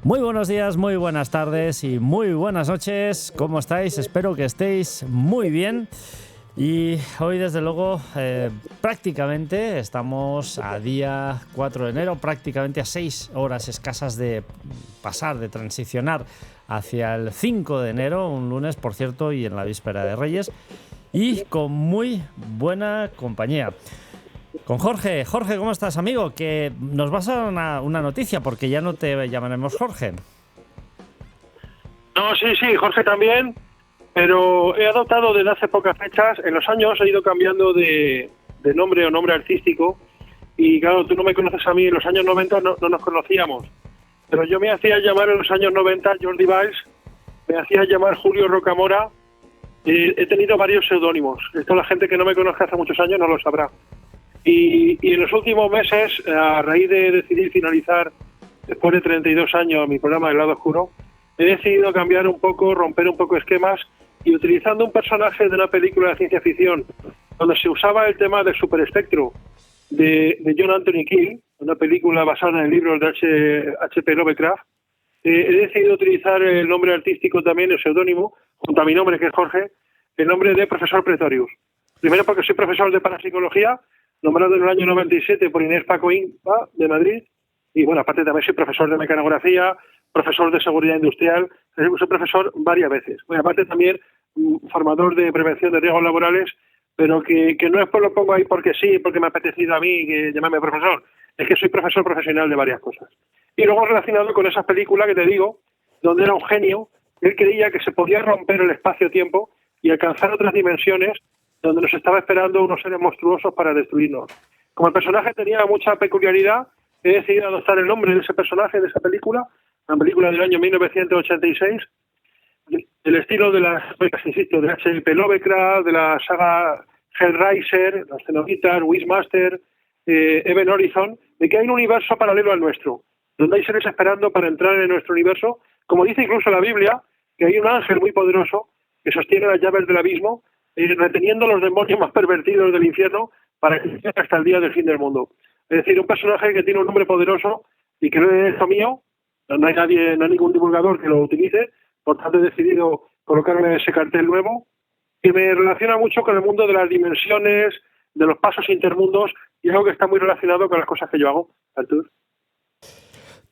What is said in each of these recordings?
Muy buenos días, muy buenas tardes y muy buenas noches. ¿Cómo estáis? Espero que estéis muy bien. Y hoy, desde luego, prácticamente estamos a día 4 de enero, prácticamente a 6 horas escasas de pasar, de transicionar hacia el 5 de enero, un lunes, por cierto, y en la víspera de Reyes, y con muy buena compañía. Con Jorge. Jorge, ¿cómo estás, amigo? Que nos vas a dar una noticia, porque ya no te llamaremos Jorge. No, sí, Jorge también, pero he adoptado desde hace pocas fechas. En los años he ido cambiando de nombre o nombre artístico, y claro, tú no me conoces a mí. En los años 90 no nos conocíamos, pero yo me hacía llamar en los años 90 Jordi Valls, me hacía llamar Julio Rocamora. He tenido varios seudónimos. Esto la gente que no me conozca hace muchos años no lo sabrá. Y en los últimos meses, a raíz de decidir finalizar, después de 32 años, mi programa El Lado Oscuro, he decidido cambiar un poco, romper un poco esquemas, y utilizando un personaje de una película de ciencia ficción, donde se usaba el tema del superespectro de John Anthony Keel, una película basada en el libro de H.P. Lovecraft. He decidido utilizar el nombre artístico también, el seudónimo, junto a mi nombre, que es Jorge, el nombre de Profesor Pretorius. Primero porque soy profesor de parapsicología, nombrado en el año 97 por Inés Paco Inpa, de Madrid, y bueno, aparte también soy profesor de mecanografía, profesor de seguridad industrial, soy profesor varias veces. Bueno, aparte también formador de prevención de riesgos laborales, pero que no es por lo pongo ahí porque sí, porque me ha apetecido a mí que llamarme profesor, es que soy profesor profesional de varias cosas. Y luego relacionado con esas películas que te digo, donde era un genio, él creía que se podía romper el espacio-tiempo y alcanzar otras dimensiones donde nos estaba esperando unos seres monstruosos para destruirnos. Como el personaje tenía mucha peculiaridad, he decidido adoptar el nombre de ese personaje, de esa película, una película del año 1986, del estilo de las, insisto, de H.P. Lovecraft, de la saga Hellraiser, Los Cenobitas, Wishmaster, Event Horizon, de que hay un universo paralelo al nuestro, donde hay seres esperando para entrar en nuestro universo, como dice incluso la Biblia, que hay un ángel muy poderoso que sostiene las llaves del abismo, reteniendo los demonios más pervertidos del infierno para que llegue hasta el día del fin del mundo. Es decir, un personaje que tiene un nombre poderoso y que no es esto mío, no hay nadie, no hay ningún divulgador que lo utilice, por tanto he decidido colocarme ese cartel nuevo, que me relaciona mucho con el mundo de las dimensiones, de los pasos intermundos, y algo que está muy relacionado con las cosas que yo hago, Artur.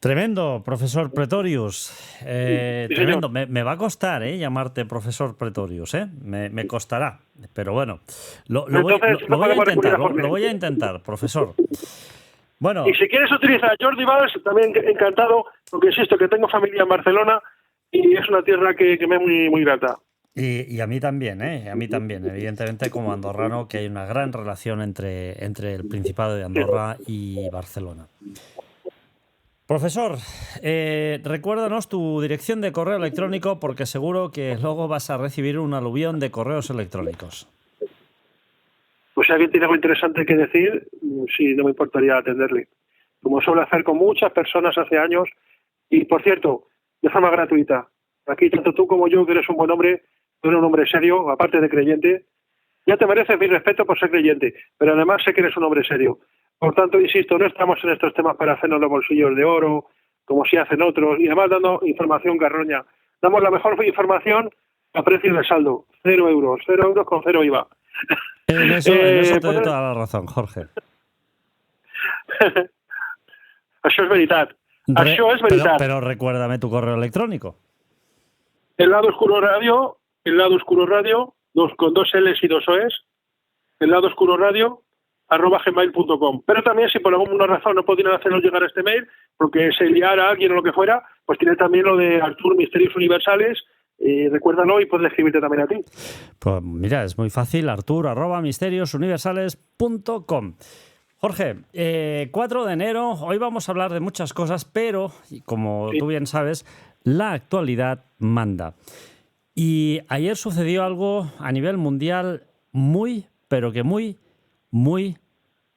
Tremendo, profesor Pretorius. Sí, Tremendo. Me va a costar llamarte profesor Pretorius, me costará. Pero bueno, lo voy a intentar, profesor. Bueno. Y si quieres utilizar a Jordi Valls, también encantado, porque insisto que tengo familia en Barcelona y es una tierra que me es muy, muy grata. Y a mí también, a mí también. Evidentemente, como andorrano, que hay una gran relación entre el Principado de Andorra y Barcelona. Profesor, recuérdanos tu dirección de correo electrónico, porque seguro que luego vas a recibir un aluvión de correos electrónicos. Pues si alguien tiene algo interesante que decir, sí, no me importaría atenderle. Como suelo hacer con muchas personas hace años. Y, por cierto, de forma gratuita. Aquí, tanto tú como yo, que eres un buen hombre, tú eres un hombre serio, aparte de creyente. Ya te mereces mi respeto por ser creyente, pero además sé que eres un hombre serio. Por tanto, insisto, no estamos en estos temas para hacernos los bolsillos de oro, como si hacen otros, y además dando información garroña. Damos la mejor información a precio de saldo. 0 euros. 0 euros con 0 IVA. En eso te doy toda la razón, Jorge. Això és veritat. Això és veritat. Pero recuérdame tu correo electrónico. El lado oscuro radio, con 2 L's y 2 O's, el lado oscuro radio, @gmail.com. Pero también, si por alguna razón no pudieran hacernos llegar a este mail, porque se liara a alguien o lo que fuera, pues tiene también lo de Artur Misterios Universales. Recuérdalo y puedes escribirte también a ti. Pues mira, es muy fácil, artur@misteriosuniversales.com. Jorge, 4 de enero, hoy vamos a hablar de muchas cosas, pero, como tú bien sabes, la actualidad manda. Y ayer sucedió algo a nivel mundial muy, pero que muy, muy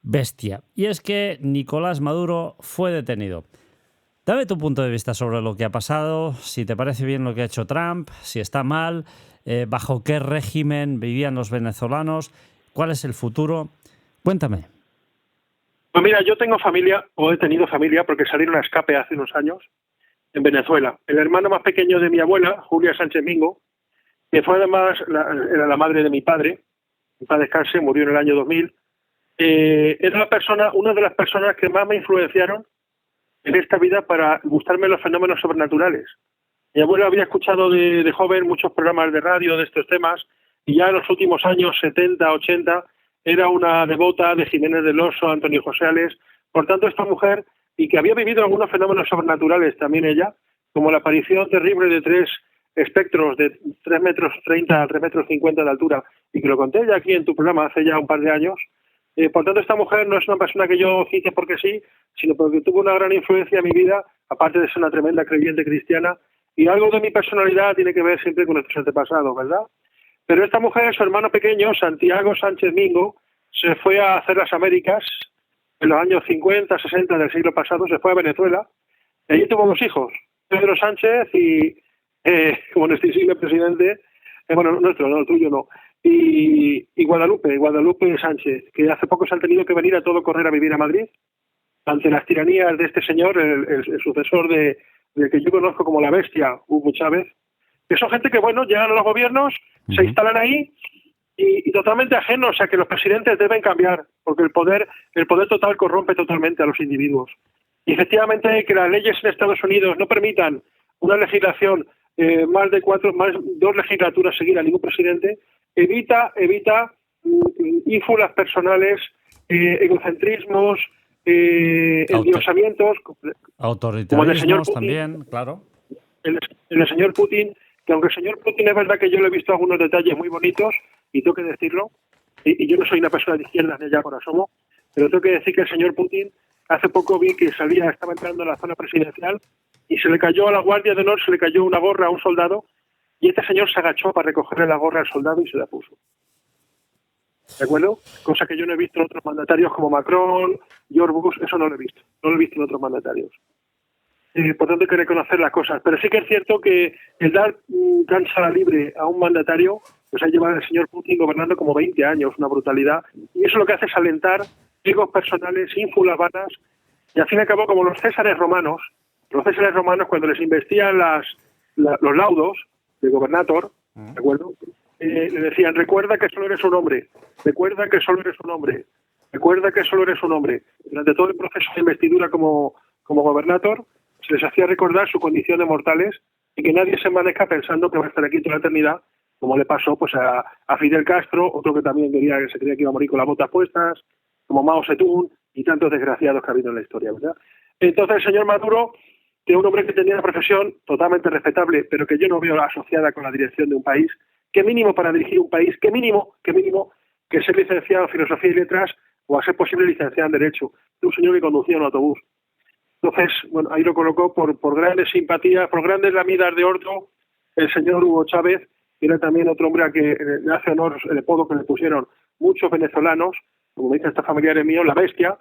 bestia. Y es que Nicolás Maduro fue detenido. Dame tu punto de vista sobre lo que ha pasado, si te parece bien lo que ha hecho Trump, si está mal, bajo qué régimen vivían los venezolanos, cuál es el futuro. Cuéntame. Pues mira, yo tengo familia, o he tenido familia, porque salieron a escape hace unos años, en Venezuela. El hermano más pequeño de mi abuela, Julia Sánchez Mingo, que fue además era la madre de mi padre, en paz descanse, murió en el año 2000, era una de las personas que más me influenciaron en esta vida para gustarme los fenómenos sobrenaturales. Mi abuela había escuchado de joven muchos programas de radio de estos temas y ya en los últimos años 70, 80 era una devota de Jiménez del Oso, Antonio José Ales. Por tanto, esta mujer, y que había vivido algunos fenómenos sobrenaturales también ella, como la aparición terrible de 3 espectros de 3,30 metros a 3,50 metros de altura, y que lo conté ya aquí en tu programa hace ya un par de años. Por tanto, esta mujer no es una persona que yo hice porque sí, sino porque tuvo una gran influencia en mi vida, aparte de ser una tremenda creyente cristiana, y algo de mi personalidad tiene que ver siempre con nuestros antepasados, ¿verdad? Pero esta mujer, su hermano pequeño, Santiago Sánchez Mingo, se fue a hacer las Américas en los años 50, 60 del siglo pasado, se fue a Venezuela, y allí tuvo 2 hijos, Pedro Sánchez y, como nuestro insigne presidente, nuestro, no, el tuyo no, y Guadalupe Sánchez, que hace poco se han tenido que venir a todo correr a vivir a Madrid, ante las tiranías de este señor, el sucesor del que yo conozco como la bestia, Hugo Chávez, que son gente que, bueno, llegan a los gobiernos, se instalan ahí y totalmente ajenos a que los presidentes deben cambiar, porque el poder total corrompe totalmente a los individuos. Y efectivamente que las leyes en Estados Unidos no permitan una legislación más 2 legislaturas seguidas a ningún presidente, evita ínfulas personales, egocentrismos, endiosamientos, autoritarismos también, claro. El señor Putin, que aunque el señor Putin es verdad que yo le he visto algunos detalles muy bonitos, y tengo que decirlo, y yo no soy una persona de izquierdas ni allá por asomo, pero tengo que decir que el señor Putin, hace poco vi que estaba entrando en la zona presidencial, y se le cayó a la Guardia de Honor, se le cayó una gorra a un soldado, y este señor se agachó para recogerle la gorra al soldado y se la puso. ¿De acuerdo? Cosa que yo no he visto en otros mandatarios como Macron, George Bush, eso no lo he visto. No lo he visto en otros mandatarios. Por tanto hay que reconocer las cosas. Pero sí que es cierto que el dar cancha libre a un mandatario, pues ha llevado al señor Putin gobernando como 20 años, una brutalidad. Y eso lo que hace es alentar egos personales, ínfulas vanas, y al fin y al cabo como los césares romanos cuando les investían los laudos de gobernator, ¿de acuerdo? Le decían, recuerda que solo eres un hombre, recuerda que solo eres un hombre, recuerda que solo eres un hombre. Durante todo el proceso de investidura como gobernator, se les hacía recordar su condición de mortales y que nadie se maneja pensando que va a estar aquí toda la eternidad, como le pasó pues a Fidel Castro, otro que también se creía que iba a morir con las botas puestas, como Mao Zedong y tantos desgraciados que ha habido en la historia, ¿verdad? Entonces el señor Maduro, que es un hombre que tenía una profesión totalmente respetable, pero que yo no veo asociada con la dirección de un país, que mínimo para dirigir un país, que mínimo que ser licenciado en Filosofía y Letras o a ser posible licenciado en Derecho. Un señor que conducía un autobús. Entonces, bueno, ahí lo colocó por grandes simpatías, por grandes lamidas de orto, el señor Hugo Chávez, que era también otro hombre a que le hace honor el apodo que le pusieron muchos venezolanos, como me dicen estos familiares míos, la bestia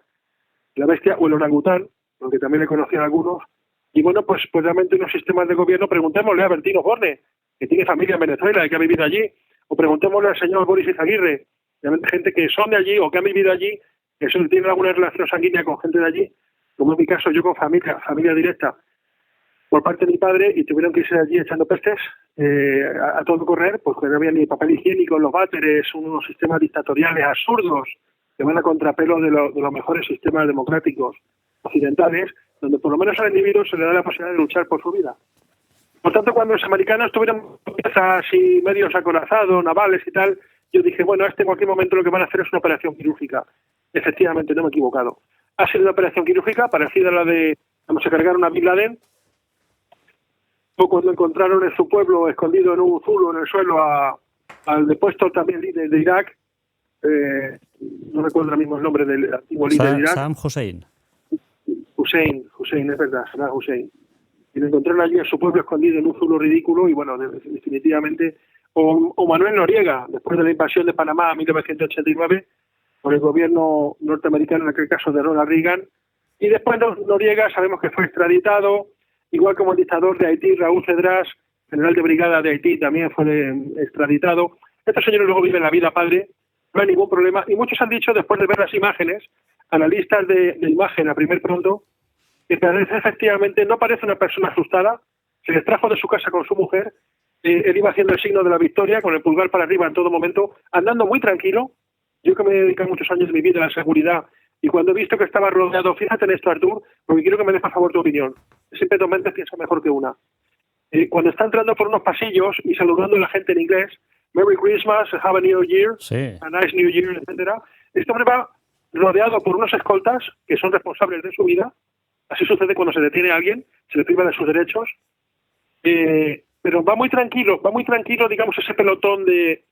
o el orangután, porque también le conocían algunos. Y bueno, pues realmente unos sistemas de gobierno, preguntémosle a Bertino Borne, que tiene familia en Venezuela y que ha vivido allí, o preguntémosle al señor Boris Izaguirre, realmente gente que son de allí o que han vivido allí, que tienen alguna relación sanguínea con gente de allí, como en mi caso yo con familia directa por parte de mi padre, y tuvieron que irse de allí echando pestes a todo correr, pues que no había ni papel higiénico en los váteres, unos sistemas dictatoriales absurdos que van a contrapelo de los mejores sistemas democráticos occidentales, donde por lo menos al individuo se le da la posibilidad de luchar por su vida. Por tanto, cuando los americanos tuvieron piezas y medios acorazados, navales y tal, yo dije, bueno, en cualquier momento lo que van a hacer es una operación quirúrgica. Efectivamente, no me he equivocado. Ha sido una operación quirúrgica parecida a la de, vamos a cargar una Bin Laden, o cuando encontraron en su pueblo, escondido en un zulo en el suelo, al depuesto también líder de Irak, no recuerdo ahora mismo el nombre del antiguo líder de Irak. Saddam Hussein. Hussein, es verdad, Saddam Hussein. Y lo encontraron allí en su pueblo escondido en un zulo ridículo, y bueno, definitivamente, o Manuel Noriega, después de la invasión de Panamá en 1989, por el gobierno norteamericano, en aquel caso de Ronald Reagan, y después Noriega sabemos que fue extraditado, igual como el dictador de Haití, Raúl Cedrás, general de brigada de Haití, también fue extraditado. Estos señores luego viven la vida padre, no hay ningún problema, y muchos han dicho, después de ver las imágenes, analistas de imagen a primer pronto, que parece, efectivamente, no parece una persona asustada, se le trajo de su casa con su mujer, él iba haciendo el signo de la victoria, con el pulgar para arriba en todo momento, andando muy tranquilo. Yo que me he dedicado muchos años de mi vida a la seguridad, y cuando he visto que estaba rodeado, fíjate en esto, Artur, porque quiero que me des por favor tu opinión. Siempre tu mente piensa mejor que una. Cuando está entrando por unos pasillos y saludando a la gente en inglés, Merry Christmas, Have a New Year, Sí. a Nice New Year, etcétera, este hombre va rodeado por unos escoltas que son responsables de su vida. Así sucede cuando se detiene a alguien, se le priva de sus derechos. Pero va muy tranquilo, digamos, ese pelotón de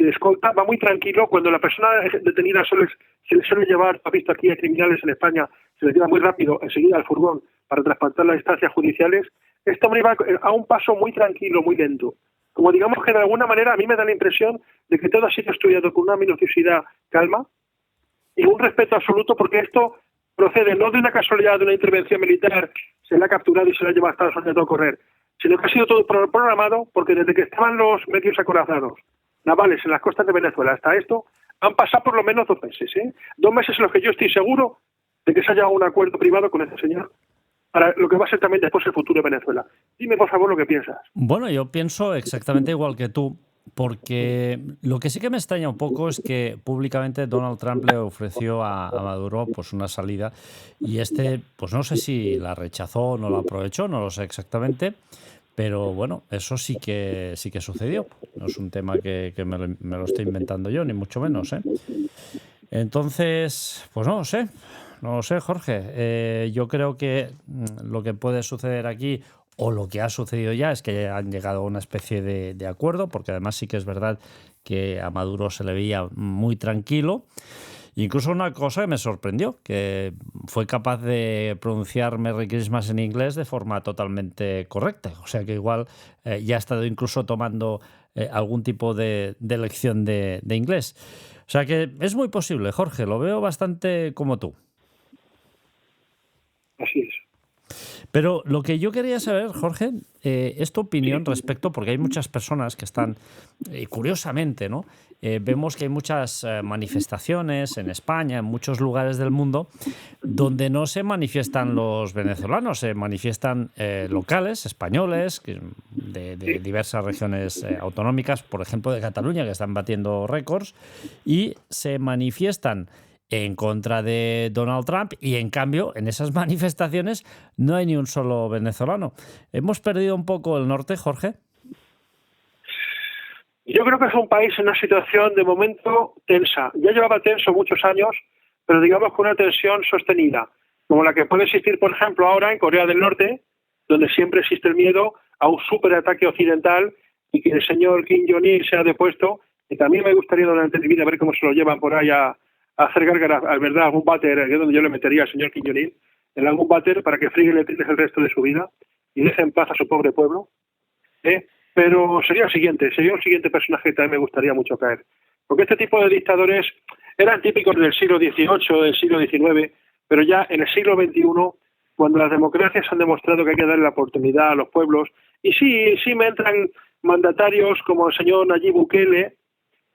escolta, va muy tranquilo. Cuando la persona detenida se le suele llevar, ha visto aquí a criminales en España, se le lleva muy rápido enseguida al furgón para transportar las instancias judiciales. Este hombre va a un paso muy tranquilo, muy lento. Como digamos que de alguna manera a mí me da la impresión de que todo ha sido estudiado con una minuciosidad, calma y un respeto absoluto, porque esto procede no de una casualidad de una intervención militar, se le ha capturado y se le ha llevado a Estados Unidos a correr, sino que ha sido todo programado, porque desde que estaban los medios acorazados navales en las costas de Venezuela hasta esto, han pasado por lo menos 2 meses. 2 meses en los que yo estoy seguro de que se haya llegado a un acuerdo privado con este señor para lo que va a ser también después el futuro de Venezuela. Dime, por favor, lo que piensas. Bueno, yo pienso exactamente igual que tú, porque lo que sí que me extraña un poco es que públicamente Donald Trump le ofreció a Maduro pues una salida y pues no sé si la rechazó o no la aprovechó, no lo sé exactamente, pero bueno, eso sí que sucedió. No es un tema que me lo estoy inventando yo, ni mucho menos, ¿eh? Entonces, pues no lo sé. No lo sé, Jorge. Yo creo que lo que puede suceder aquí, o lo que ha sucedido ya, es que han llegado a una especie de acuerdo, porque además sí que es verdad que a Maduro se le veía muy tranquilo. Incluso una cosa que me sorprendió, que fue capaz de pronunciar Merry Christmas en inglés de forma totalmente correcta. O sea que igual ya ha estado incluso tomando algún tipo de lección de inglés. O sea que es muy posible, Jorge, lo veo bastante como tú. Así es. Pero lo que yo quería saber, Jorge, es tu opinión respecto, porque hay muchas personas que están, curiosamente, ¿no? Vemos que hay muchas manifestaciones en España, en muchos lugares del mundo, donde no se manifiestan los venezolanos, se manifiestan locales, españoles, de diversas regiones autonómicas, por ejemplo de Cataluña, que están batiendo récords, y se manifiestan en contra de Donald Trump y en cambio en esas manifestaciones no hay ni un solo venezolano. ¿Hemos perdido un poco el norte, Jorge? Yo creo que es un país en una situación de momento tensa. Ya llevaba tenso muchos años, pero digamos con una tensión sostenida, como la que puede existir, por ejemplo, ahora en Corea del Norte, donde siempre existe el miedo a un superataque occidental y que el señor Kim Jong-il sea depuesto. Y también me gustaría durante mi vida ver cómo se lo llevan por ahí a hacer gárgaras, a verdad, algún váter, que es donde yo le metería al señor Kim Jong-il, en algún váter para que friegue el resto de su vida y deje en paz a su pobre pueblo. Pero sería un siguiente personaje que también me gustaría mucho caer. Porque este tipo de dictadores eran típicos del siglo XVIII, del siglo XIX, pero ya en el siglo XXI, cuando las democracias han demostrado que hay que darle la oportunidad a los pueblos, y sí me entran mandatarios como el señor Nayib Bukele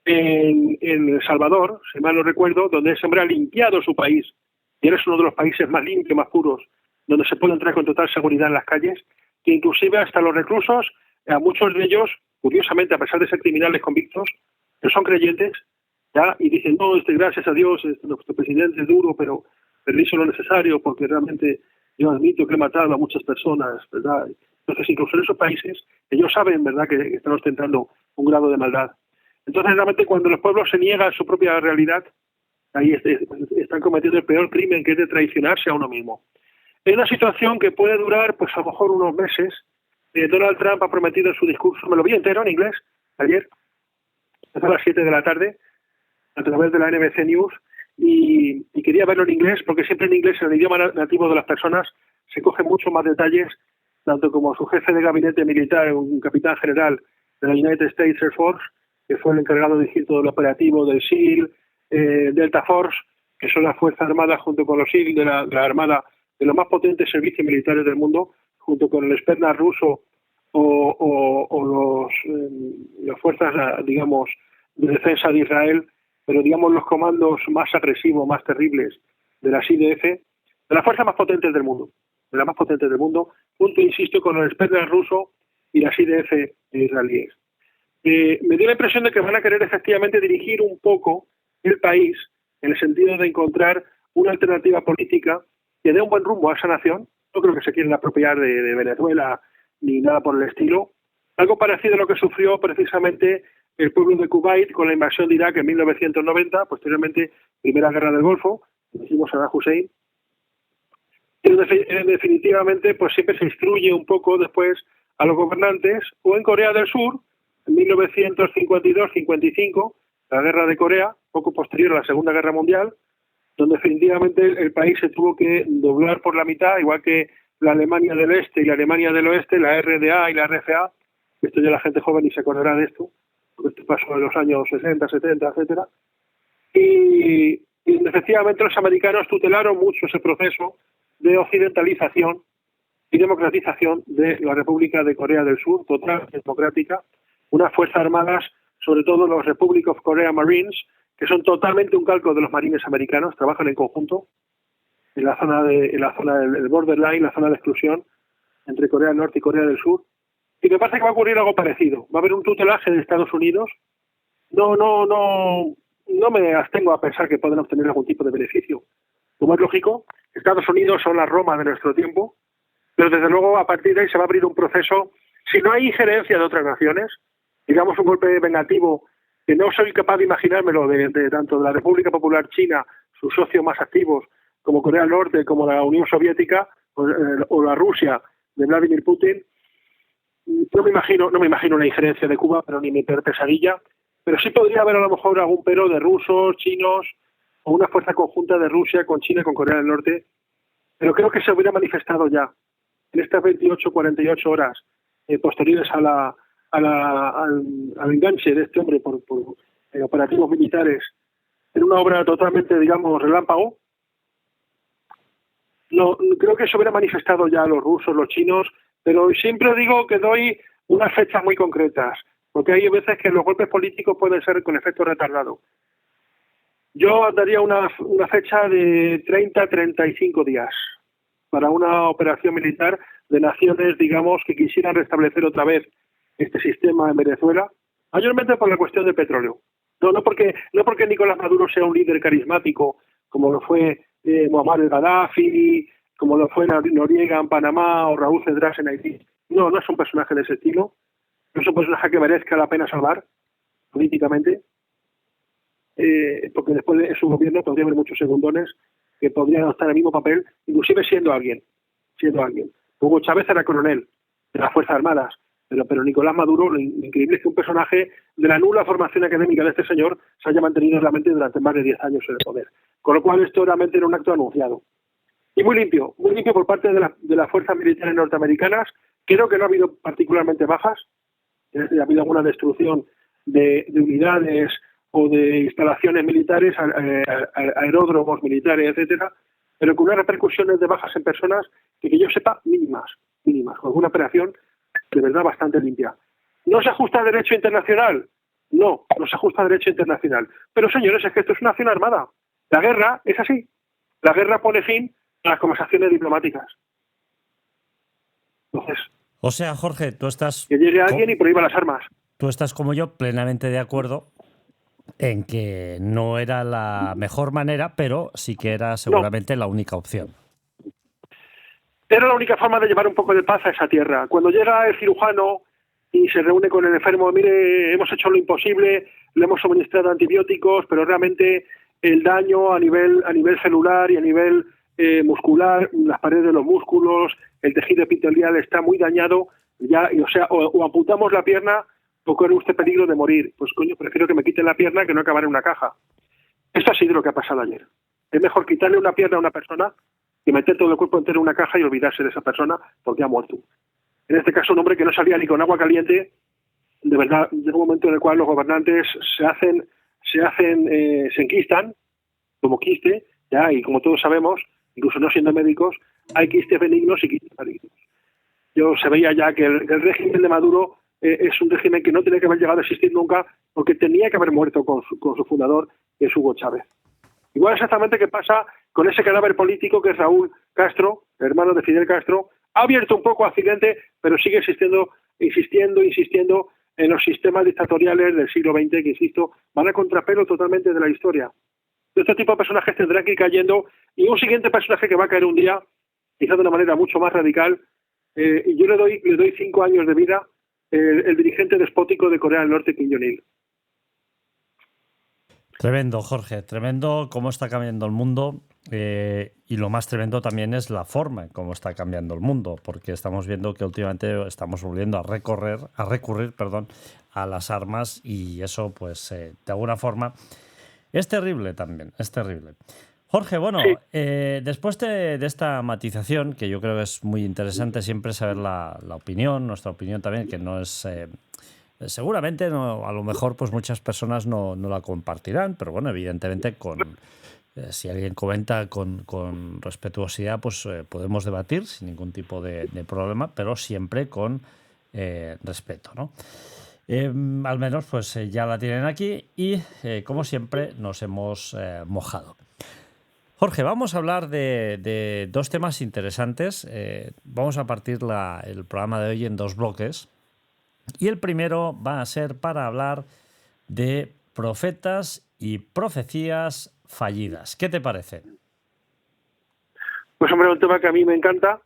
en El Salvador, si mal no recuerdo, donde ese hombre ha limpiado su país, y eres uno de los países más limpios, más puros, donde se puede entrar con total seguridad en las calles, que inclusive hasta los reclusos, a muchos de ellos, curiosamente, a pesar de ser criminales convictos, no son creyentes, ¿ya? Y dicen, no, gracias a Dios, nuestro presidente es duro, pero hizo lo necesario, porque realmente yo admito que he matado a muchas personas, ¿verdad? Entonces, incluso en esos países, ellos saben, ¿verdad?, que están ostentando un grado de maldad. Entonces, realmente, cuando los pueblos se niegan a su propia realidad, ahí están cometiendo el peor crimen, que es de traicionarse a uno mismo. Es una situación que puede durar, pues a lo mejor unos meses. Donald Trump ha prometido en su discurso, me lo vi entero en inglés ayer, a las 7 de la tarde, a través de la NBC News, y quería verlo en inglés, porque siempre en inglés, en el idioma nativo de las personas, se cogen mucho más detalles, tanto como su jefe de gabinete militar, un capitán general de la United States Air Force, que fue el encargado de dirigir todo el operativo del SEAL, Delta Force, que son las Fuerzas Armadas junto con los SEAL de la Armada, de los más potentes servicios militares del mundo, junto con el Spetsnaz ruso o las fuerzas, digamos, de defensa de Israel, pero digamos los comandos más agresivos, más terribles de las IDF, de las fuerzas más potentes del mundo, de las más potentes del mundo, junto, insisto, con el Spetsnaz ruso y las IDF israelíes. Me dio la impresión de que van a querer efectivamente dirigir un poco el país en el sentido de encontrar una alternativa política que dé un buen rumbo a esa nación. No creo que se quieran apropiar de Venezuela ni nada por el estilo. Algo parecido a lo que sufrió precisamente el pueblo de Kuwait con la invasión de Irak en 1990, posteriormente Primera Guerra del Golfo, decimos Saddam Hussein. Y definitivamente pues siempre se instruye un poco después a los gobernantes, o en Corea del Sur, en 1952-55, la Guerra de Corea, poco posterior a la Segunda Guerra Mundial, donde definitivamente el país se tuvo que doblar por la mitad, igual que la Alemania del Este y la Alemania del Oeste, la RDA y la RFA. Esto ya la gente joven ni se acordará de esto, porque esto pasó en los años 60, 70, etcétera. Y efectivamente los americanos tutelaron mucho ese proceso de occidentalización y democratización de la República de Corea del Sur, totalmente democrática, unas fuerzas armadas, sobre todo los Republic of Korea Marines, que son totalmente un calco de los marines americanos, trabajan en conjunto en la zona del borderline, la zona de exclusión entre Corea del Norte y Corea del Sur. Y me parece que va a ocurrir algo parecido. Va a haber un tutelaje de Estados Unidos. No me abstengo a pensar que pueden obtener algún tipo de beneficio. Como es lógico, Estados Unidos son la Roma de nuestro tiempo, pero desde luego a partir de ahí se va a abrir un proceso, si no hay injerencia de otras naciones, digamos un golpe vengativo, que no soy capaz de imaginármelo de tanto de la República Popular China, sus socios más activos, como Corea del Norte, como la Unión Soviética o la Rusia de Vladimir Putin. No me imagino una injerencia de Cuba, pero ni mi peor pesadilla, pero sí podría haber a lo mejor algún pero de rusos, chinos, o una fuerza conjunta de Rusia con China y con Corea del Norte, pero creo que se hubiera manifestado ya en estas 48 horas posteriores al enganche de este hombre por operativos militares en una obra totalmente, digamos, relámpago. No, creo que se hubiera manifestado ya los rusos, los chinos, pero siempre digo que doy unas fechas muy concretas, porque hay veces que los golpes políticos pueden ser con efecto retardado. Yo daría una fecha de 30-35 días para una operación militar de naciones, digamos, que quisieran restablecer otra vez este sistema en Venezuela, mayormente por la cuestión del petróleo. No porque Nicolás Maduro sea un líder carismático, como lo fue Muammar el Gaddafi, como lo fue Noriega en Panamá o Raúl Cedrás en Haití. No es un personaje de ese estilo. No es un personaje que merezca la pena salvar políticamente, porque después de su gobierno podría haber muchos segundones que podrían adoptar el mismo papel, inclusive siendo alguien. Hugo Chávez era coronel de las Fuerzas Armadas, pero Nicolás Maduro, lo increíble es que un personaje de la nula formación académica de este señor se haya mantenido en la mente durante más de 10 años en el poder. Con lo cual esto realmente era un acto anunciado. Y muy limpio por parte de las fuerzas militares norteamericanas. Creo que no ha habido particularmente bajas, ha habido alguna destrucción de unidades o de instalaciones militares, aeródromos militares, etcétera, pero con unas repercusiones de bajas en personas que yo sepa mínimas, con una operación de verdad bastante limpia. ¿No se ajusta al derecho internacional? No se ajusta al derecho internacional. Pero señores, es que esto es una acción armada. La guerra es así. La guerra pone fin a las conversaciones diplomáticas. Entonces, o sea, Jorge, tú estás... Que llegue alguien y prohíba las armas. Tú estás como yo plenamente de acuerdo en que no era la mejor manera, pero sí que era seguramente la única opción. Era la única forma de llevar un poco de paz a esa tierra. Cuando llega el cirujano y se reúne con el enfermo, mire, hemos hecho lo imposible, le hemos suministrado antibióticos, pero realmente el daño a nivel celular y a nivel muscular, las paredes de los músculos, el tejido epitelial está muy dañado, ya, o amputamos la pierna o corre usted peligro de morir. Pues coño, prefiero que me quiten la pierna que no acabar en una caja. Esto ha sido lo que ha pasado ayer. Es mejor quitarle una pierna a una persona que meter todo el cuerpo entero en una caja y olvidarse de esa persona porque ha muerto. En este caso, un hombre que no salía ni con agua caliente. De verdad, llega un momento en el cual los gobernantes se enquistan, como quiste, ya, y como todos sabemos, incluso no siendo médicos, hay quistes benignos y quistes malignos. Se veía ya que el régimen de Maduro es un régimen que no tenía que haber llegado a existir nunca, porque tenía que haber muerto con su fundador, que es Hugo Chávez. Igual exactamente qué pasa con ese cadáver político que es Raúl Castro, hermano de Fidel Castro. Ha abierto un poco Occidente, pero sigue insistiendo en los sistemas dictatoriales del siglo XX, que, insisto, van a contrapelo totalmente de la historia. Este tipo de personajes tendrán que ir cayendo, y un siguiente personaje que va a caer un día, quizás de una manera mucho más radical, y yo le doy 5 años de vida, el dirigente despótico de Corea del Norte, Kim Jong-il. Tremendo, Jorge, tremendo cómo está cambiando el mundo, y lo más tremendo también es la forma en cómo está cambiando el mundo, porque estamos viendo que últimamente estamos volviendo a recurrir, a las armas, y eso, pues, de alguna forma es terrible también, es terrible. Jorge, bueno, Sí. después de esta matización, que yo creo que es muy interesante siempre saber la opinión, nuestra opinión también, que no es... seguramente, no, a lo mejor, pues muchas personas no la compartirán, pero bueno, evidentemente si alguien comenta con respetuosidad, pues podemos debatir sin ningún tipo de problema, pero siempre con respeto, ¿no? Al menos pues ya la tienen aquí y como siempre nos hemos mojado. Jorge, vamos a hablar de dos temas interesantes. Vamos a partir el programa de hoy en 2 bloques. Y el primero va a ser para hablar de profetas y profecías fallidas. ¿Qué te parece? Pues hombre, un tema que a mí me encanta.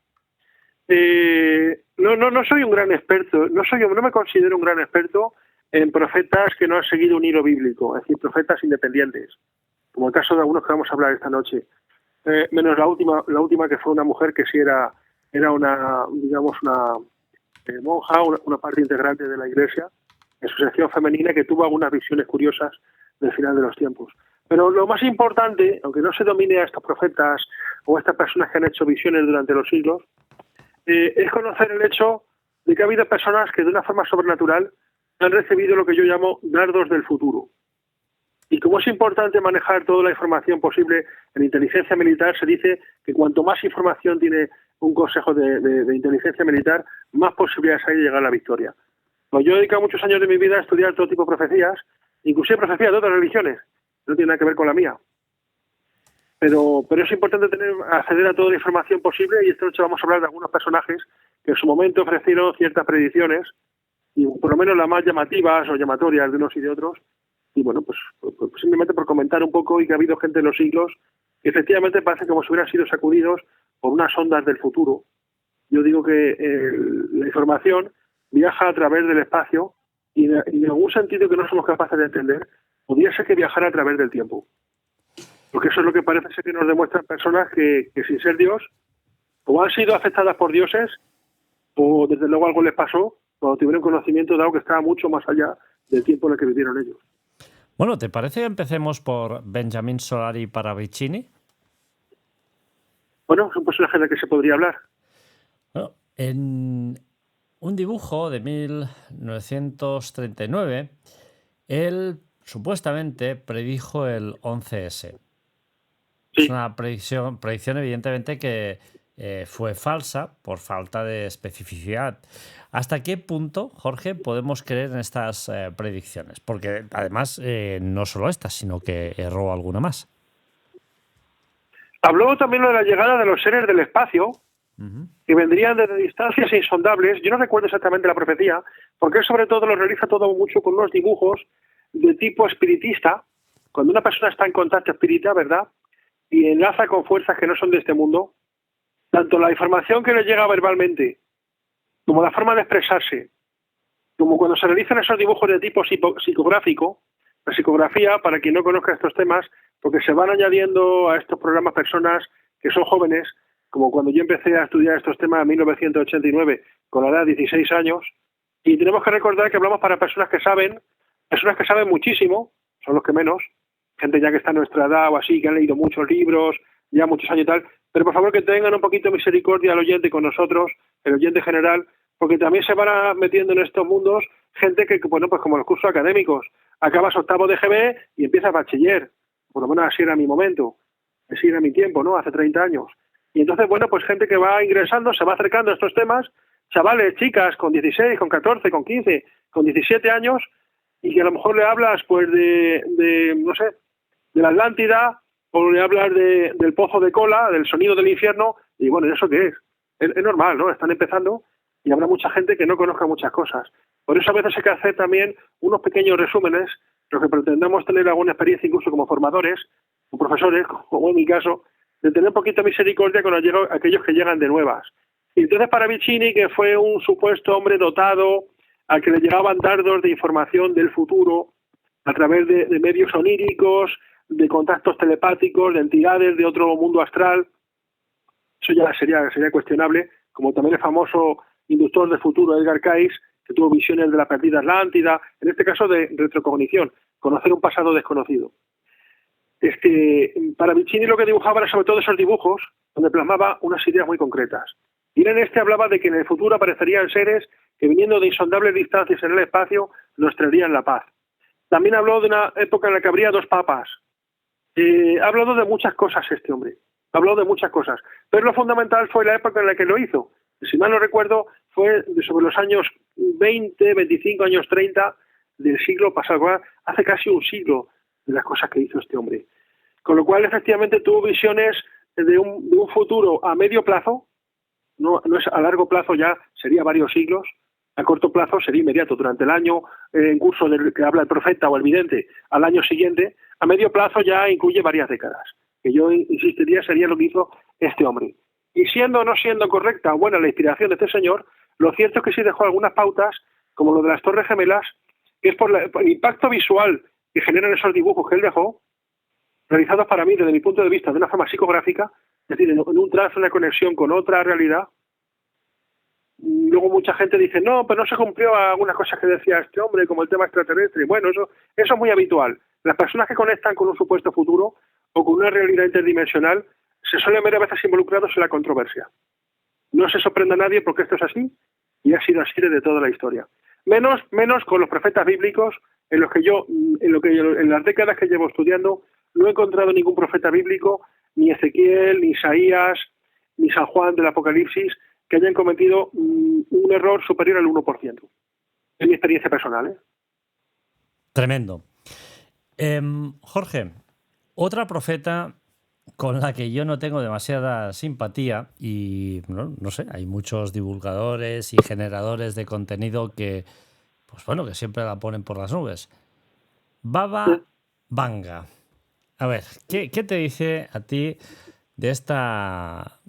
No soy un gran experto, no me considero un gran experto en profetas que no han seguido un hilo bíblico, es decir, profetas independientes, como el caso de algunos que vamos a hablar esta noche. Menos la última que fue una mujer que sí era una, digamos, una monja, una parte integrante de la Iglesia, en su sección femenina, que tuvo algunas visiones curiosas del final de los tiempos. Pero lo más importante, aunque no se domine a estos profetas o a estas personas que han hecho visiones durante los siglos, es conocer el hecho de que ha habido personas que de una forma sobrenatural han recibido lo que yo llamo dardos del futuro. Y como es importante manejar toda la información posible en inteligencia militar, se dice que cuanto más información tiene un consejo de inteligencia militar, más posibilidades hay de llegar a la victoria. Pues yo he dedicado muchos años de mi vida a estudiar todo tipo de profecías, inclusive profecías de otras religiones, no tiene nada que ver con la mía. Pero es importante acceder a toda la información posible, y esta noche vamos a hablar de algunos personajes que en su momento ofrecieron ciertas predicciones, y por lo menos las más llamativas o llamatorias de unos y de otros. Y bueno, pues simplemente por comentar un poco, y que ha habido gente en los siglos que efectivamente parece como si hubieran sido sacudidos por unas ondas del futuro. Yo digo que la información viaja a través del espacio, y en algún sentido que no somos capaces de entender, podría ser que viajara a través del tiempo. Porque eso es lo que parece ser que nos demuestran personas que sin ser Dios, o han sido afectadas por dioses, o desde luego algo les pasó cuando tuvieron conocimiento de algo que estaba mucho más allá del tiempo en el que vivieron ellos. Bueno, ¿te parece que empecemos por Benjamin Solari Paravicini? Bueno, es un personaje del que se podría hablar. Bueno, en un dibujo de 1939, él supuestamente predijo el 11S. Sí. Es una predicción evidentemente que fue falsa por falta de especificidad. ¿Hasta qué punto, Jorge, podemos creer en estas predicciones? Porque además no solo estas, sino que erró alguna más. Habló también de la llegada de los seres del espacio, que vendrían desde distancias insondables. Yo no recuerdo exactamente la profecía, porque él sobre todo lo realiza todo mucho con unos dibujos de tipo espiritista, cuando una persona está en contacto espírita, ¿verdad?, y enlaza con fuerzas que no son de este mundo. Tanto la información que le llega verbalmente, como la forma de expresarse, como cuando se realizan esos dibujos de tipo psicográfico. La psicografía, para quien no conozca estos temas, porque se van añadiendo a estos programas personas que son jóvenes, como cuando yo empecé a estudiar estos temas en 1989, con la edad de 16 años, y tenemos que recordar que hablamos para personas que saben muchísimo, son los que menos, gente ya que está a nuestra edad o así, que han leído muchos libros, ya muchos años y tal, pero por favor que tengan un poquito de misericordia al oyente con nosotros, el oyente general, porque también se van metiendo en estos mundos gente que, bueno, pues como los cursos académicos, acabas octavo de GB y empiezas bachiller, por lo menos así era mi momento, así era mi tiempo, ¿no?, hace 30 años. Y entonces, bueno, pues gente que va ingresando, se va acercando a estos temas, chavales, chicas, con 16, con 14, con 15, con 17 años, y que a lo mejor le hablas, pues, no sé, de la Atlántida, o le hablas del pozo de cola, del sonido del infierno, y bueno, ¿eso qué es? Es normal, ¿no? Están empezando y habrá mucha gente que no conozca muchas cosas. Por eso a veces hay que hacer también unos pequeños resúmenes, los que pretendamos tener alguna experiencia incluso como formadores, o profesores, como en mi caso, de tener un poquito de misericordia con aquellos que llegan de nuevas. Y entonces para Vicini, que fue un supuesto hombre dotado, al que le llegaban dardos de información del futuro a través de medios oníricos, de contactos telepáticos, de entidades de otro mundo astral, eso ya sería cuestionable, como también el famoso inductor del futuro Edgar Cayce, que tuvo visiones de la perdida Atlántida, en este caso de retrocognición, conocer un pasado desconocido. Para Vicini lo que dibujaba era sobre todo esos dibujos, donde plasmaba unas ideas muy concretas. Y en hablaba de que en el futuro aparecerían seres que viniendo de insondables distancias en el espacio nos traerían la paz. También habló de una época en la que habría 2 papas. Ha hablado de muchas cosas este hombre, ha hablado de muchas cosas, pero lo fundamental fue la época en la que lo hizo. Si mal no recuerdo, fue sobre los años 20, 25, años 30 del siglo pasado, hace casi un siglo de las cosas que hizo este hombre. Con lo cual, efectivamente, tuvo visiones de un futuro a medio plazo, no es a largo plazo, ya sería varios siglos, a corto plazo sería inmediato, durante el año en curso del que habla el profeta o el vidente, al año siguiente, a medio plazo ya incluye varias décadas, que yo insistiría sería lo que hizo este hombre. Y siendo o no siendo correcta o buena la inspiración de este señor, lo cierto es que sí dejó algunas pautas, como lo de las Torres Gemelas, que es por el impacto visual que generan esos dibujos que él dejó, realizados para mí, desde mi punto de vista, de una forma psicográfica, es decir, en un trazo, una conexión con otra realidad. Luego mucha gente dice, no, pero no se cumplió algunas cosas que decía este hombre, como el tema extraterrestre. Bueno, eso es muy habitual. Las personas que conectan con un supuesto futuro o con una realidad interdimensional se suelen ver a veces involucrados en la controversia. No se sorprende a nadie porque esto es así y ha sido así desde toda la historia. Menos con los profetas bíblicos, en las décadas que llevo estudiando, no he encontrado ningún profeta bíblico, ni Ezequiel, ni Isaías, ni San Juan del Apocalipsis, que hayan cometido un error superior al 1%. Es mi experiencia personal, ¿eh? Tremendo. Jorge, otra profeta con la que yo no tengo demasiada simpatía y no sé, hay muchos divulgadores y generadores de contenido que, pues bueno, que siempre la ponen por las nubes. Baba Vanga. A ver, ¿qué te dice a ti de esta...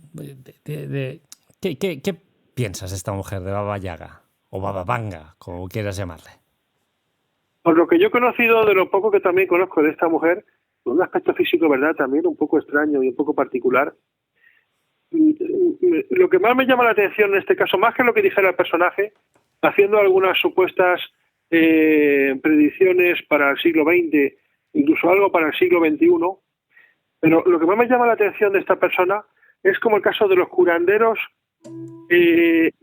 ¿Qué piensas de esta mujer, de Baba Yaga? O Baba Vanga, como quieras llamarle. Por lo que yo he conocido, de lo poco que también conozco de esta mujer, con un aspecto físico, ¿verdad?, también un poco extraño y un poco particular. Lo que más me llama la atención en este caso, más que lo que dijera el personaje, haciendo algunas supuestas predicciones para el siglo XX, incluso algo para el siglo XXI, pero lo que más me llama la atención de esta persona es como el caso de los curanderos que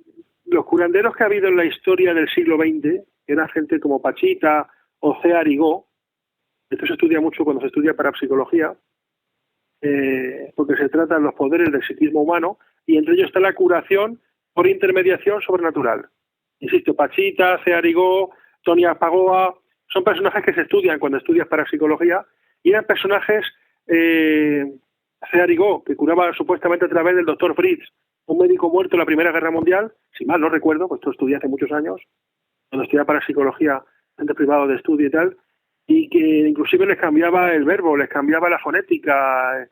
ha habido en la historia del siglo XX, que era gente como Pachita o C. Arigó. Esto se estudia mucho cuando se estudia parapsicología, porque se tratan los poderes del psiquismo humano, y entre ellos está la curación por intermediación sobrenatural. Insisto, Pachita, C. Arigó, Tony Apagoa, son personajes que se estudian cuando estudias parapsicología, y eran personajes, C. Arigó, que curaba supuestamente a través del doctor Fritz, un médico muerto en la Primera Guerra Mundial, si mal no recuerdo, pues esto estudié hace muchos años, cuando estudiaba parapsicología, gente privado de estudio y tal, y que inclusive les cambiaba el verbo, les cambiaba la fonética,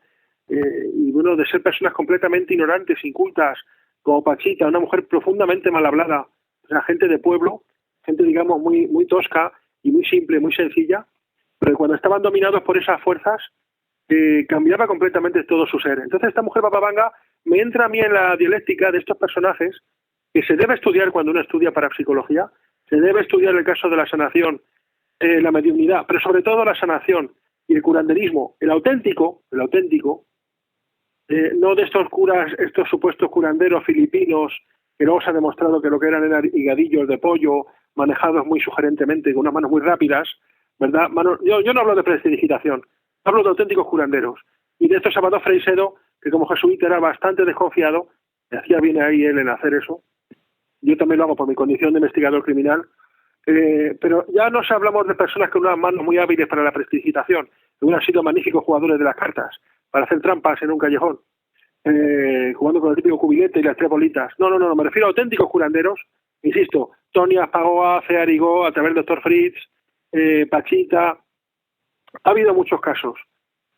y bueno, de ser personas completamente ignorantes, incultas, como Pachita, una mujer profundamente mal hablada, o sea, gente de pueblo, gente digamos muy, muy tosca y muy simple, muy sencilla, pero cuando estaban dominados por esas fuerzas, cambiaba completamente todo su ser. Entonces esta mujer Baba Vanga me entra a mí en la dialéctica de estos personajes que se debe estudiar cuando uno estudia parapsicología, se debe estudiar el caso de la sanación, la mediunidad, pero sobre todo la sanación y el curanderismo, el auténtico, no de estos curas, estos supuestos curanderos filipinos que luego se ha demostrado que lo que eran higadillos de pollo manejados muy sugerentemente con unas manos muy rápidas, ¿verdad? Yo no hablo de prestidigitación, hablo de auténticos curanderos. Y de estos Salvador Freixedo, que como jesuita era bastante desconfiado, le hacía bien ahí él en hacer eso. Yo también lo hago por mi condición de investigador criminal. Pero ya no hablamos de personas con unas manos muy hábiles para la prestidigitación. hubieran sido magníficos jugadores de las cartas para hacer trampas en un callejón, jugando con el típico cubilete y las tres bolitas. No, me refiero a auténticos curanderos, insisto, Tony Aspagoa, Cearigó, a través del Dr. Fritz, Pachita. Ha habido muchos casos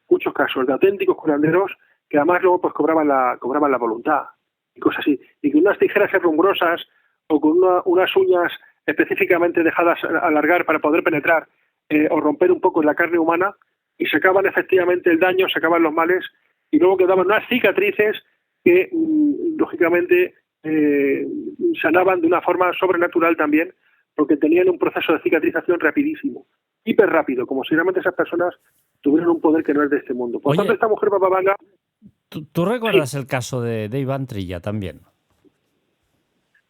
de auténticos curanderos que además luego pues cobraban la voluntad y cosas así, y con unas tijeras herrumbrosas o con unas uñas específicamente dejadas alargar para poder penetrar o romper un poco en la carne humana, y sacaban efectivamente el daño, sacaban los males, y luego quedaban unas cicatrices que lógicamente sanaban de una forma sobrenatural también, porque tenían un proceso de cicatrización rapidísimo, hiper rápido, como si realmente esas personas tuvieran un poder que no es de este mundo. Por tanto, esta mujer Baba Vanga... ¿Tú recuerdas el caso de Iván Trilla también?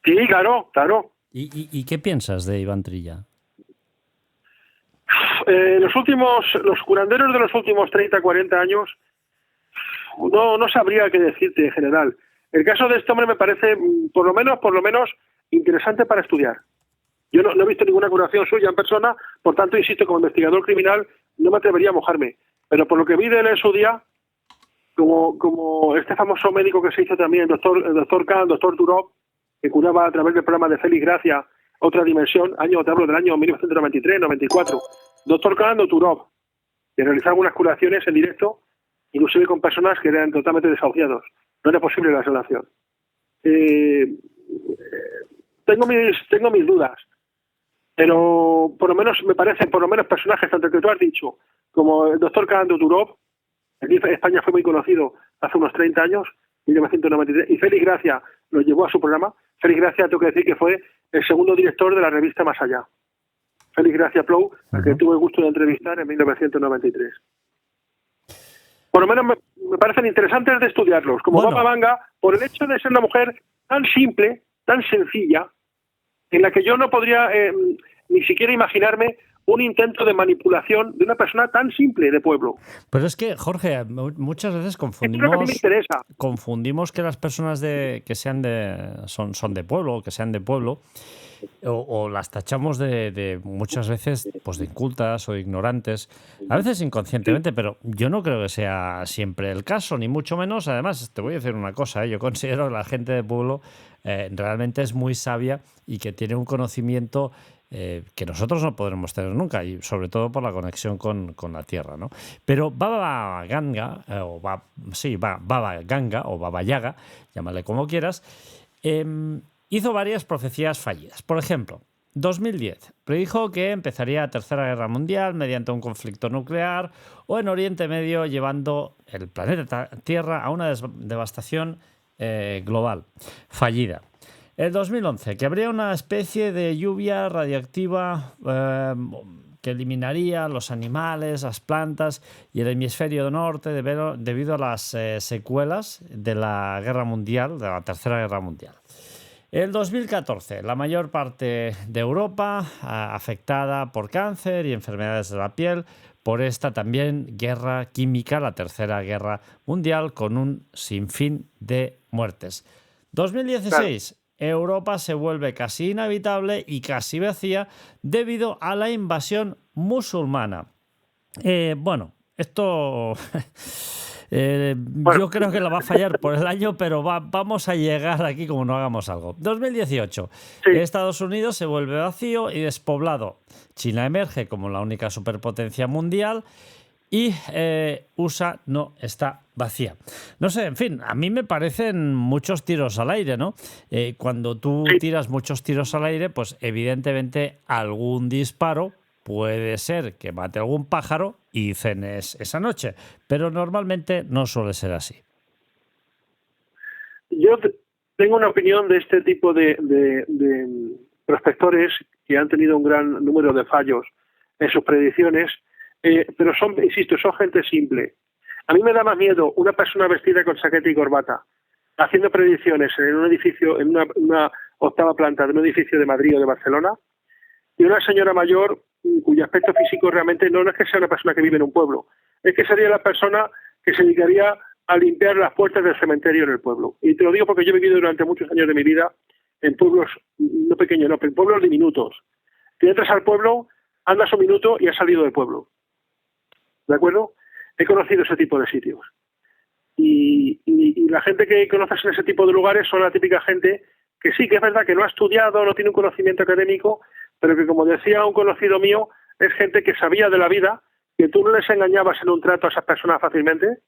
Sí, claro. ¿Y qué piensas de Iván Trilla? Los curanderos de los últimos 30, 40 años, no sabría qué decirte en general. El caso de este hombre me parece, por lo menos, interesante para estudiar. Yo no he visto ninguna curación suya en persona, por tanto, insisto, como investigador criminal, no me atrevería a mojarme. Pero por lo que vi de él en su día, como este famoso médico que se hizo también, el doctor Kahn, el doctor Turov, que curaba a través del programa de Félix Gracia, Otra Dimensión, te hablo del año 1993-94, doctor Kahn o Turov, que realizaba unas curaciones en directo, inclusive con personas que eran totalmente desahuciados. No era posible la sanación. Tengo mis dudas, pero por lo menos me parecen, personajes, tanto que tú has dicho, como el doctor Kahn o Turov, aquí en España fue muy conocido hace unos 30 años, 1993, y Félix Gracia lo llevó a su programa. Félix Gracia, tengo que decir que fue el segundo director de la revista Más Allá. Félix Gracia Plou, al que tuve el gusto de entrevistar en 1993. Por lo menos me parecen interesantes de estudiarlos, como Baba Vanga, por el hecho de ser una mujer tan simple, tan sencilla, en la que yo no podría ni siquiera imaginarme un intento de manipulación de una persona tan simple de pueblo. Pero es que, Jorge, muchas veces confundimos que las personas son de pueblo, que sean de pueblo, o las tachamos de muchas veces pues de incultas o de ignorantes, a veces inconscientemente, pero yo no creo que sea siempre el caso, ni mucho menos. Además, te voy a decir una cosa, yo considero que la gente de pueblo realmente es muy sabia y que tiene un conocimiento que nosotros no podremos tener nunca, y sobre todo por la conexión con la tierra, ¿no? Pero Baba Ganga, Baba Ganga o Baba Yaga, llámale como quieras, hizo varias profecías fallidas. Por ejemplo, 2010 predijo que empezaría la Tercera Guerra Mundial mediante un conflicto nuclear o en Oriente Medio, llevando el planeta Tierra a una devastación global fallida. El 2011, que habría una especie de lluvia radiactiva que eliminaría los animales, las plantas y el hemisferio norte debido a las secuelas de la Guerra Mundial, de la Tercera Guerra Mundial. El 2014, la mayor parte de Europa afectada por cáncer y enfermedades de la piel, por esta también guerra química, la Tercera Guerra Mundial, con un sinfín de muertes. 2016, Europa se vuelve casi inhabitable y casi vacía debido a la invasión musulmana. Esto... Yo creo que la va a fallar por el año, pero vamos a llegar aquí como no hagamos algo. 2018. Sí. Estados Unidos se vuelve vacío y despoblado. China emerge como la única superpotencia mundial y USA no está vacía. No sé, en fin, a mí me parecen muchos tiros al aire, ¿no? Cuando tú tiras muchos tiros al aire, pues evidentemente algún disparo puede ser que mate algún pájaro y cenes esa noche, pero normalmente no suele ser así. Yo tengo una opinión de este tipo de prospectores que han tenido un gran número de fallos en sus predicciones, pero son gente simple. A mí me da más miedo una persona vestida con chaqueta y corbata haciendo predicciones en un edificio, en una octava planta de un edificio de Madrid o de Barcelona, y una señora mayor cuyo aspecto físico realmente no es que sea una persona que vive en un pueblo, es que sería la persona que se dedicaría a limpiar las puertas del cementerio en el pueblo. Y te lo digo porque yo he vivido durante muchos años de mi vida en pueblos, no pequeños, no, pero en pueblos diminutos. Tú entras al pueblo, andas un minuto y has salido del pueblo. ¿de acuerdo? He conocido ese tipo de sitios. Y la gente que conoces en ese tipo de lugares son la típica gente que sí, que es verdad que no ha estudiado, no tiene un conocimiento académico, pero que, como decía un conocido mío, es gente que sabía de la vida, que tú no les engañabas en un trato a esas personas fácilmente,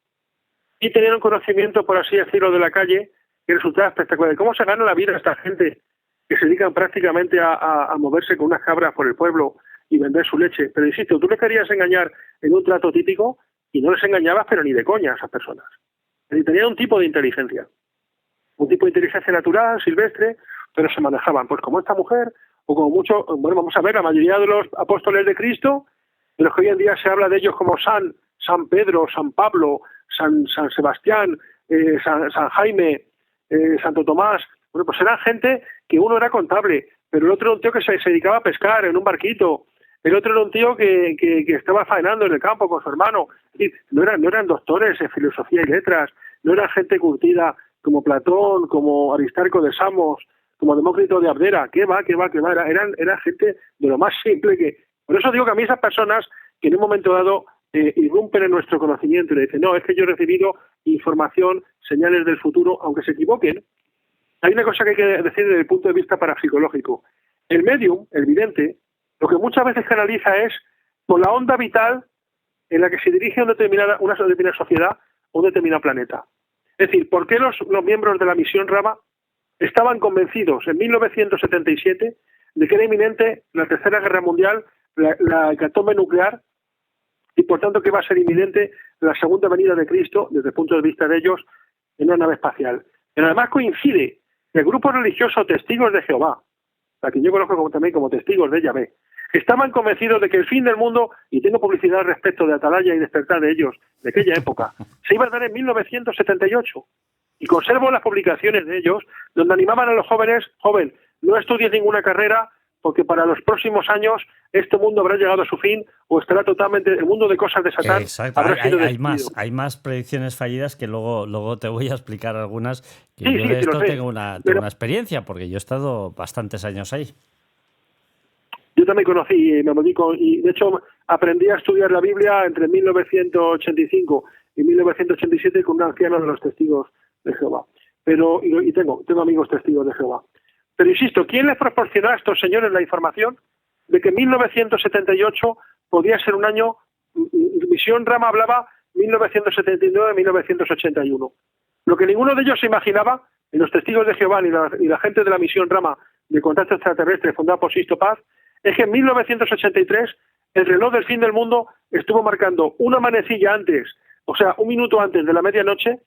y tenían un conocimiento, por así decirlo, de la calle, que resultaba espectacular. ¿Cómo se gana la vida esta gente que se dedican prácticamente a moverse con unas cabras por el pueblo y vender su leche? Pero insisto, tú les querías engañar en un trato típico y no les engañabas, pero ni de coña a esas personas. Tenían un tipo de inteligencia natural, silvestre, pero se manejaban pues como esta mujer, o como mucho, bueno, vamos a ver, la mayoría de los apóstoles de Cristo, de los que hoy en día se habla de ellos como San Pedro, San Pablo, San Sebastián, San Jaime, Santo Tomás. Bueno, pues eran gente que uno era contable, pero el otro era un tío que se dedicaba a pescar en un barquito, el otro era un tío que estaba faenando en el campo con su hermano. Es decir, no eran doctores en filosofía y letras, no eran gente curtida como Platón, como Aristarco de Samos, como Demócrito de Abdera. ¿Qué va? Era gente de lo más simple que... Por eso digo que a mí esas personas que en un momento dado irrumpen en nuestro conocimiento y le dicen, no, es que yo he recibido información, señales del futuro, aunque se equivoquen. Hay una cosa que hay que decir desde el punto de vista parapsicológico. El medium, el vidente, lo que muchas veces canaliza es por la onda vital en la que se dirige una determinada sociedad o un determinado planeta. Es decir, ¿por qué los miembros de la misión Rama estaban convencidos en 1977 de que era inminente la Tercera Guerra Mundial, la hecatombe nuclear, y por tanto que va a ser inminente la segunda venida de Cristo, desde el punto de vista de ellos, en una nave espacial? Pero además coincide el grupo religioso Testigos de Jehová, a quien yo conozco también como Testigos de Yahvé, estaban convencidos de que el fin del mundo, y tengo publicidad al respecto de Atalaya y Despertar de ellos, de aquella época, se iba a dar en 1978. Y conservo las publicaciones de ellos, donde animaban a los jóvenes, joven, no estudies ninguna carrera, porque para los próximos años este mundo habrá llegado a su fin o estará totalmente, el mundo de cosas de Satán. Exacto. Hay más predicciones fallidas que luego te voy a explicar algunas, que yo de esto tengo una experiencia, porque yo he estado bastantes años ahí. Yo también conocí, me dedico, y de hecho aprendí a estudiar la Biblia entre 1985 y 1987 con un anciano de los Testigos de Jehová. Pero tengo amigos Testigos de Jehová. Pero insisto, ¿quién les proporcionó a estos señores la información de que 1978 podía ser un año? Misión Rama hablaba 1979-1981. Lo que ninguno de ellos se imaginaba, ni los Testigos de Jehová ni la gente de la Misión Rama de Contacto Extraterrestre fundada por Sisto Paz, es que en 1983 el reloj del fin del mundo estuvo marcando una manecilla antes, o sea, un minuto antes de la medianoche,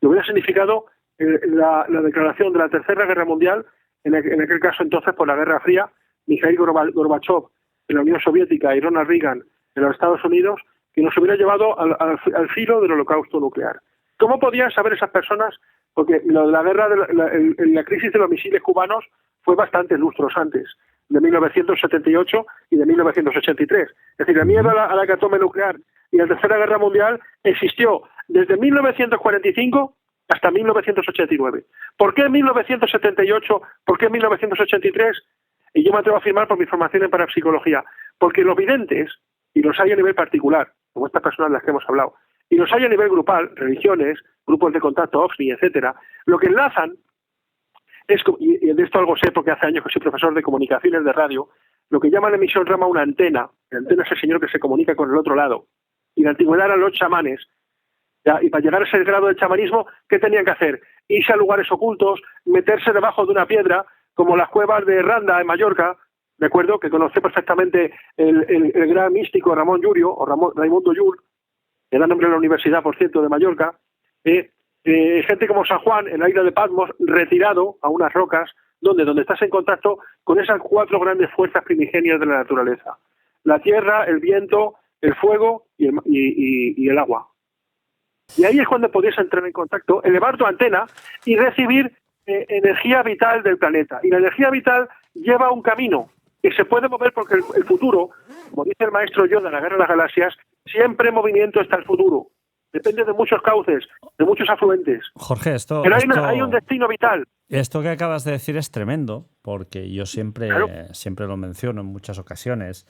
que hubiera significado la declaración de la Tercera Guerra Mundial, en aquel caso entonces por la Guerra Fría, Mikhail Gorbachev en la Unión Soviética y Ronald Reagan en los Estados Unidos, que nos hubiera llevado al filo del holocausto nuclear. ¿Cómo podían saber esas personas? Porque lo de la guerra, la crisis de los misiles cubanos fue bastantes lustros antes, de 1978 y de 1983. Es decir, el miedo a la hecatombe nuclear y la Tercera Guerra Mundial existió desde 1945 hasta 1989. ¿Por qué en 1978? ¿Por qué en 1983? Y yo me atrevo a afirmar por mi formación en parapsicología. Porque los videntes, y los hay a nivel particular, como estas personas de las que hemos hablado, y los hay a nivel grupal, religiones, grupos de contacto, OVNI, etcétera, lo que enlazan es, y de esto algo sé porque hace años que soy profesor de comunicaciones de radio, lo que llaman emisión Rama una antena. La antena es el señor que se comunica con el otro lado. Y en la antigüedad eran los chamanes. ¿Ya? Y para llegar a ese grado de chamanismo, ¿qué tenían que hacer? Irse a lugares ocultos, meterse debajo de una piedra, como las cuevas de Randa en Mallorca, ¿de acuerdo? Que conoce perfectamente el gran místico Ramón Llurio, o Raimundo Llull, que da nombre a la Universidad, por cierto, de Mallorca. Gente como San Juan, en la isla de Patmos, retirado a unas rocas, donde estás en contacto con esas 4 grandes fuerzas primigenias de la naturaleza: la tierra, el viento, el fuego y el agua. Y ahí es cuando podías entrar en contacto, elevar tu antena y recibir energía vital del planeta. Y la energía vital lleva un camino que se puede mover porque el futuro, como dice el maestro Yoda en la Guerra de las Galaxias, siempre en movimiento está el futuro. Depende de muchos cauces, de muchos afluentes. Jorge, pero hay un destino vital. Esto que acabas de decir es tremendo, porque yo siempre lo menciono en muchas ocasiones.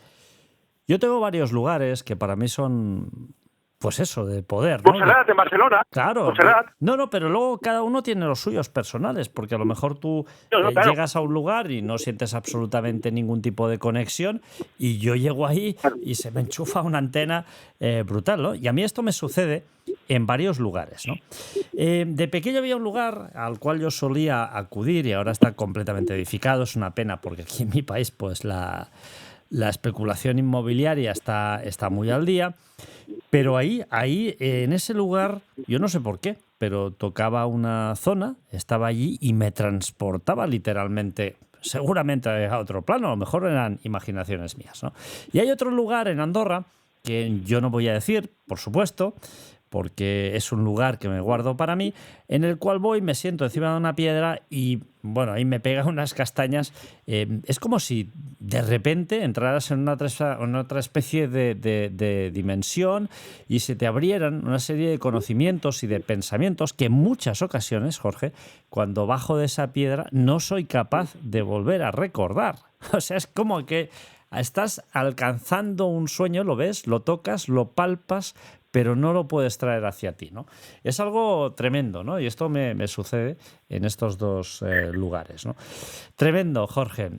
Yo tengo varios lugares que para mí son pues eso, de poder, ¿no? Montserrat, en Barcelona. Claro. Montserrat. No, pero luego cada uno tiene los suyos personales, porque a lo mejor tú Claro. llegas a un lugar y no sientes absolutamente ningún tipo de conexión, y yo llego ahí y se me enchufa una antena brutal, ¿no? Y a mí esto me sucede en varios lugares, ¿no? De pequeño había un lugar al cual yo solía acudir y ahora está completamente edificado. Es una pena porque aquí en mi país pues la especulación inmobiliaria está muy al día. Pero ahí, en ese lugar, yo no sé por qué, pero tocaba una zona, estaba allí y me transportaba literalmente, seguramente a otro plano, a lo mejor eran imaginaciones mías, ¿no? Y hay otro lugar en Andorra que yo no voy a decir, por supuesto, porque es un lugar que me guardo para mí, en el cual voy, me siento encima de una piedra y, bueno, ahí me pegan unas castañas. Es como si de repente entraras en otra especie de dimensión y se te abrieran una serie de conocimientos y de pensamientos que en muchas ocasiones, Jorge, cuando bajo de esa piedra no soy capaz de volver a recordar. O sea, es como que estás alcanzando un sueño, lo ves, lo tocas, lo palpas, pero no lo puedes traer hacia ti, ¿no? Es algo tremendo, ¿no? Y esto me sucede en estos dos lugares, ¿no? Tremendo, Jorge.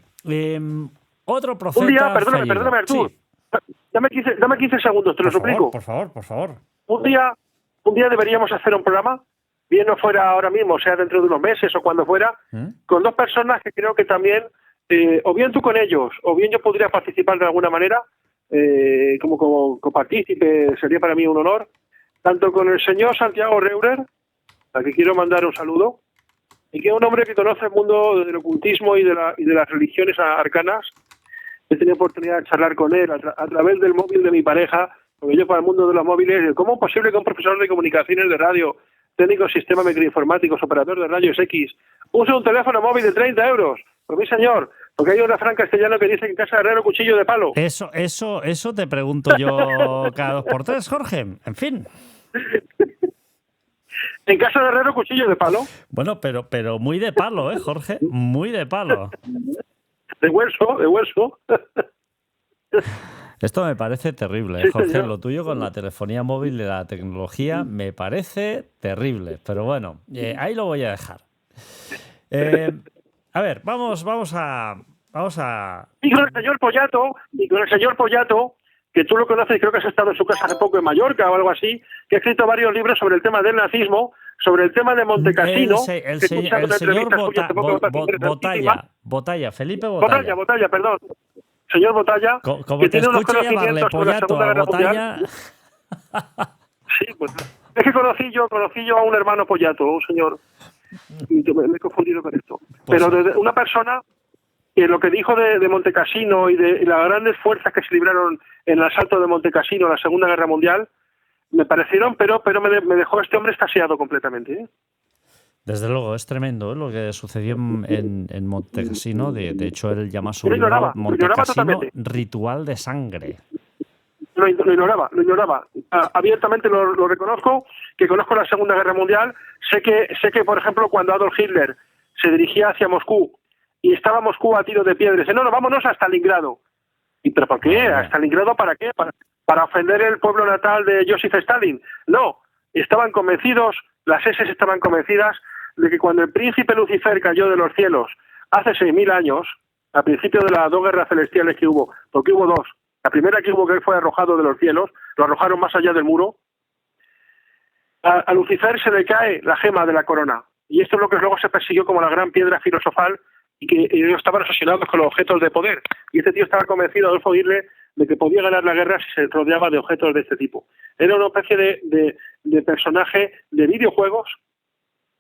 Otro profeta. Un día, perdóname, Artur. Sí. Dame 15 segundos, te lo suplico. Por favor. Un día deberíamos hacer un programa, bien no fuera ahora mismo, sea dentro de unos meses o cuando fuera, con dos personas que creo que también, o bien tú con ellos, o bien yo podría participar de alguna manera, como copartícipe, sería para mí un honor, tanto con el señor Santiago Reurer, al que quiero mandar un saludo, y que es un hombre que conoce el mundo del ocultismo y de las religiones arcanas. He tenido oportunidad de charlar con él a través del móvil de mi pareja, porque yo para el mundo de los móviles, ¿cómo es posible que un profesor de comunicaciones de radio, técnico de sistemas microinformáticos, operador de rayos X, use un teléfono móvil de 30 euros? Pues mi señor, porque hay un refrán castellano que dice que en casa de herrero cuchillo de palo. Eso te pregunto yo cada 2 por 3, Jorge. En fin. En casa de herrero cuchillo de palo. Bueno, pero muy de palo, Jorge, muy de palo. De hueso. Esto me parece terrible, Sí, Jorge. señor. Lo tuyo con la telefonía móvil y la tecnología me parece terrible. Pero bueno, ahí lo voy a dejar. A ver, vamos a... Y con el señor Pollato, que tú lo conoces, creo que has estado en su casa hace poco en Mallorca o algo así, que ha escrito varios libros sobre el tema del nazismo, sobre el tema de Montecasino. El señor Botalla, Felipe Botalla. Botalla, perdón. Señor Botalla, Como que te tiene unos escucho llamarle conocimientos sobre la pollato Segunda a Guerra Botalla... Mundial. Sí, pues es que conocí yo a un hermano Pollato, un señor, y me he confundido con esto. Pues Pero de una persona que lo que dijo de Montecasino y de las grandes fuerzas que se libraron en el asalto de Montecasino en la Segunda Guerra Mundial, me parecieron, pero me dejó este hombre extasiado completamente, ¿eh? Desde luego, es tremendo lo que sucedió en Montecasino. De hecho, él llama su libro lo ignoraba Montecasino, totalmente. Ritual de Sangre. Lo ignoraba. Abiertamente lo reconozco, que conozco la Segunda Guerra Mundial. Sé que, por ejemplo, cuando Adolf Hitler se dirigía hacia Moscú y estaba Moscú a tiro de piedra, dice, no, vámonos a Stalingrado. ¿Y pero por qué? ¿A Stalingrado para qué? ¿Para ofender el pueblo natal de Joseph Stalin? No, estaban convencidos, las SS estaban convencidas de que cuando el príncipe Lucifer cayó de los cielos hace 6.000 años, al principio de las 2 guerras celestiales que hubo, porque hubo 2, la primera que hubo, que él fue arrojado de los cielos, lo arrojaron más allá del muro, a Lucifer se le cae la gema de la corona, y esto es lo que luego se persiguió como la gran piedra filosofal, y que ellos estaban obsesionados con los objetos de poder, y este tío estaba convencido, Adolfo Hitler, de que podía ganar la guerra si se rodeaba de objetos de este tipo. Era una especie de personaje de videojuegos.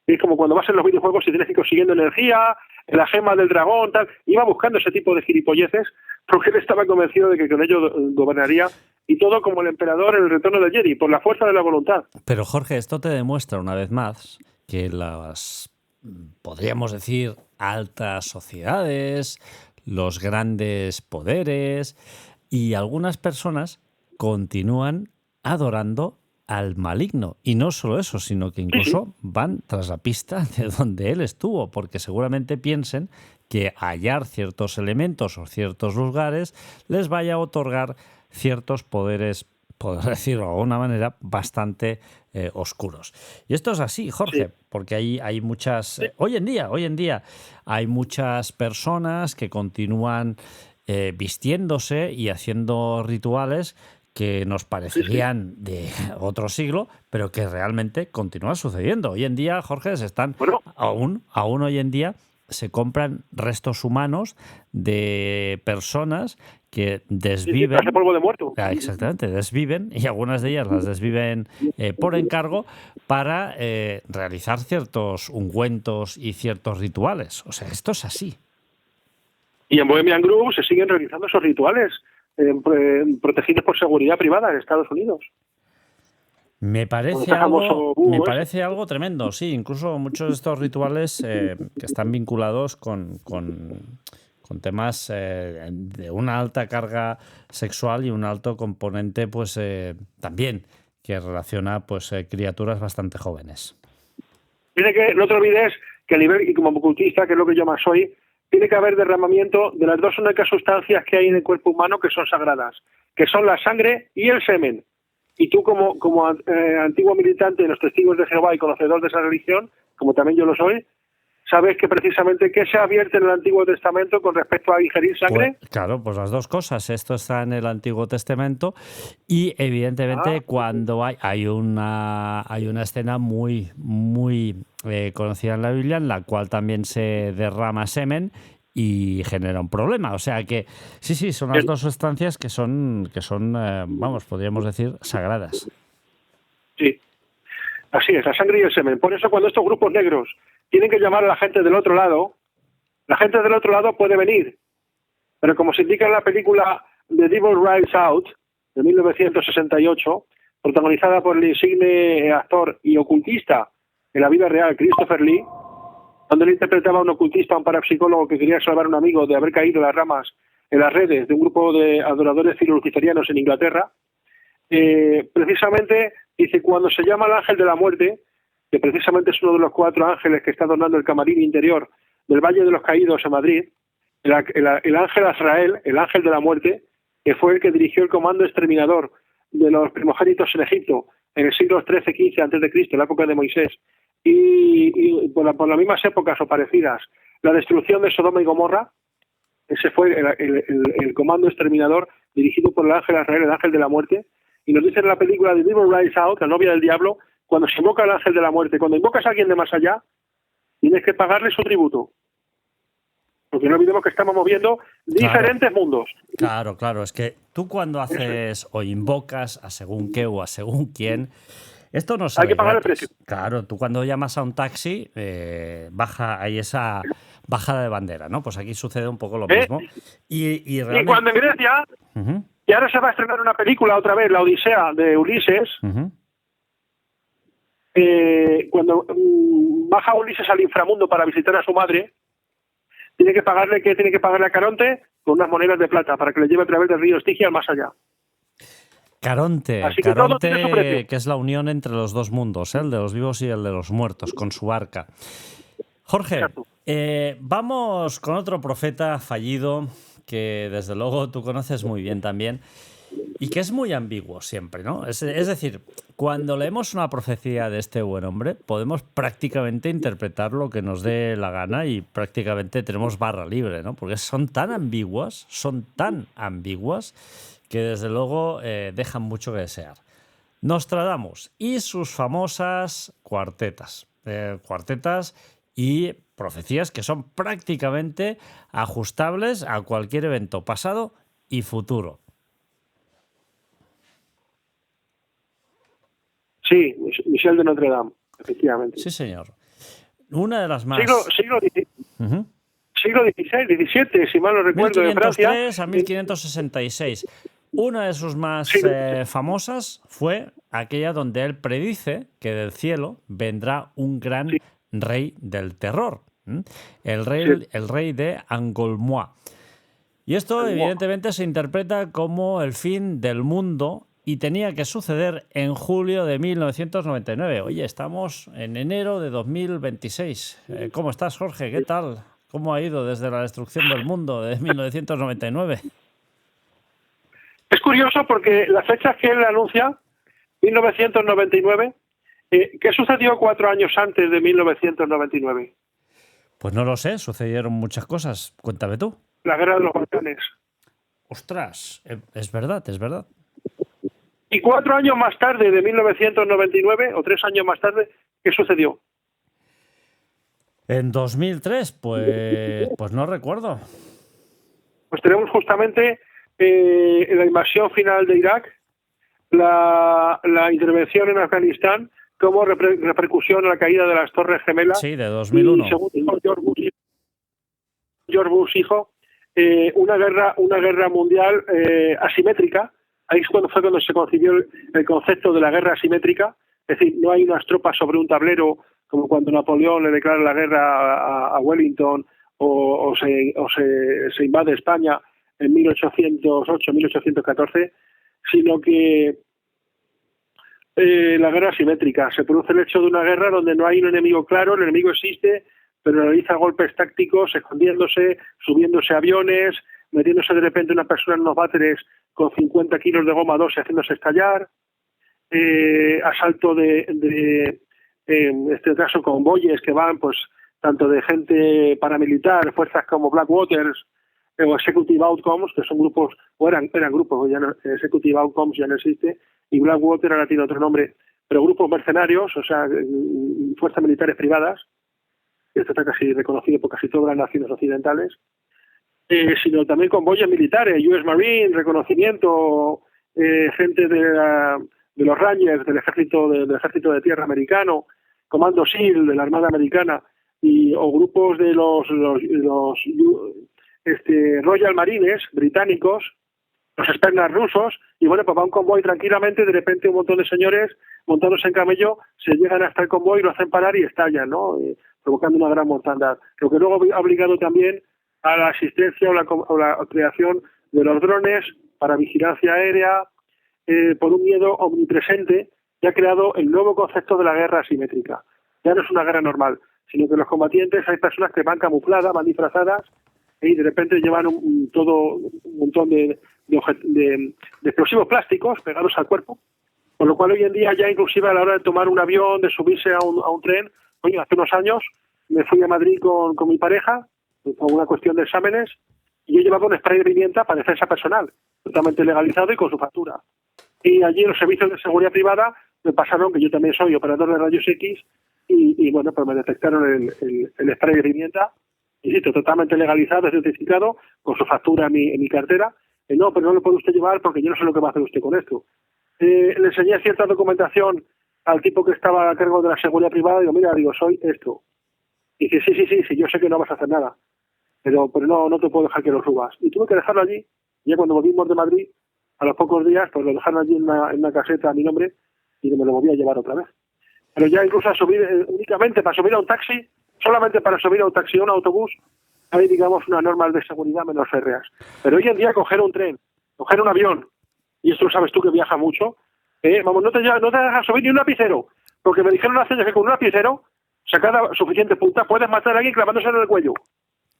Es como cuando vas en los videojuegos y tienes que ir consiguiendo energía, la gema del dragón, tal. Iba buscando ese tipo de gilipolleces porque él estaba convencido de que con ello gobernaría, y todo como el emperador en el retorno del Jedi, por la fuerza de la voluntad. Pero Jorge, esto te demuestra una vez más que las, podríamos decir, altas sociedades, los grandes poderes y algunas personas continúan adorando al maligno. Y no solo eso, sino que incluso van tras la pista de donde él estuvo, porque seguramente piensen que hallar ciertos elementos o ciertos lugares les vaya a otorgar ciertos poderes por decirlo de alguna manera, bastante oscuros. Y esto es así, Jorge, porque hay muchas... hoy en día hay muchas personas que continúan vistiéndose y haciendo rituales que nos parecerían de otro siglo, pero que realmente continúan sucediendo. Hoy en día, Jorge, Bueno, aún hoy en día se compran restos humanos de personas que desviven. hace polvo de muerto. Exactamente, desviven, y algunas de ellas las desviven por encargo para realizar ciertos ungüentos y ciertos rituales. O sea, esto es así. Y en Bohemian Grove se siguen realizando esos rituales protegidos por seguridad privada en Estados Unidos. Me parece algo tremendo, sí. Incluso muchos de estos rituales que están vinculados con temas de una alta carga sexual y un alto componente, pues también que relaciona pues criaturas bastante jóvenes. Tiene que, no te olvides que a nivel, y como ocultista, que es lo que yo más soy, tiene que haber derramamiento de las dos únicas sustancias que hay en el cuerpo humano que son sagradas, que son la sangre y el semen. Y tú como antiguo militante de los Testigos de Jehová y conocedor de esa religión, como también yo lo soy, sabes que precisamente qué se advierte en el Antiguo Testamento con respecto a ingerir sangre. Pues, claro, pues las dos cosas. Esto está en el Antiguo Testamento y evidentemente cuando hay una escena muy conocida en la Biblia en la cual también se derrama semen y genera un problema. O sea que sí, son las dos sustancias que son vamos, podríamos decir, sagradas. Sí, así es, la sangre y el semen. Por eso cuando estos grupos negros tienen que llamar a la gente del otro lado, la gente del otro lado puede venir. Pero como se indica en la película The Devil Rides Out, de 1968, protagonizada por el insigne actor y ocultista en la vida real, Christopher Lee, donde él interpretaba a un ocultista, un parapsicólogo que quería salvar a un amigo de haber caído en las ramas, en las redes de un grupo de adoradores filoluciferianos en Inglaterra, precisamente dice, cuando se llama al ángel de la muerte, que precisamente es uno de los 4 ángeles que está adornando el camarín interior del Valle de los Caídos en Madrid, el ángel Azrael, el ángel de la muerte, que fue el que dirigió el comando exterminador de los primogénitos en Egipto en el siglo XIII-XV a.C., en la época de Moisés, y por las mismas épocas o parecidas, la destrucción de Sodoma y Gomorra. Ese fue el comando exterminador dirigido por el ángel Azrael, el ángel de la muerte. Y nos dice en la película The Devil Rides Out, la novia del diablo, cuando se invoca al ángel de la muerte, cuando invocas a alguien de más allá, tienes que pagarle su tributo. Porque no olvidemos que estamos moviendo diferentes mundos. Claro, es que tú cuando haces o invocas a según qué o a según quién, esto no sale hay que pagar gratis. el precio. Claro, tú cuando llamas a un taxi, hay esa bajada de bandera, ¿no? Pues aquí sucede un poco lo mismo. Y realmente... Y cuando en Grecia, y ahora se va a estrenar una película otra vez, La Odisea de Ulises, cuando baja Ulises al inframundo para visitar a su madre, tiene que pagarle a Caronte con unas monedas de plata para que le lleve a través del río Estigia al más allá. Caronte, que es la unión entre los dos mundos, el de los vivos y el de los muertos, con su arca. Jorge, vamos con otro profeta fallido que desde luego tú conoces muy bien también y que es muy ambiguo siempre, ¿no? Es decir, cuando leemos una profecía de este buen hombre, podemos prácticamente interpretar lo que nos dé la gana y prácticamente tenemos barra libre, ¿no? Porque son tan ambiguas que desde luego dejan mucho que desear. Nostradamus y sus famosas cuartetas. Cuartetas y profecías que son prácticamente ajustables a cualquier evento pasado y futuro. Sí, Michel de Notre Dame, efectivamente. Sí, señor. Una de las más... Siglo XVI, XVII, si mal no recuerdo, en Francia. 1503 a 1566. Una de sus más famosas fue aquella donde él predice que del cielo vendrá un gran rey del terror, el rey de Angulmois. Y esto evidentemente se interpreta como el fin del mundo y tenía que suceder en julio de 1999. Oye, estamos en enero de 2026. ¿Cómo estás, Jorge? ¿Qué tal? ¿Cómo ha ido desde la destrucción del mundo de 1999? Es curioso porque las fechas que él anuncia, 1999, ¿qué sucedió 4 años antes de 1999? Pues no lo sé, sucedieron muchas cosas. Cuéntame tú. La guerra de los Balcanes. Ostras, es verdad, es verdad. Y 4 años más tarde de 1999, o 3 años más tarde, ¿qué sucedió? En 2003, pues no recuerdo. Pues tenemos justamente la invasión final de Irak, la intervención en Afganistán, como repercusión a la caída de las Torres Gemelas. Sí, de 2001. Y según dijo George Bush hijo, una guerra mundial asimétrica. Ahí fue cuando se concibió el concepto de la guerra asimétrica, es decir, no hay unas tropas sobre un tablero como cuando Napoleón le declara la guerra a Wellington o se invade España en 1808, 1814, sino que la guerra asimétrica. Se produce el hecho de una guerra donde no hay un enemigo claro, el enemigo existe, pero realiza golpes tácticos, escondiéndose, subiéndose a aviones, metiéndose de repente una persona en unos váteres con 50 kilos de goma 2 y haciéndose estallar, asalto en este caso, convoyes que van, pues, tanto de gente paramilitar, fuerzas como Blackwaters o Executive Outcomes, que son grupos, o eran grupos, ya no, Executive Outcomes ya no existe, y Blackwater ahora tiene otro nombre, pero grupos mercenarios, o sea, fuerzas militares privadas, esto está casi reconocido por casi todas las naciones occidentales, sino también convoyes militares, US Marine, reconocimiento, gente de los Rangers, del ejército de tierra americano, Comando SEAL de la Armada Americana, o grupos de los Royal Marines británicos, los Spetsnaz rusos, y bueno, pues va un convoy tranquilamente, de repente un montón de señores montados en camello se llegan hasta el convoy, lo hacen parar y estallan, ¿no? Provocando una gran mortandad. Lo que luego ha obligado también a la asistencia o la creación de los drones para vigilancia aérea, por un miedo omnipresente, que ha creado el nuevo concepto de la guerra asimétrica. Ya no es una guerra normal, sino que los combatientes hay personas que van camufladas, van disfrazadas, y de repente llevan un montón de explosivos plásticos pegados al cuerpo, con lo cual hoy en día ya inclusive a la hora de tomar un avión, de subirse a un tren, oye, hace unos años me fui a Madrid con mi pareja, por una cuestión de exámenes, y yo llevaba un spray de pimienta para defensa personal, totalmente legalizado y con su factura. Y allí en los servicios de seguridad privada me pasaron, que yo también soy operador de rayos X, y bueno, pues me detectaron el spray de pimienta, insisto, totalmente legalizado, certificado, con su factura en mi cartera. No, pero no lo puede usted llevar porque yo no sé lo que va a hacer usted con esto. Le enseñé cierta documentación al tipo que estaba a cargo de la seguridad privada, y digo, mira, soy esto. Y dice, sí, yo sé que no vas a hacer nada, pero no te puedo dejar que lo subas. Y tuve que dejarlo allí, y ya cuando volvimos de Madrid, a los pocos días, pues lo dejaron allí en una caseta a mi nombre, y me lo volví a llevar otra vez. Pero ya incluso únicamente para subir a un taxi, solamente para subir a un taxi o un autobús, hay, digamos, unas normas de seguridad menos férreas. Pero hoy en día coger un tren, coger un avión, y esto lo sabes tú que viaja mucho, vamos, no te dejas subir ni un lapicero, porque me dijeron hace años que con un lapicero, sacada suficiente punta, puedes matar a alguien clavándose en el cuello.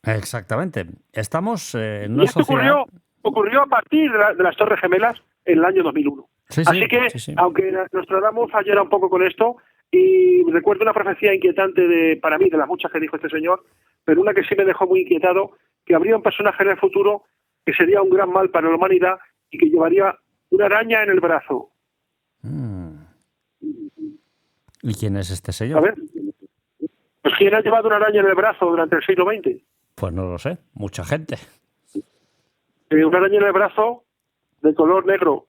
Exactamente. Estamos en Y una esto sociedad... ocurrió a partir de las Torres Gemelas en el año 2001. Sí, Así que, sí. aunque Nostradamus fallara un poco con esto, y recuerdo una profecía inquietante para mí, de las muchas que dijo este señor, pero una que sí me dejó muy inquietado, que habría un personaje en el futuro que sería un gran mal para la humanidad y que llevaría una araña en el brazo. ¿Y quién es este señor? A ver, pues ¿quién ha llevado una araña en el brazo durante el siglo XX? Pues no lo sé, mucha gente. Una araña en el brazo de color negro,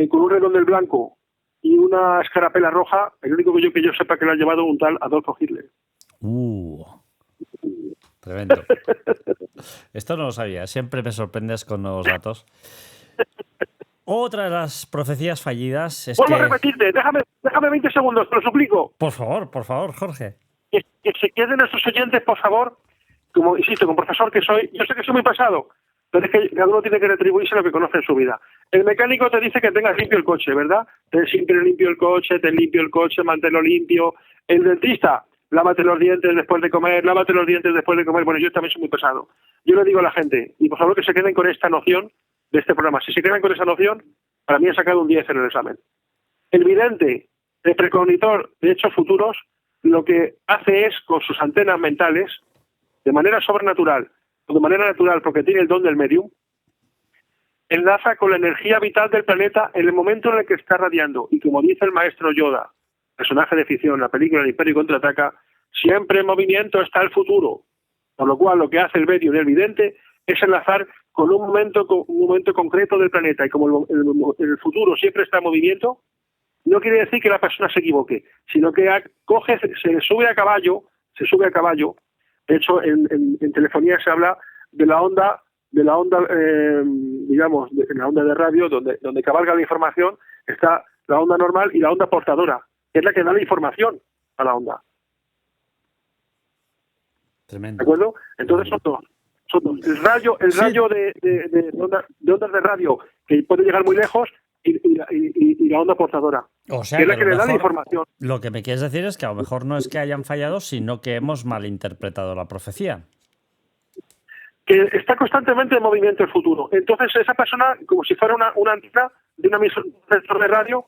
con un redondel blanco y una escarapela roja, el único que yo sepa que lo ha llevado un tal Adolfo Hitler. Tremendo. Esto no lo sabía, siempre me sorprendes con nuevos datos. Otra de las profecías fallidas es Vuelvo que... a repetirte, déjame 20 segundos, te lo suplico. Por favor, Jorge. Que se queden nuestros oyentes, por favor, como insisto, como profesor que soy, yo sé que soy muy pesado, pero es que cada uno tiene que retribuirse lo que conoce en su vida. El mecánico te dice que tengas limpio el coche, ¿verdad? Ten siempre limpio el coche, manténlo limpio. El dentista, lávate los dientes después de comer. Bueno, yo también soy muy pesado. Yo le digo a la gente, y por favor que se queden con esta noción, de este programa. Si se quedan con esa noción, para mí han sacado un 10 en el examen. El vidente, el precognitor de hechos futuros, lo que hace es, con sus antenas mentales, de manera sobrenatural, o de manera natural, porque tiene el don del medium, enlaza con la energía vital del planeta en el momento en el que está radiando. Y como dice el maestro Yoda, personaje de ficción en la película El Imperio Contraataca, siempre en movimiento está el futuro. Por lo cual, lo que hace el medium y el vidente es enlazar con un momento concreto del planeta. Y como el futuro siempre está en movimiento, no quiere decir que la persona se equivoque, sino que se sube a caballo. De hecho, en telefonía se habla de la onda, digamos, en la onda de radio, donde cabalga la información, está la onda normal y la onda portadora, que es la que da la información a la onda. Tremendo. ¿De acuerdo? Entonces son dos. El rayo de ondas de radio, que puede llegar muy lejos, y la onda portadora, O sea, que es la que que le da la información. Lo que me quieres decir es que a lo mejor no es que hayan fallado, sino que hemos malinterpretado la profecía. Que está constantemente en movimiento el futuro. Entonces esa persona, como si fuera una antena de una emisora de radio,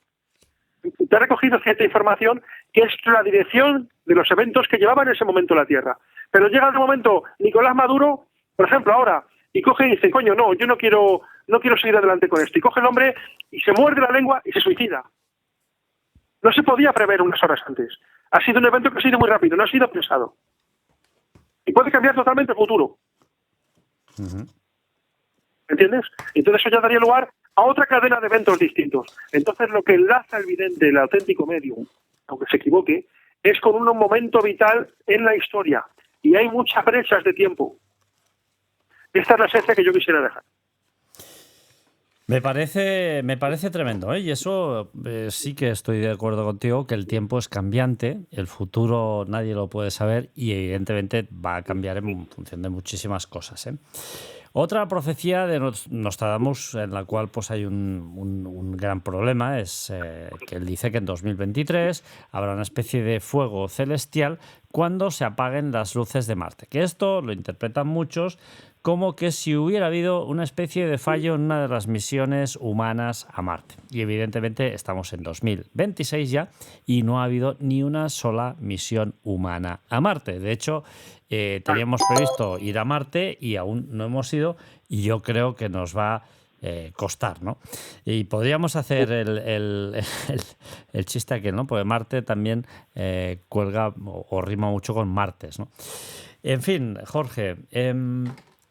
te ha recogido cierta información que es la dirección de los eventos que llevaba en ese momento la Tierra. Pero llega el momento Nicolás Maduro, por ejemplo, ahora, y coge y dice, coño, no, yo no quiero seguir adelante con esto. Y coge el hombre y se muerde la lengua y se suicida. No se podía prever unas horas antes. Ha sido un evento que ha sido muy rápido, no ha sido pensado. Y puede cambiar totalmente el futuro. Uh-huh. ¿Entiendes? Entonces eso ya daría lugar a otra cadena de eventos distintos. Entonces lo que enlaza el vidente, el auténtico medium, aunque se equivoque, es con un momento vital en la historia. Y hay muchas brechas de tiempo. Esta es la esencia que yo quisiera dejar. Me parece tremendo, ¿eh? Y eso sí que estoy de acuerdo contigo, que el tiempo es cambiante, el futuro nadie lo puede saber y evidentemente va a cambiar en función de muchísimas cosas, ¿eh? Otra profecía de Nostradamus en la cual pues hay un gran problema es que él dice que en 2023 habrá una especie de fuego celestial cuando se apaguen las luces de Marte. Que esto lo interpretan muchos como que si hubiera habido una especie de fallo en una de las misiones humanas a Marte. Y evidentemente estamos en 2026 ya y no ha habido ni una sola misión humana a Marte. De hecho, teníamos previsto ir a Marte y aún no hemos ido y yo creo que nos va a costar, ¿no? Y podríamos hacer el chiste aquel, ¿no? Porque Marte también cuelga o rima mucho con martes, ¿no? En fin, Jorge,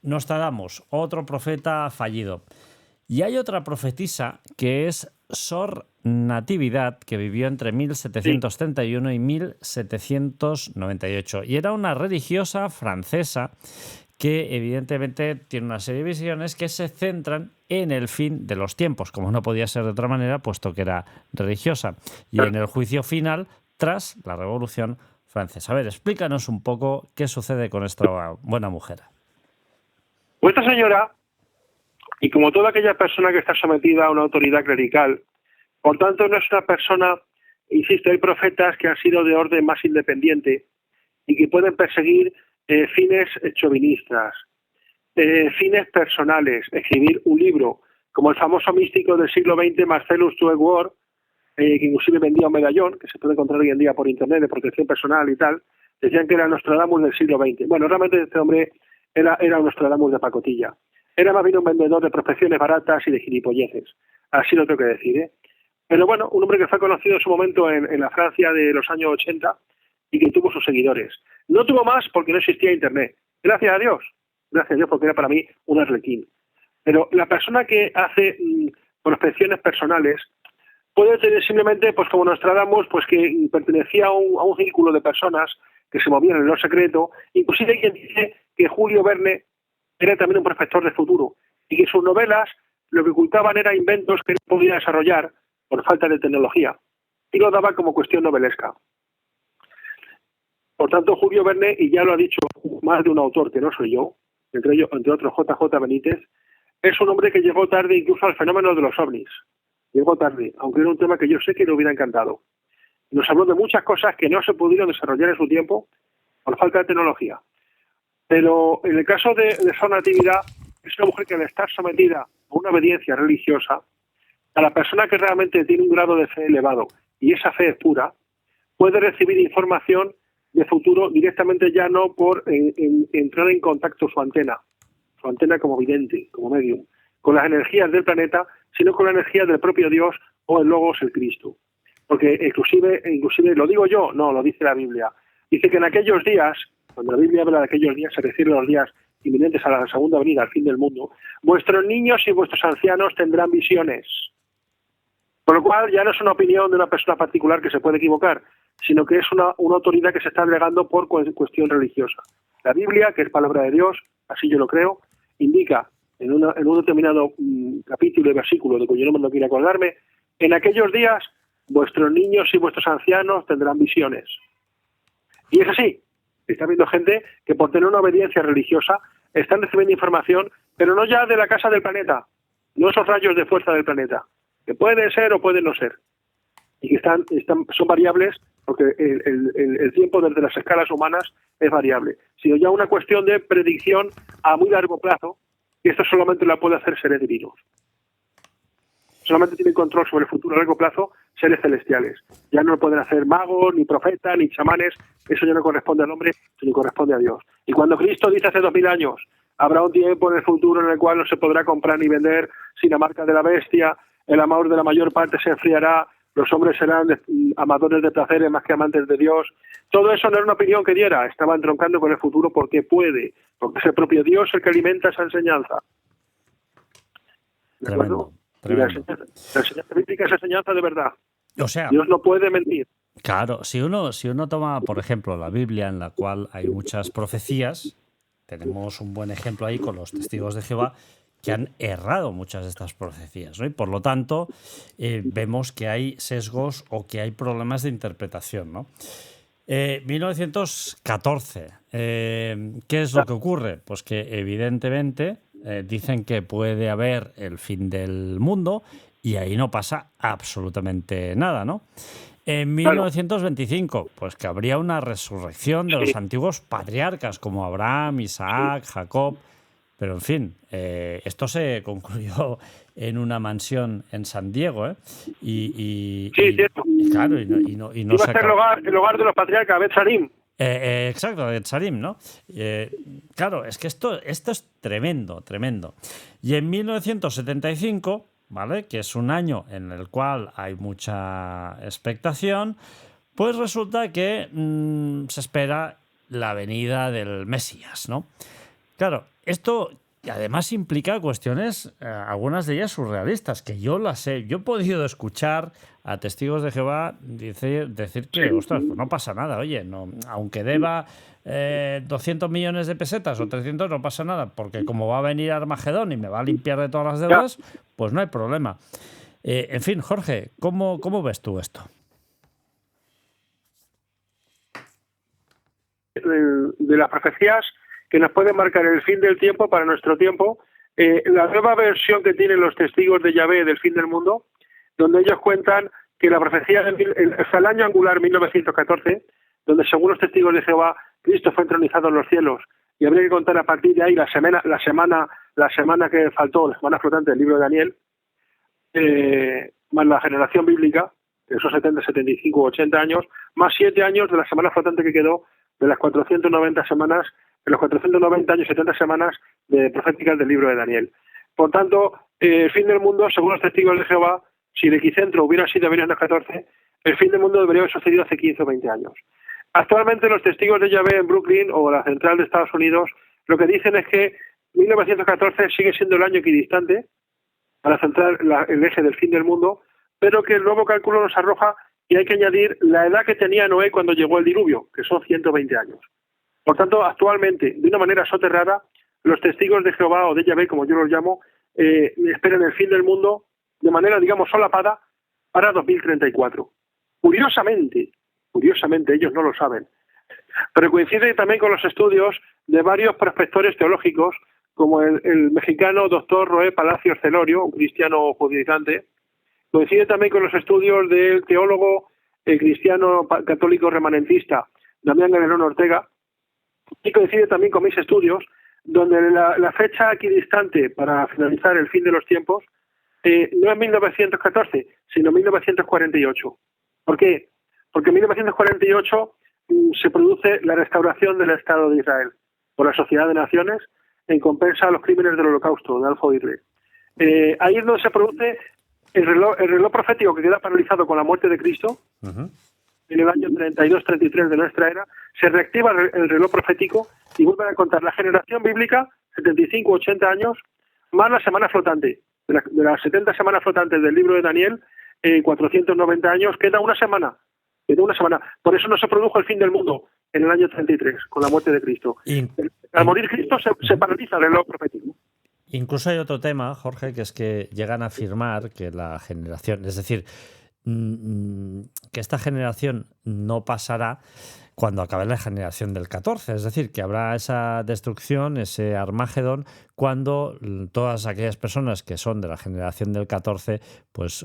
Nostradamus, otro profeta fallido. Y hay otra profetisa que es Sor Natividad, que vivió entre 1731 y 1798. Y era una religiosa francesa que evidentemente tiene una serie de visiones que se centran en el fin de los tiempos, como no podía ser de otra manera, puesto que era religiosa, y en el juicio final tras la Revolución Francesa. A ver, explícanos un poco qué sucede con esta buena mujer. Pues esta señora, y como toda aquella persona que está sometida a una autoridad clerical, por tanto no es una persona, insisto, hay profetas que han sido de orden más independiente y que pueden perseguir fines chauvinistas, fines personales, escribir un libro, como el famoso místico del siglo XX, Marcellus Tuegwor, que inclusive vendía un medallón, que se puede encontrar hoy en día por internet, de protección personal y tal, decían que era Nostradamus del siglo XX. Bueno, realmente este hombre era un Nostradamus de pacotilla. Era más bien un vendedor de prospecciones baratas y de gilipolleces. Así lo tengo que decir, ¿eh? Pero bueno, un hombre que fue conocido en su momento en la Francia de los años 80 y que tuvo sus seguidores. No tuvo más porque no existía Internet. Gracias a Dios, porque era para mí un arlequín. Pero la persona que hace prospecciones personales puede tener simplemente, pues como Nostradamus, pues que pertenecía a un círculo de personas que se movían en lo secreto. Inclusive hay quien dice que Julio Verne era también un prospector de futuro y que sus novelas lo que ocultaban eran inventos que no podía desarrollar por falta de tecnología y lo daba como cuestión novelesca. Por tanto, Julio Verne, y ya lo ha dicho más de un autor que no soy yo, entre otros JJ Benítez, es un hombre que llegó tarde incluso al fenómeno de los ovnis. Llegó tarde, aunque era un tema que yo sé que le hubiera encantado. Nos habló de muchas cosas que no se pudieron desarrollar en su tiempo por falta de tecnología. Pero en el caso de Sor Natividad, es una mujer que al estar sometida o una obediencia religiosa, a la persona que realmente tiene un grado de fe elevado y esa fe es pura, puede recibir información de futuro directamente, ya no por entrar en contacto su antena como vidente, como medium, con las energías del planeta, sino con la energía del propio Dios o el Logos, el Cristo. Porque inclusive lo digo yo, no, lo dice la Biblia. Dice que en aquellos días, cuando la Biblia habla de aquellos días, se refiere a los días inminentes a la segunda venida, al fin del mundo, vuestros niños y vuestros ancianos tendrán visiones. Por lo cual ya no es una opinión de una persona particular que se puede equivocar, sino que es una autoridad que se está delegando por cuestión religiosa. La Biblia, que es palabra de Dios, así yo lo creo, indica en un determinado capítulo y versículo de cuyo nombre no quiero acordarme, en aquellos días vuestros niños y vuestros ancianos tendrán visiones. Y es así. Está habiendo gente que por tener una obediencia religiosa están recibiendo información, pero no ya de la casa del planeta, no esos rayos de fuerza del planeta, que pueden ser o pueden no ser, y que son variables, porque el tiempo desde las escalas humanas es variable, sino ya una cuestión de predicción a muy largo plazo, y esto solamente la puede hacer seres divinos. Solamente tienen control sobre el futuro a largo plazo seres celestiales. Ya no lo pueden hacer magos, ni profetas, ni chamanes. Eso ya no corresponde al hombre, sino corresponde a Dios. Y cuando Cristo dice hace 2000 años, habrá un tiempo en el futuro en el cual no se podrá comprar ni vender sin la marca de la bestia, el amor de la mayor parte se enfriará, los hombres serán amadores de placeres más que amantes de Dios. Todo eso no era una opinión que diera, estaba entroncando con el futuro porque puede, porque es el propio Dios el que alimenta esa enseñanza. ¿De acuerdo? Tremendo. La enseñanza bíblica es enseñanza de verdad. O sea, Dios no puede mentir. Claro, si uno toma, por ejemplo, la Biblia, en la cual hay muchas profecías, tenemos un buen ejemplo ahí con los testigos de Jehová, que han errado muchas de estas profecías, ¿no? Y por lo tanto, vemos que hay sesgos o que hay problemas de interpretación, ¿no? 1914, ¿qué es lo que ocurre? Pues que evidentemente dicen que puede haber el fin del mundo y ahí no pasa absolutamente nada, ¿no? En 1925, pues que habría una resurrección de los antiguos patriarcas como Abraham, Isaac, Jacob, pero en fin, esto se concluyó en una mansión en San Diego, ¿eh? Cierto. Claro, y no iba a ser el hogar de los patriarcas, Bet Sarim. Exacto, de Tsarim, ¿no? Claro, es que esto es tremendo, tremendo. Y en 1975, ¿vale? Que es un año en el cual hay mucha expectación, pues resulta que se espera la venida del Mesías, ¿no? Claro, esto además implica cuestiones, algunas de ellas surrealistas, que yo las sé. Yo he podido escuchar a testigos de Jehová decir que, ostras, pues no pasa nada, oye, no, aunque deba 200 millones de pesetas o 300, no pasa nada, porque como va a venir Armagedón y me va a limpiar de todas las deudas, pues no hay problema. En fin, Jorge, ¿cómo ves tú esto? De las profecías que nos pueden marcar el fin del tiempo para nuestro tiempo, la nueva versión que tienen los testigos de Yahvé del fin del mundo, donde ellos cuentan que la profecía hasta el año angular 1914, donde según los testigos de Jehová, Cristo fue entronizado en los cielos, y habría que contar a partir de ahí la semana que faltó, la semana flotante del libro de Daniel, más la generación bíblica, esos 70, 75, 80 años, más 7 años de la semana flotante que quedó de las 490 semanas, de los 490 años, 70 semanas de proféticas del libro de Daniel. Por tanto, el fin del mundo, según los testigos de Jehová, si el epicentro hubiera sido en 1914, el fin del mundo debería haber sucedido hace 15 o 20 años. Actualmente los testigos de Yahvé en Brooklyn o la central de Estados Unidos lo que dicen es que 1914 sigue siendo el año equidistante para centrar el eje del fin del mundo, pero que el nuevo cálculo nos arroja y hay que añadir la edad que tenía Noé cuando llegó el diluvio, que son 120 años. Por tanto, actualmente, de una manera soterrada, los testigos de Jehová o de Yahvé, como yo los llamo, esperan el fin del mundo de manera, digamos, solapada para 2034. Curiosamente, ellos no lo saben, pero coincide también con los estudios de varios prospectores teológicos, como el mexicano doctor Roé Palacios Celorio, un cristiano judaizante. Coincide también con los estudios del teólogo cristiano católico remanentista Damián Galerón Ortega, y coincide también con mis estudios donde la fecha equidistante para finalizar el fin de los tiempos no es 1914, sino 1948. ¿Por qué? Porque en 1948 se produce la restauración del Estado de Israel por la Sociedad de Naciones en compensa a los crímenes del Holocausto de Adolfo Hitler. Ahí es donde se produce el reloj profético que queda paralizado con la muerte de Cristo. En el año 32-33 de nuestra era, se reactiva el reloj profético y vuelven a contar la generación bíblica, 75-80 años, más la semana flotante. De las 70 semanas flotantes del libro de Daniel, 490 años, queda una semana. Por eso no se produjo el fin del mundo en el año 33, con la muerte de Cristo. Al morir Cristo se paraliza el reloj profético. Incluso hay otro tema, Jorge, que es que llegan a afirmar que la generación, es decir, que esta generación no pasará cuando acabe la generación del 14, es decir, que habrá esa destrucción, ese Armagedón, cuando todas aquellas personas que son de la generación del 14 pues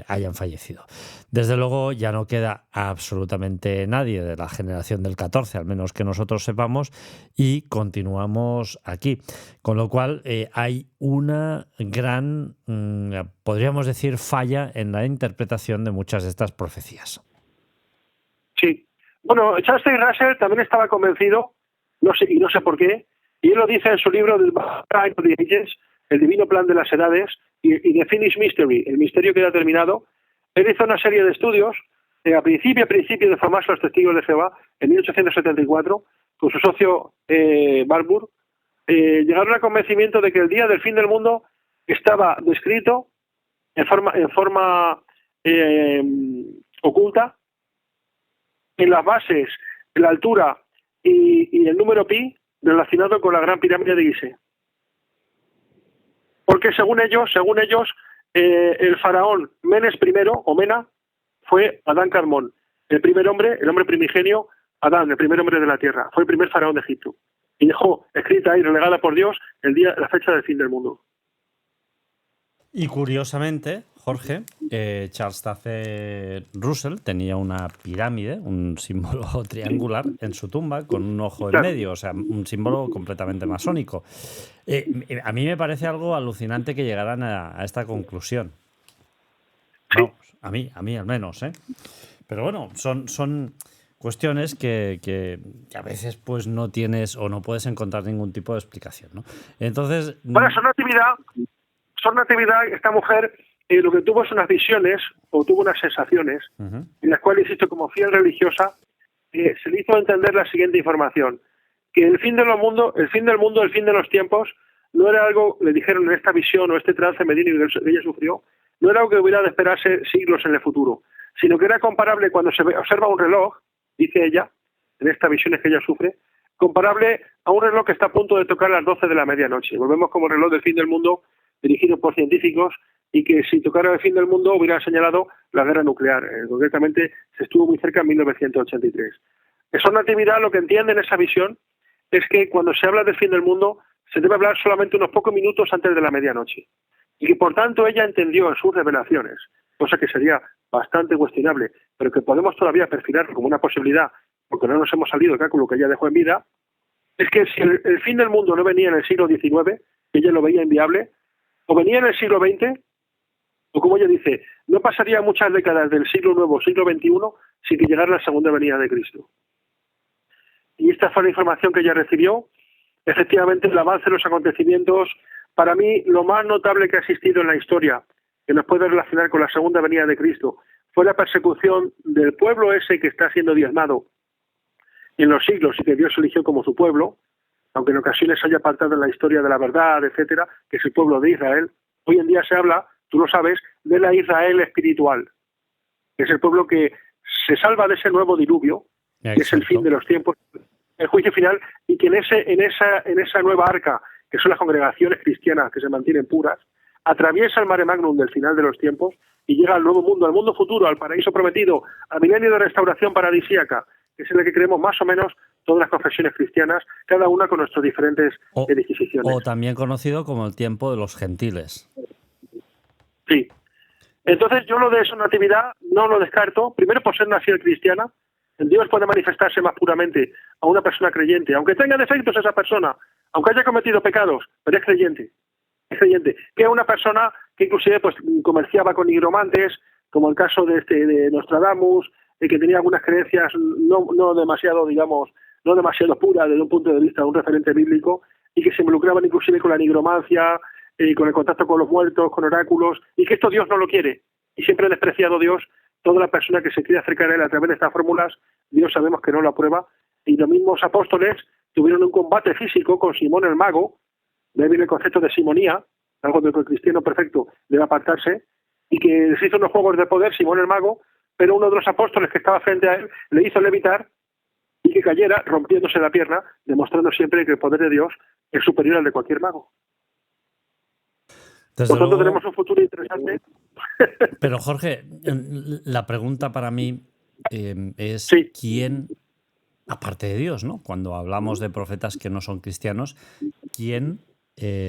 hayan fallecido. Desde luego ya no queda absolutamente nadie de la generación del 14, al menos que nosotros sepamos, y continuamos aquí. Con lo cual hay una gran, podríamos decir, falla en la interpretación de muchas de estas profecías. Sí. Bueno, Charles Taze Russell también estaba convencido, no sé por qué, y él lo dice en su libro The Time of the Ages, El divino plan de las edades, y The Finished Mystery, el misterio queda terminado. Él hizo una serie de estudios, a principio de formarse los testigos de Jehová, en 1874, con su socio Barbour, llegaron al convencimiento de que el día del fin del mundo estaba descrito en forma oculta, en las bases, en la altura y el número pi relacionado con la gran pirámide de Gizeh. Porque según ellos, el faraón Menes I, o Mena, fue Adán Carmón, el hombre primigenio, Adán, el primer hombre de la tierra, fue el primer faraón de Egipto. Y dejó escrita y relegada por Dios la fecha del fin del mundo. Y curiosamente, Jorge, Charles Taze Russell tenía una pirámide, un símbolo triangular en su tumba con un ojo en medio, o sea, un símbolo completamente masónico. A mí me parece algo alucinante que llegaran a esta conclusión. Vamos, a mí al menos, ¿eh? Pero bueno, son cuestiones que a veces pues no tienes o no puedes encontrar ningún tipo de explicación, ¿no? Entonces, bueno, son natividad, esta mujer lo que tuvo es unas visiones o tuvo unas sensaciones en las cuales, insisto, como fiel religiosa, se le hizo entender la siguiente información, que el fin del mundo, el fin de los tiempos, no era algo, le dijeron en esta visión o este trance medínico que ella sufrió, no era algo que hubiera de esperarse siglos en el futuro, sino que era comparable cuando se observa un reloj, dice ella, en estas visiones que ella sufre, comparable a un reloj que está a punto de tocar las 12 de la medianoche. Volvemos como reloj del fin del mundo dirigido por científicos y que si tocara el fin del mundo hubiera señalado la guerra nuclear. Concretamente se estuvo muy cerca en 1983. Esa natividad lo que entiende en esa visión es que cuando se habla del fin del mundo se debe hablar solamente unos pocos minutos antes de la medianoche. Y que por tanto ella entendió en sus revelaciones, cosa que sería bastante cuestionable, pero que podemos todavía perfilar como una posibilidad, porque no nos hemos salido del cálculo que ella dejó en vida, es que si el fin del mundo no venía en el siglo XIX, ella lo veía inviable, o venía en el siglo XX, o como ella dice, no pasaría muchas décadas del siglo nuevo, siglo XXI, sin que llegara la segunda venida de Cristo. Y esta fue la información que ella recibió. Efectivamente, el avance de los acontecimientos, para mí, lo más notable que ha existido en la historia, que nos puede relacionar con la segunda venida de Cristo, fue la persecución del pueblo ese que está siendo diezmado en los siglos y que Dios eligió como su pueblo, aunque en ocasiones haya apartado en la historia de la verdad, etcétera, que es el pueblo de Israel. Hoy en día se habla, tú lo sabes, de la Israel espiritual, que es el pueblo que se salva de ese nuevo diluvio, que es el fin de los tiempos, el juicio final, y que en esa nueva arca, que son las congregaciones cristianas que se mantienen puras, atraviesa el mare magnum del final de los tiempos y llega al nuevo mundo, al mundo futuro, al paraíso prometido, al milenio de restauración paradisíaca, que es en el que creemos más o menos todas las confesiones cristianas, cada una con nuestras diferentes disquisiciones. O también conocido como el tiempo de los gentiles. Sí. Entonces yo lo de esa natividad no lo descarto, primero por ser una fiel cristiana, Dios puede manifestarse más puramente a una persona creyente, aunque tenga defectos esa persona, aunque haya cometido pecados, pero es creyente. Es creyente. Que es una persona que inclusive pues comerciaba con nigromantes, como el caso de Nostradamus, que tenía algunas creencias no demasiado, digamos, no demasiado puras desde un punto de vista de un referente bíblico, y que se involucraban inclusive con la nigromancia, con el contacto con los muertos, con oráculos, y que esto Dios no lo quiere. Y siempre ha despreciado Dios toda la persona que se quiere acercar a él a través de estas fórmulas. Dios sabemos que no lo aprueba. Y los mismos apóstoles tuvieron un combate físico con Simón el mago, de ahí viene el concepto de simonía, algo de que el cristiano perfecto debe apartarse, y que se hizo unos juegos de poder, Simón el mago, pero uno de los apóstoles que estaba frente a él le hizo levitar y que cayera rompiéndose la pierna, demostrando siempre que el poder de Dios es superior al de cualquier mago. Desde Por tanto, luego, tenemos un futuro interesante. pero Jorge, la pregunta para mí es Sí. quién, aparte de Dios, ¿no? Cuando hablamos de profetas que no son cristianos, ¿quién,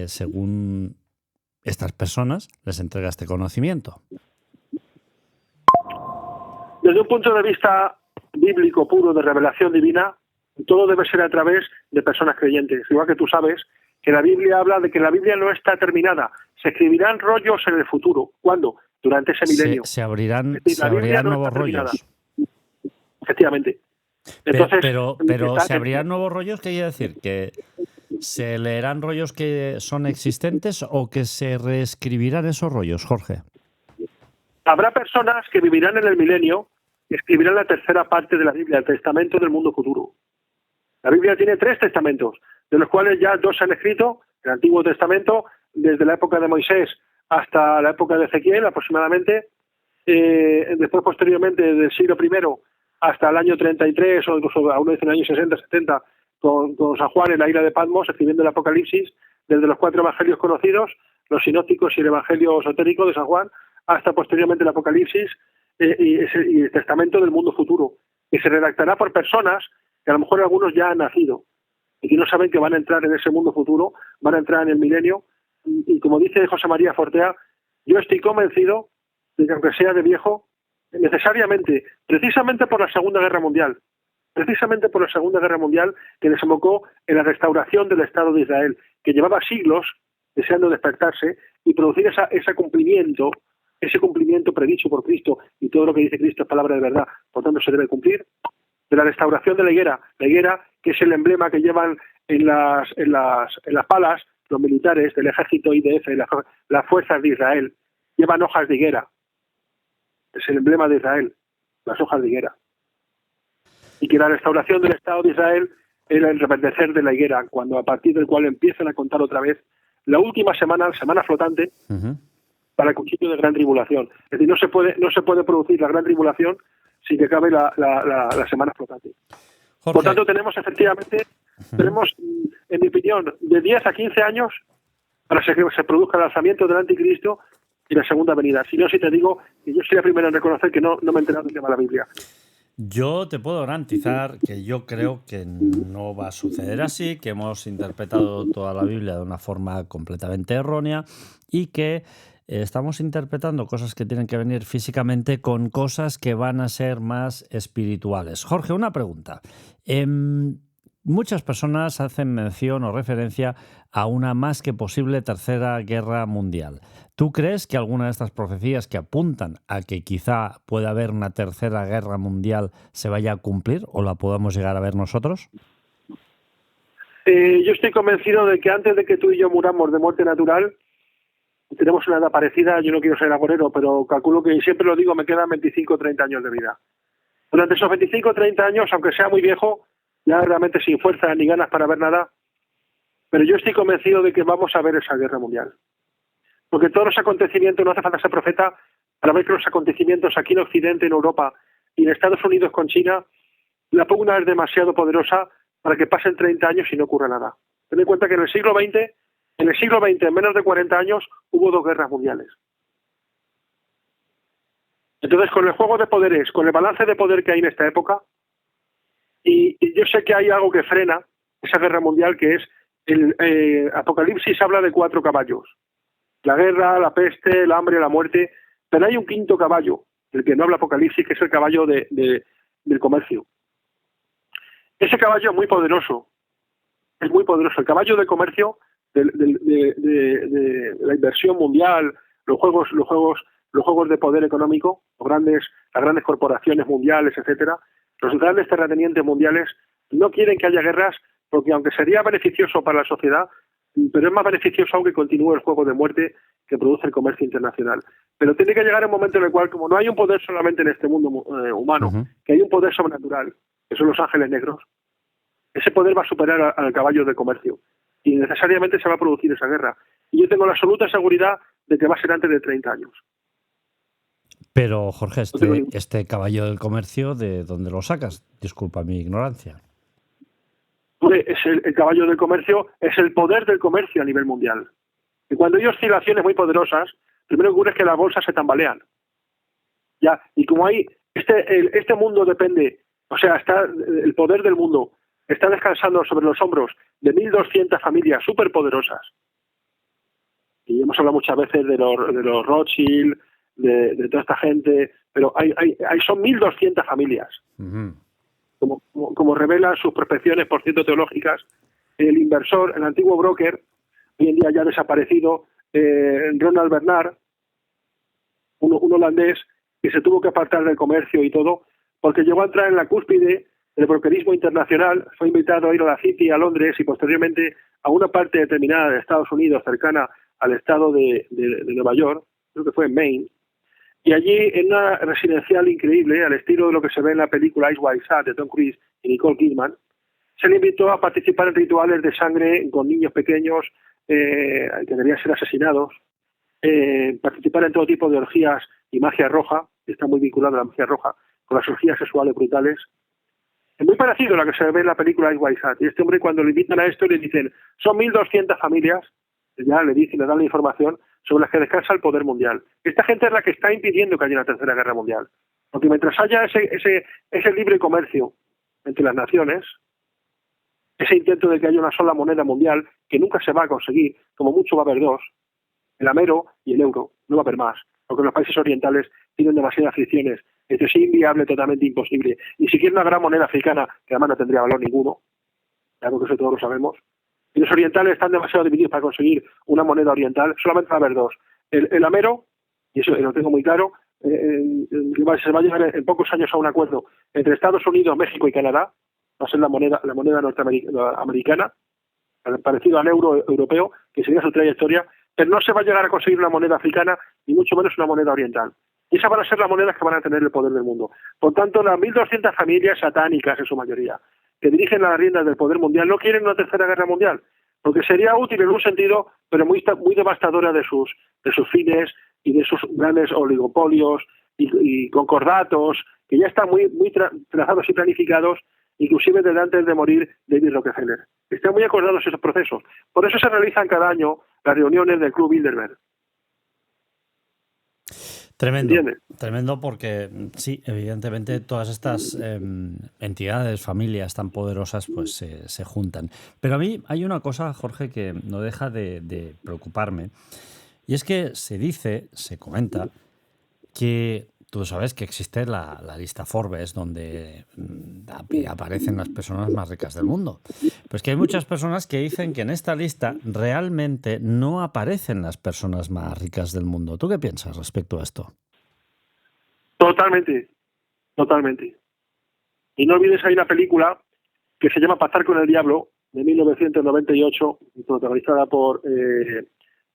según estas personas, les entrega este conocimiento? Desde un punto de vista bíblico puro de revelación divina, todo debe ser a través de personas creyentes. Igual que tú sabes que la Biblia habla de que la Biblia no está terminada. Se escribirán rollos en el futuro. ¿Cuándo? Durante ese milenio. Se abrirán, Es decir, se la Biblia abrirán no nuevos está terminada. rollos. Efectivamente. Entonces, Pero ¿se abrirán nuevos rollos? ¿Qué quiere decir? ¿Que se leerán rollos que son existentes o que se reescribirán esos rollos, Jorge? Habrá personas que vivirán en el milenio y escribirán la tercera parte de la Biblia, el testamento del mundo futuro. La Biblia tiene 3 testamentos, de los cuales ya 2 se han escrito, el Antiguo Testamento, desde la época de Moisés hasta la época de Ezequiel aproximadamente, después posteriormente del siglo I hasta el año 33 o incluso aún en el año 60, 70, con San Juan en la isla de Patmos escribiendo el Apocalipsis, desde los 4 evangelios conocidos, los sinópticos y el evangelio esotérico de San Juan, hasta posteriormente el Apocalipsis y el testamento del mundo futuro, que se redactará por personas que a lo mejor algunos ya han nacido y que no saben que van a entrar en ese mundo futuro, van a entrar en el milenio, y como dice José María Fortea, yo estoy convencido de que aunque sea de viejo, necesariamente, precisamente por la Segunda Guerra Mundial, que desembocó en la restauración del Estado de Israel, que llevaba siglos deseando despertarse y producir ese cumplimiento predicho por Cristo, y todo lo que dice Cristo es palabra de verdad, por tanto se debe cumplir, de la restauración de la higuera que es el emblema que llevan en las palas los militares del ejército IDF, las fuerzas de Israel, llevan hojas de higuera, es el emblema de Israel, las hojas de higuera, y que la restauración del Estado de Israel era el reverdecer de la higuera, cuando a partir del cual empiezan a contar otra vez la última semana flotante, para el cuchillo de gran tribulación. Es decir, no se puede producir la gran tribulación sin que acabe la semana flotante. Jorge. Por tanto, tenemos efectivamente, en mi opinión, de 10 a 15 años para que se produzca el lanzamiento del anticristo y la segunda venida. Si no, si te digo que yo soy el primero en reconocer que no me he enterado del tema de la Biblia. Yo te puedo garantizar que yo creo que no va a suceder así, que hemos interpretado toda la Biblia de una forma completamente errónea y que estamos interpretando cosas que tienen que venir físicamente con cosas que van a ser más espirituales. Jorge, una pregunta. Muchas personas hacen mención o referencia a una más que posible tercera guerra mundial. ¿Tú crees que alguna de estas profecías que apuntan a que quizá pueda haber una tercera guerra mundial se vaya a cumplir o la podamos llegar a ver nosotros? Yo estoy convencido de que antes de que tú y yo muramos de muerte natural, tenemos una edad parecida. Yo no quiero ser agorero, pero calculo que, siempre lo digo, me quedan 25 o 30 años de vida. Durante esos 25 o 30 años, aunque sea muy viejo, ya realmente sin fuerza ni ganas para ver nada, pero yo estoy convencido de que vamos a ver esa guerra mundial. Porque todos los acontecimientos, no hace falta ser profeta para ver que los acontecimientos aquí en Occidente, en Europa y en Estados Unidos con China, la pugna es demasiado poderosa para que pasen 30 años y no ocurra nada. Ten en cuenta que en el siglo XX, en menos de 40 años, hubo 2 guerras mundiales. Entonces, con el juego de poderes, con el balance de poder que hay en esta época, y yo sé que hay algo que frena esa guerra mundial, que es el Apocalipsis habla de 4 caballos. La guerra, la peste, el hambre, la muerte, pero hay un quinto caballo, del que no habla Apocalipsis, que es el caballo del comercio. Ese caballo es muy poderoso. Es muy poderoso. El caballo de comercio de la inversión mundial, los juegos de poder económico, las grandes corporaciones mundiales, etcétera, los grandes terratenientes mundiales no quieren que haya guerras porque aunque sería beneficioso para la sociedad, pero es más beneficioso aunque continúe el juego de muerte que produce el comercio internacional. Pero tiene que llegar un momento en el cual, como no hay un poder solamente en este mundo humano, que hay un poder sobrenatural, que son los ángeles negros, ese poder va a superar al caballo de comercio y necesariamente se va a producir esa guerra. Y yo tengo la absoluta seguridad de que va a ser antes de 30 años. Pero, Jorge, este caballo del comercio, ¿de dónde lo sacas? Disculpa mi ignorancia. Es el caballo del comercio, es el poder del comercio a nivel mundial. Y cuando hay oscilaciones muy poderosas, primero que ocurre es que las bolsas se tambalean. ¿Ya? Y como hay este mundo depende, o sea, está el poder del mundo está descansando sobre los hombros de 1.200 familias superpoderosas. Y hemos hablado muchas veces de los Rothschild, de toda esta gente, pero son 1.200 familias. Como revelan sus prospecciones, por cierto, teológicas, el inversor, el antiguo broker, hoy en día ya desaparecido, Ronald Bernard, un holandés que se tuvo que apartar del comercio y todo, porque llegó a entrar en la cúspide del brokerismo internacional, fue invitado a ir a la City, a Londres y posteriormente a una parte determinada de Estados Unidos, cercana al estado de Nueva York, creo que fue en Maine, y allí en una residencial increíble, al estilo de lo que se ve en la película Ice White Sat de Tom Cruise y Nicole Kidman, se le invitó a participar en rituales de sangre con niños pequeños que debían ser asesinados, participar en todo tipo de orgías y magia roja, que está muy vinculada a la magia roja, con las orgías sexuales brutales. Es muy parecido a lo que se ve en la película Ice White Sat. Y este hombre, cuando le invitan a esto, le dicen, son 1.200 familias, ya le dicen, le dan la información sobre las que descansa el poder mundial. Esta gente es la que está impidiendo que haya una tercera guerra mundial. Porque mientras haya ese libre comercio entre las naciones, ese intento de que haya una sola moneda mundial, que nunca se va a conseguir, como mucho va a haber dos, el amero y el euro, no va a haber más, porque los países orientales tienen demasiadas fricciones, es inviable, totalmente imposible, ni siquiera una gran moneda africana, que además no tendría valor ninguno, algo que eso todos lo sabemos, y los orientales están demasiado divididos para conseguir una moneda oriental, solamente va a haber dos, el amero, y eso lo tengo muy claro, se va a llegar en pocos años a un acuerdo entre Estados Unidos, México y Canadá, va a ser la moneda norteamericana, parecido al euro europeo, que sería su trayectoria, pero no se va a llegar a conseguir una moneda africana, ni mucho menos una moneda oriental. Y esas van a ser las monedas que van a tener el poder del mundo. Por tanto, las 1.200 familias satánicas, en su mayoría, que dirigen las riendas del poder mundial, no quieren una tercera guerra mundial, porque sería útil en un sentido, pero muy devastadora de sus fines y de sus grandes oligopolios y concordatos, que ya están muy trazados y planificados, inclusive desde antes de morir David Rockefeller. Están muy acordados esos procesos. Por eso se realizan cada año las reuniones del Club Bilderberg. Tremendo, tremendo porque sí, evidentemente todas estas entidades, familias tan poderosas pues se juntan. Pero a mí hay una cosa, Jorge, que no deja de preocuparme, y es que se comenta que tú sabes que existe la lista Forbes donde aparecen las personas más ricas del mundo. Pues que hay muchas personas que dicen que en esta lista realmente no aparecen las personas más ricas del mundo. ¿Tú qué piensas respecto a esto? Totalmente. Y no olvides, hay una película que se llama Pactar con el Diablo, de 1998, protagonizada por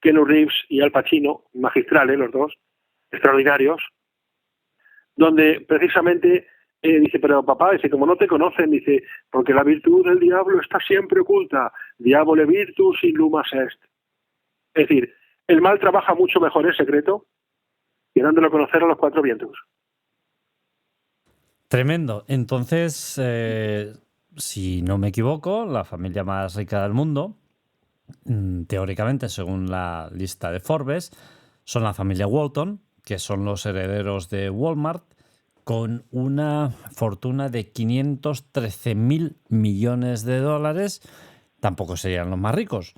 Keanu Reeves y Al Pacino, magistrales los dos, extraordinarios, donde precisamente dice, pero papá, dice, como no te conocen, dice, porque la virtud del diablo está siempre oculta, diabole virtus in lumas est. Es decir, el mal trabaja mucho mejor en secreto que dándolo a conocer a los cuatro vientos. Tremendo. Entonces, si no me equivoco, la familia más rica del mundo, teóricamente, según la lista de Forbes, son la familia Walton, que son los herederos de Walmart, con una fortuna de 513.000 millones de dólares. Tampoco serían los más ricos.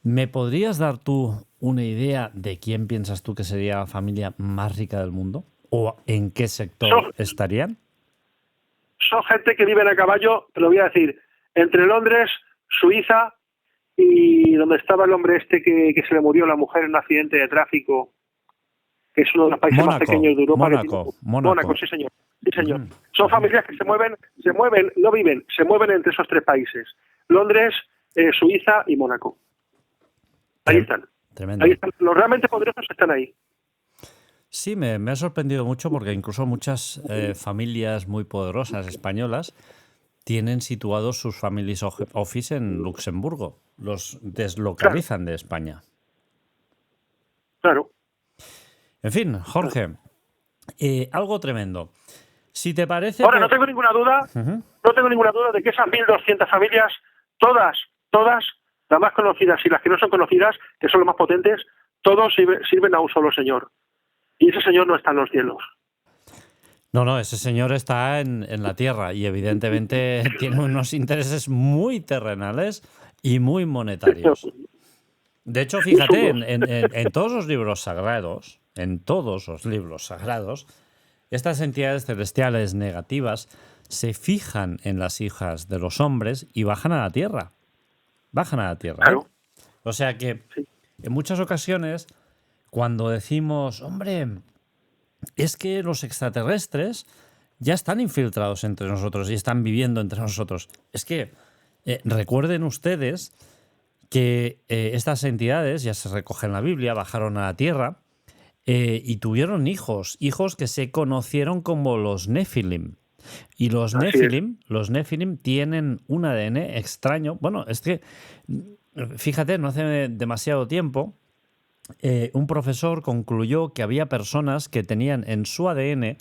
¿Me podrías dar tú una idea de quién piensas tú que sería la familia más rica del mundo? ¿O en qué sector estarían? son gente que viven a caballo, te lo voy a decir, entre Londres, Suiza y donde estaba el hombre este que se le murió la mujer en un accidente de tráfico, que es uno de los países más pequeños de Europa. Mónaco, sí señor. Sí, señor. Son familias que se mueven, no viven, se mueven entre esos tres países. Londres, Suiza y Mónaco. Ahí están. Tremendo. Ahí están. Los realmente poderosos están ahí. Sí, me ha sorprendido mucho porque incluso muchas familias muy poderosas españolas tienen situados sus family office en Luxemburgo. Los deslocalizan de España. Claro. En fin, Jorge, algo tremendo. Si te parece... Ahora, no tengo ninguna duda, no tengo ninguna duda de que esas 1.200 familias, todas, las más conocidas y las que no son conocidas, que son las más potentes, todos sirven a un solo señor. Y ese señor no está en los cielos. No, ese señor está en la tierra y evidentemente tiene unos intereses muy terrenales y muy monetarios. De hecho, fíjate, en todos los libros sagrados, estas entidades celestiales negativas se fijan en las hijas de los hombres y bajan a la tierra. Claro. O sea que en muchas ocasiones, cuando decimos, hombre, es que los extraterrestres ya están infiltrados entre nosotros y están viviendo entre nosotros. Es que recuerden ustedes que estas entidades, ya se recoge en la Biblia, bajaron a la tierra y tuvieron hijos que se conocieron como los Nefilim. Y los Nefilim tienen un ADN extraño. Bueno, es que, fíjate, no hace demasiado tiempo, un profesor concluyó que había personas que tenían en su ADN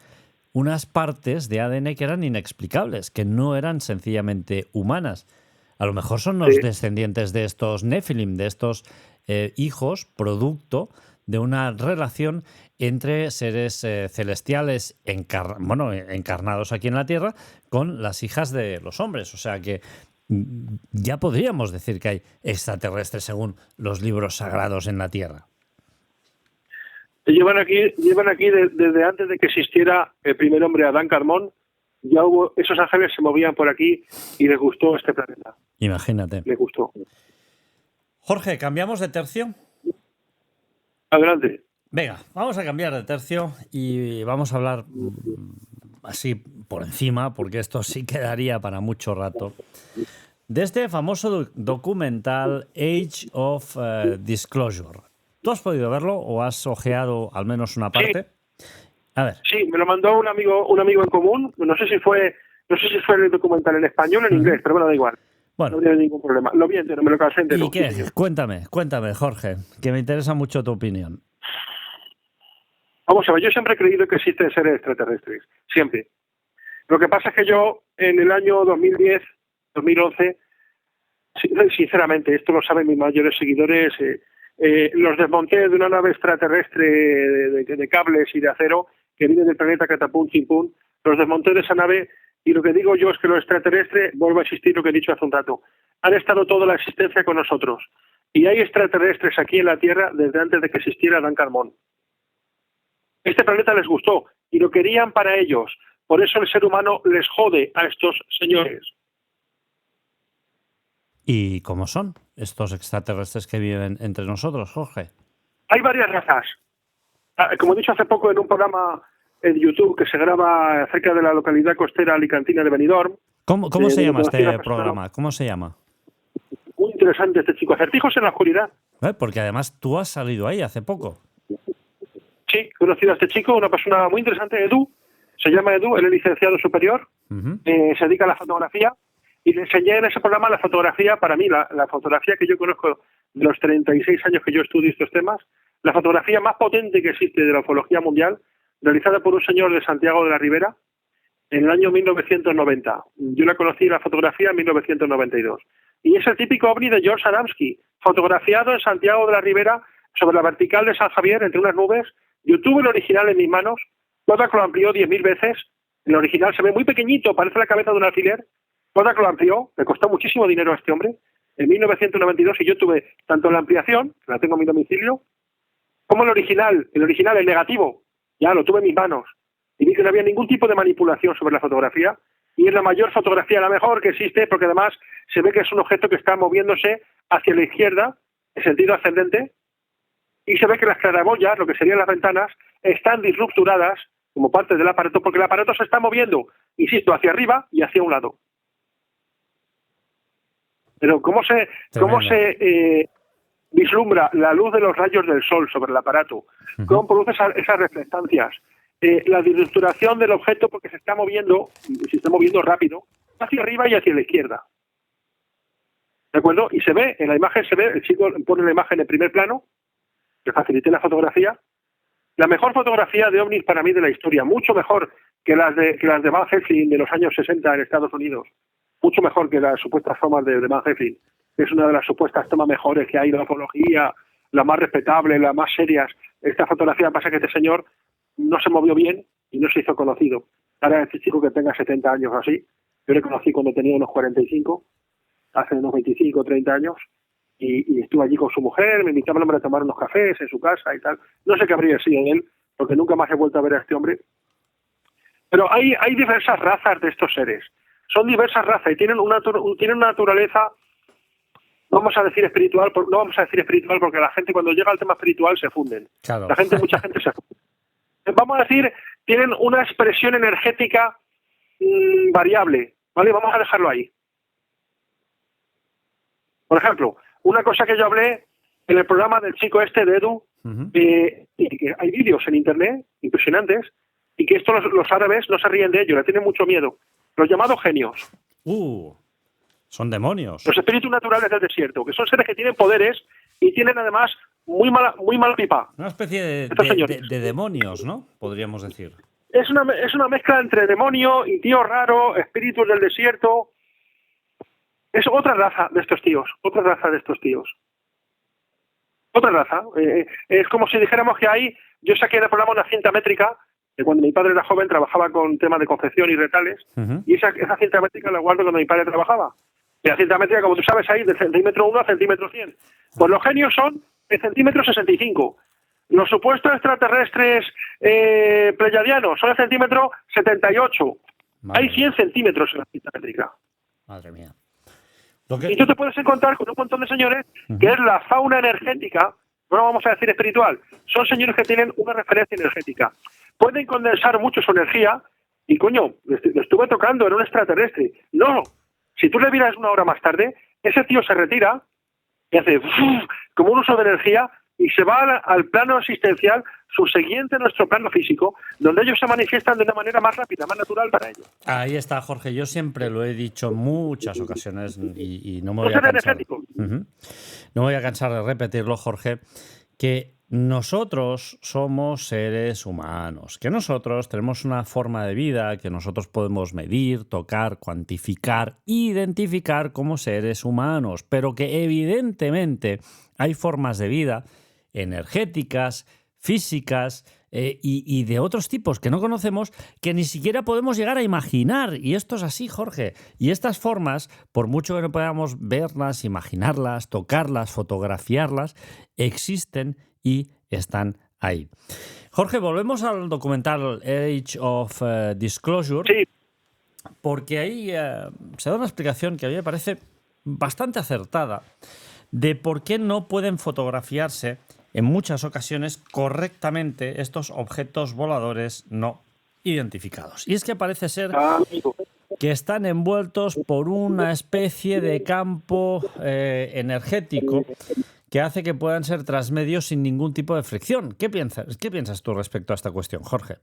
unas partes de ADN que eran inexplicables, que no eran sencillamente humanas. A lo mejor son los descendientes de estos Nefilim, de estos hijos, producto de una relación entre seres celestiales encarnados aquí en la Tierra con las hijas de los hombres. O sea que ya podríamos decir que hay extraterrestres según los libros sagrados en la Tierra. Llevan aquí desde antes de que existiera el primer hombre, Adán Carmón. Ya hubo, esos ángeles se movían por aquí y les gustó este planeta. Imagínate. Les gustó. Jorge, ¿cambiamos de tercio? Adelante. Venga, vamos a cambiar de tercio y vamos a hablar así por encima, porque esto sí quedaría para mucho rato, de este famoso documental Age of Disclosure. ¿Tú has podido verlo o has ojeado al menos una parte? Sí. A ver. Sí, me lo mandó un amigo en común. No sé si fue el documental en español o en inglés, pero bueno, da igual. Bueno. No tiene ningún problema. Lo vi entero, me lo cansé entero. ¿Y qué? Cuéntame, Jorge, que me interesa mucho tu opinión. Vamos a ver, yo siempre he creído que existen seres extraterrestres. Siempre. Lo que pasa es que yo, en el año 2010, 2011, sinceramente, esto lo saben mis mayores seguidores, los desmonté de una nave extraterrestre de cables y de acero que viene del planeta Catapum Chimpún. Los desmonté de esa nave y lo que digo yo es que los extraterrestres, vuelvo a existir lo que he dicho hace un rato, han estado toda la existencia con nosotros. Y hay extraterrestres aquí en la Tierra desde antes de que existiera Adán Carmón. Este planeta les gustó y lo querían para ellos. Por eso el ser humano les jode a estos señores. ¿Y cómo son estos extraterrestres que viven entre nosotros, Jorge? Hay varias razas. Como he dicho hace poco en un programa en YouTube que se graba cerca de la localidad costera alicantina de Benidorm. ¿Cómo se llama este programa? ¿Cómo se llama? Muy interesante este chico. Acertijos en la oscuridad. Porque además tú has salido ahí hace poco. Sí, he conocido a este chico, una persona muy interesante, Edu. Se llama Edu, él es licenciado superior. Se dedica a la fotografía. Y le enseñé en ese programa la fotografía, para mí, la fotografía que yo conozco de los 36 años que yo estudio estos temas, la fotografía más potente que existe de la ufología mundial, realizada por un señor de Santiago de la Ribera en el año 1990. Yo la conocí la fotografía en 1992. Y es el típico ovni de George Adamski, fotografiado en Santiago de la Ribera sobre la vertical de San Javier, entre unas nubes. Yo tuve el original en mis manos, Kodak lo amplió 10.000 veces. El original se ve muy pequeñito, parece la cabeza de un alfiler. Kodak lo amplió, me costó muchísimo dinero a este hombre, en 1992, y yo tuve tanto la ampliación, que la tengo en mi domicilio, como el original, el negativo, ya lo tuve en mis manos, y vi que no había ningún tipo de manipulación sobre la fotografía, y es la mayor fotografía, la mejor que existe, porque además se ve que es un objeto que está moviéndose hacia la izquierda, en sentido ascendente, y se ve que las claraboyas, lo que serían las ventanas, están disrupturadas como parte del aparato, porque el aparato se está moviendo, insisto, hacia arriba y hacia un lado. Pero ¿cómo se vislumbra la luz de los rayos del sol sobre el aparato? ¿Cómo produce esas reflectancias? La disrupturación del objeto porque se está moviendo rápido, hacia arriba y hacia la izquierda. ¿De acuerdo? Y se ve, en la imagen se ve, el chico pone la imagen en primer plano, que facilité la fotografía. La mejor fotografía de ovnis para mí de la historia, mucho mejor que las de Van Heflin de los años 60 en Estados Unidos, mucho mejor que las supuestas tomas de Van Heflin, que es una de las supuestas tomas mejores que hay de la ufología, la más respetable, las más serias. Esta fotografía pasa que este señor no se movió bien y no se hizo conocido. Ahora este chico que tenga 70 años o así, yo le conocí cuando tenía unos 45, hace unos 25 o 30 años, y estuve allí con su mujer, me invitaba el hombre a tomar unos cafés en su casa y tal. No sé qué habría sido de él, porque nunca más he vuelto a ver a este hombre. Pero hay diversas razas de estos seres. Son diversas razas y tienen una naturaleza, vamos a decir espiritual, no vamos a decir espiritual porque la gente cuando llega al tema espiritual se funden. Claro. Mucha gente se funde. Vamos a decir, tienen una expresión energética variable, ¿vale? Vamos a dejarlo ahí. Por ejemplo, una cosa que yo hablé en el programa del chico este de Edu, y que hay vídeos en internet impresionantes, y que esto los árabes no se ríen de ello, le tienen mucho miedo. Los llamados genios. Son demonios. Los espíritus naturales del desierto, que son seres que tienen poderes y tienen además muy mala pipa. Una especie de demonios, ¿no? Podríamos decir. Es una mezcla entre demonio y tío raro, espíritus del desierto. Es otra raza de estos tíos. Otra raza. Es como si dijéramos que yo saqué del programa una cinta métrica, que cuando mi padre era joven trabajaba con temas de confección y retales, y esa cinta métrica la guardo cuando mi padre trabajaba. Y la cinta métrica, como tú sabes, hay de centímetro 1 a centímetro 100. Pues los genios son de centímetro 65. Los supuestos extraterrestres pleyadianos son de centímetro 78. Hay 100 centímetros en la cinta métrica. Madre mía. Y tú te puedes encontrar con un montón de señores que es la fauna energética, no lo vamos a decir espiritual, son señores que tienen una referencia energética. Pueden condensar mucho su energía y, coño, lo estuve tocando, era un extraterrestre. No, si tú le miras una hora más tarde, ese tío se retira y hace como un uso de energía y se va al plano existencial subsiguiente a nuestro plano físico, donde ellos se manifiestan de una manera más rápida, más natural para ellos. Ahí está, Jorge. Yo siempre lo he dicho en muchas ocasiones y no me voy a cansar. No me voy a cansar de repetirlo, Jorge, que nosotros somos seres humanos, que nosotros tenemos una forma de vida que nosotros podemos medir, tocar, cuantificar, identificar como seres humanos, pero que evidentemente hay formas de vida energéticas, físicas y de otros tipos que no conocemos que ni siquiera podemos llegar a imaginar. Y esto es así, Jorge. Y estas formas, por mucho que no podamos verlas, imaginarlas, tocarlas, fotografiarlas, existen y están ahí. Jorge, volvemos al documental Age of Disclosure, sí, porque ahí se da una explicación que a mí me parece bastante acertada de por qué no pueden fotografiarse en muchas ocasiones correctamente estos objetos voladores no identificados. Y es que parece ser que están envueltos por una especie de campo energético que hace que puedan ser transmedios sin ningún tipo de fricción. ¿Qué piensas tú respecto a esta cuestión, Jorge?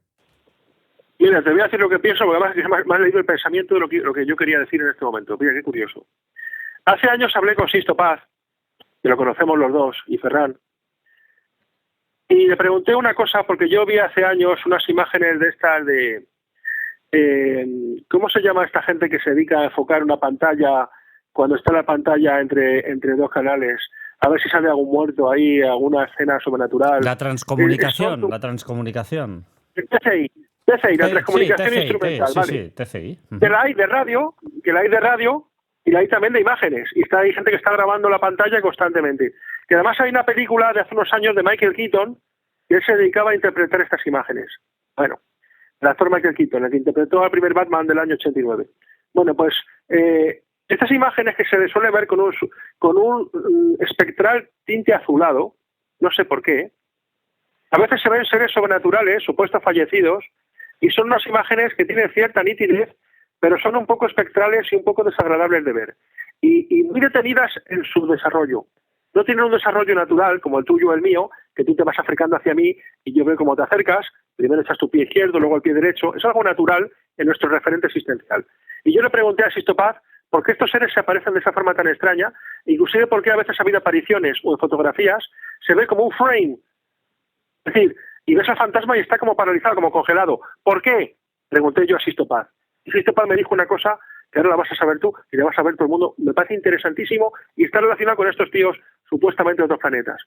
Mira, te voy a decir lo que pienso, porque además me has leído el pensamiento de lo que yo quería decir en este momento. Mira, qué curioso. Hace años hablé con Sisto Paz, que lo conocemos los dos, y Ferran, y le pregunté una cosa, porque yo vi hace años unas imágenes de estas ¿cómo se llama esta gente que se dedica a enfocar una pantalla cuando está la pantalla entre dos canales? A ver si sale algún muerto ahí, alguna escena sobrenatural. La transcomunicación. TCI, la transcomunicación instrumental, sí, vale. Sí, TCI. Que la hay de radio, y la hay también de imágenes. Y hay gente que está grabando la pantalla constantemente. Que además hay una película de hace unos años de Michael Keaton que él se dedicaba a interpretar estas imágenes. Bueno, el actor Michael Keaton, el que interpretó al primer Batman del año 89. Bueno, pues estas imágenes que se le suele ver con un espectral tinte azulado, no sé por qué, a veces se ven seres sobrenaturales, supuestos fallecidos, y son unas imágenes que tienen cierta nitidez, pero son un poco espectrales y un poco desagradables de ver. Y muy detenidas en su desarrollo. No tienen un desarrollo natural como el tuyo o el mío, que tú te vas acercando hacia mí y yo veo cómo te acercas, primero echas tu pie izquierdo, luego el pie derecho. Es algo natural en nuestro referente existencial. Y yo le pregunté a Sisto Paz por qué estos seres se aparecen de esa forma tan extraña, inclusive por qué a veces ha habido apariciones o en fotografías, se ve como un frame. Es decir, y ves al fantasma y está como paralizado, como congelado. ¿Por qué? Pregunté yo a Sisto Paz. Y Sisto Paz me dijo una cosa que ahora la vas a saber tú y la vas a ver todo el mundo. Me parece interesantísimo y está relacionado con estos tíos supuestamente de otros planetas.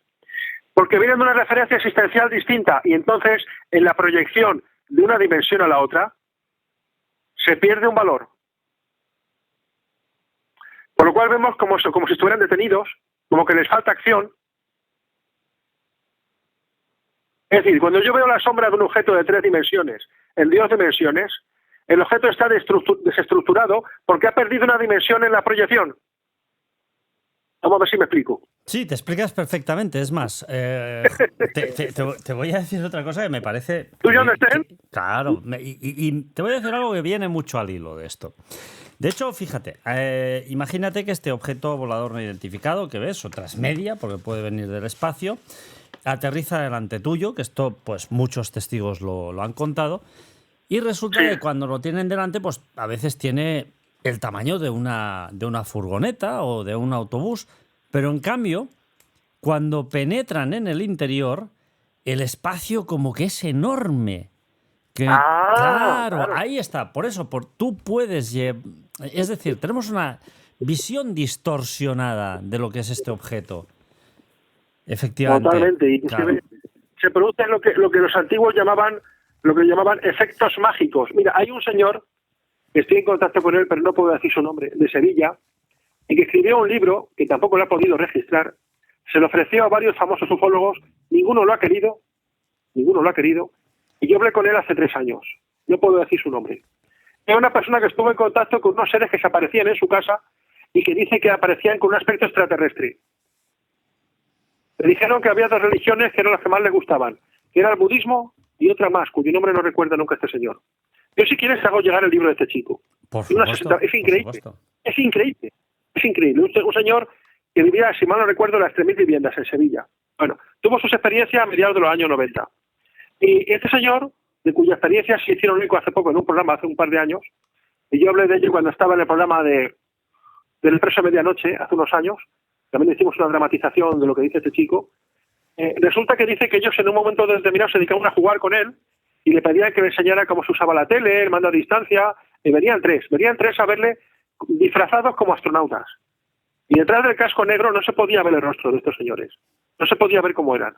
Porque vienen de una referencia existencial distinta y entonces en la proyección de una dimensión a la otra se pierde un valor. Por lo cual vemos como si estuvieran detenidos, como que les falta acción. Es decir, cuando yo veo la sombra de un objeto de 3 dimensiones en 2 dimensiones, el objeto está desestructurado porque ha perdido una dimensión en la proyección. Vamos a ver si me explico. Sí, te explicas perfectamente. Es más, te voy a decir otra cosa que me parece... ¿Tú, John Stern? Claro, y te voy a decir algo que viene mucho al hilo de esto. De hecho, fíjate, imagínate que este objeto volador no identificado que ves, o transmedia, porque puede venir del espacio, aterriza delante tuyo, que esto pues muchos testigos lo han contado, y resulta que cuando lo tienen delante, pues a veces tiene el tamaño de una furgoneta o de un autobús, pero en cambio, cuando penetran en el interior, el espacio como que es enorme. Claro, ahí está. Por eso, tú puedes... Es decir, tenemos una visión distorsionada de lo que es este objeto. Efectivamente. Totalmente. Y claro. se produce lo que los antiguos llamaban efectos mágicos. Mira, hay un señor, que estoy en contacto con él, pero no puedo decir su nombre, de Sevilla, y que escribió un libro, que tampoco lo ha podido registrar, se lo ofreció a varios famosos ufólogos, ninguno lo ha querido, y yo hablé con él hace 3 años, no puedo decir su nombre. Es una persona que estuvo en contacto con unos seres que se aparecían en su casa y que dice que aparecían con un aspecto extraterrestre. Le dijeron que había 2 religiones que eran las que más le gustaban, que era el budismo y otra más, cuyo nombre no recuerda nunca este señor. Yo, si quieres, hago llegar el libro de este chico. Por supuesto, es increíble. Es increíble. Es increíble. Un señor que vivía, si mal no recuerdo, las 3.000 viviendas en Sevilla. Bueno, tuvo sus experiencias a mediados de los años 90. Y este señor, de cuya experiencia se hicieron eco hace poco en un programa, hace un par de años, y yo hablé de ello cuando estaba en el programa del Expreso Medianoche, hace unos años, también hicimos una dramatización de lo que dice este chico. Resulta que dice que ellos en un momento determinado se dedicaban a jugar con él y le pedían que le enseñara cómo se usaba la tele, el mando a distancia, y venían tres a verle disfrazados como astronautas. Y detrás del casco negro no se podía ver el rostro de estos señores, no se podía ver cómo eran.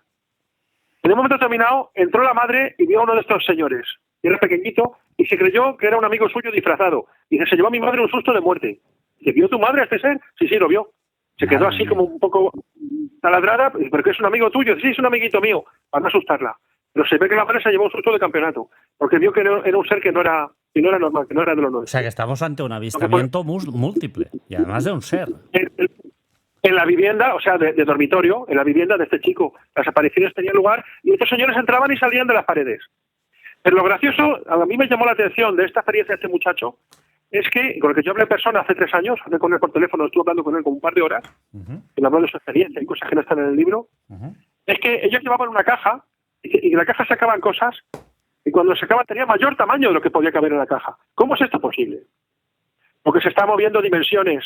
En un momento determinado entró la madre y vio a uno de estos señores, era pequeñito, y se creyó que era un amigo suyo disfrazado. Y se llevó a mi madre un susto de muerte. ¿Se vio tu madre a este ser? Sí, lo vio. Se quedó así como un poco taladrada, pero que es un amigo tuyo. Sí, es un amiguito mío, para no asustarla. Pero se ve que la madre se llevó un susto de campeonato, porque vio que era un ser que no era normal, que no era de lo nuestro. O sea, que estamos ante un avistamiento múltiple, y además de un ser. En la vivienda, o sea, de dormitorio, en la vivienda de este chico, las apariciones tenían lugar y estos señores entraban y salían de las paredes. Pero lo gracioso, a mí me llamó la atención de esta experiencia de este muchacho, es que, con el que yo hablé en persona hace 3 años, hablé con él por teléfono, estuve hablando con él como un par de horas, y me habló de su experiencia y cosas que no están en el libro, es que ellos llevaban una caja y en la caja sacaban cosas y cuando sacaban tenía mayor tamaño de lo que podía caber en la caja. ¿Cómo es esto posible? Porque se están moviendo dimensiones.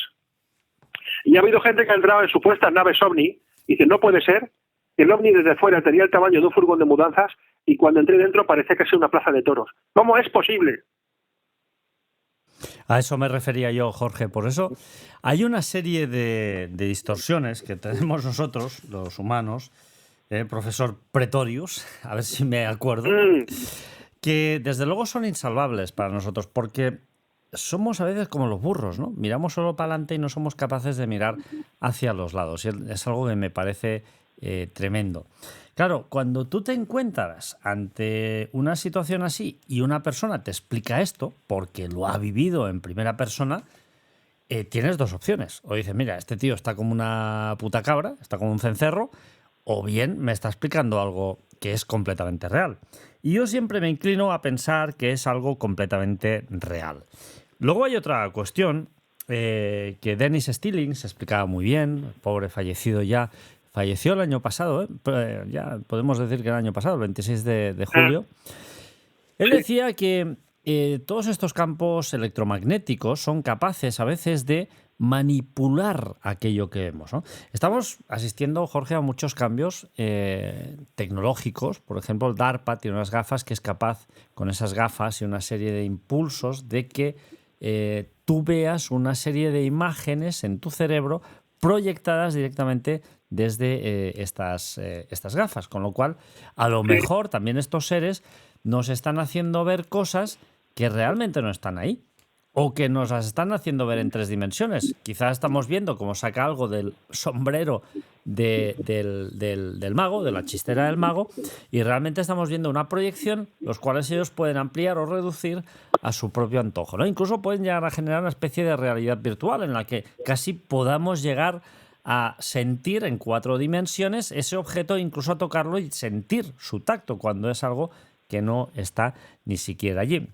Y ha habido gente que ha entrado en supuestas naves ovni y dice, no puede ser, que el ovni desde fuera tenía el tamaño de un furgón de mudanzas y cuando entré dentro parecía que es una plaza de toros. ¿Cómo es posible? A eso me refería yo, Jorge. Por eso hay una serie de distorsiones que tenemos nosotros, los humanos, profesor Pretorius, a ver si me acuerdo, que desde luego son insalvables para nosotros, porque somos a veces como los burros, ¿no? Miramos solo para adelante y no somos capaces de mirar hacia los lados. Y es algo que me parece tremendo. Claro, cuando tú te encuentras ante una situación así y una persona te explica esto, porque lo ha vivido en primera persona, tienes dos opciones. O dices, mira, este tío está como una puta cabra, está como un cencerro, o bien me está explicando algo que es completamente real. Y yo siempre me inclino a pensar que es algo completamente real. Luego hay otra cuestión que Dennis Stillings explicaba muy bien, pobre fallecido ya, falleció el año pasado, ya podemos decir que el año pasado, el 26 de julio. Él decía que todos estos campos electromagnéticos son capaces a veces de manipular aquello que vemos, ¿no? Estamos asistiendo, Jorge, a muchos cambios tecnológicos. Por ejemplo, el DARPA tiene unas gafas que es capaz, con esas gafas y una serie de impulsos, de que tú veas una serie de imágenes en tu cerebro proyectadas directamente desde estas gafas. Con lo cual, a lo mejor también estos seres nos están haciendo ver cosas que realmente no están ahí, o que nos las están haciendo ver en 3 dimensiones. Quizás estamos viendo cómo saca algo del sombrero del mago, de la chistera del mago, y realmente estamos viendo una proyección, los cuales ellos pueden ampliar o reducir a su propio antojo, ¿no? Incluso pueden llegar a generar una especie de realidad virtual en la que casi podamos llegar a sentir en 4 dimensiones ese objeto, incluso a tocarlo y sentir su tacto, cuando es algo que no está ni siquiera allí.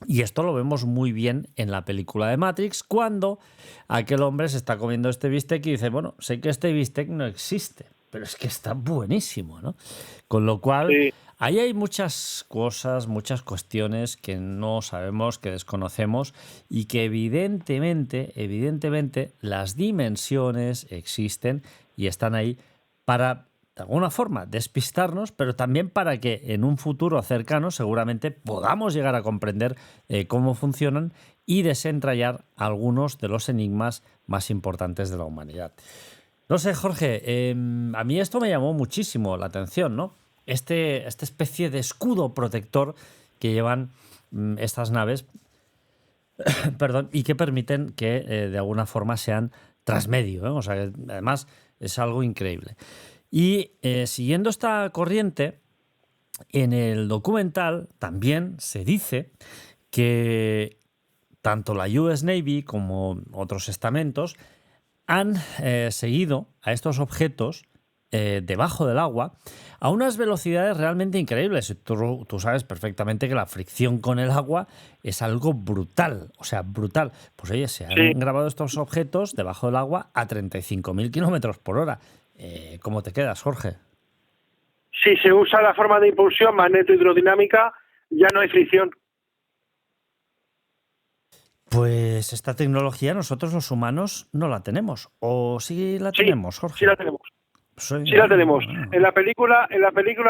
Y esto lo vemos muy bien en la película de Matrix, cuando aquel hombre se está comiendo este bistec y dice, bueno, sé que este bistec no existe, pero es que está buenísimo, ¿no? Con lo cual, ahí hay muchas cosas, muchas cuestiones que no sabemos, que desconocemos, y que evidentemente, las dimensiones existen y están ahí para, de alguna forma, despistarnos, pero también para que en un futuro cercano seguramente podamos llegar a comprender cómo funcionan y desentrañar algunos de los enigmas más importantes de la humanidad. No sé, Jorge, a mí esto me llamó muchísimo la atención, ¿no? Esta especie de escudo protector que llevan estas naves, perdón, y que permiten que de alguna forma sean transmedio, ¿eh? O sea, que además es algo increíble. Y siguiendo esta corriente, en el documental también se dice que tanto la US Navy como otros estamentos han seguido a estos objetos debajo del agua a unas velocidades realmente increíbles. Tú sabes perfectamente que la fricción con el agua es algo brutal, o sea, brutal. Pues oye, se han grabado estos objetos debajo del agua a 35.000 kilómetros por hora. ¿Cómo te quedas, Jorge? Si se usa la forma de impulsión magneto-hidrodinámica, ya no hay fricción. Pues esta tecnología nosotros los humanos no la tenemos. ¿O sí la tenemos, Jorge? Sí la tenemos. Sí la tenemos. En la película El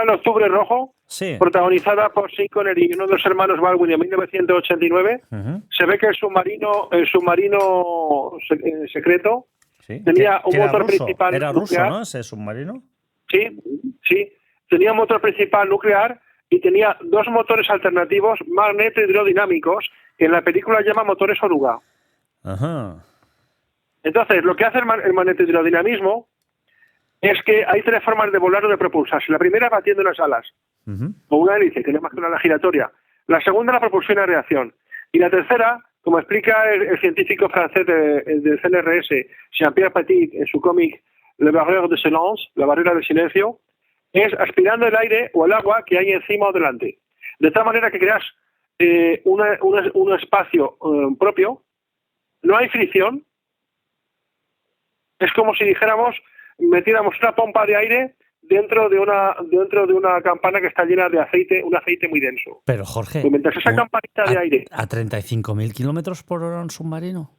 Octubre Rojo, protagonizada por Sean Connery y uno de los hermanos Baldwin en 1989, se ve que el submarino secreto tenía un motor principal nuclear. ¿Era ruso, ¿no? Ese submarino. Sí. Tenía un motor principal nuclear y tenía 2 motores alternativos magneto-hidrodinámicos que en la película llama motores oruga. Ajá. Entonces, lo que hace el magneto-hidrodinamismo es que hay 3 formas de volar o de propulsarse. La primera, batiendo las alas, o una hélice, que es más que una ala giratoria. La segunda, la propulsión a reacción. Y la tercera, como explica el científico francés del CNRS, Jean-Pierre Petit, en su cómic Le Barrière de Silence, la barrera del silencio, es aspirando el aire o el agua que hay encima o delante. De tal manera que creas un espacio propio, no hay fricción, es como si dijéramos, metiéramos una pompa de aire dentro de una campana que está llena de aceite, un aceite muy denso. Pero Jorge, pues mientras esa campanita de aire a 35.000 kilómetros por hora un submarino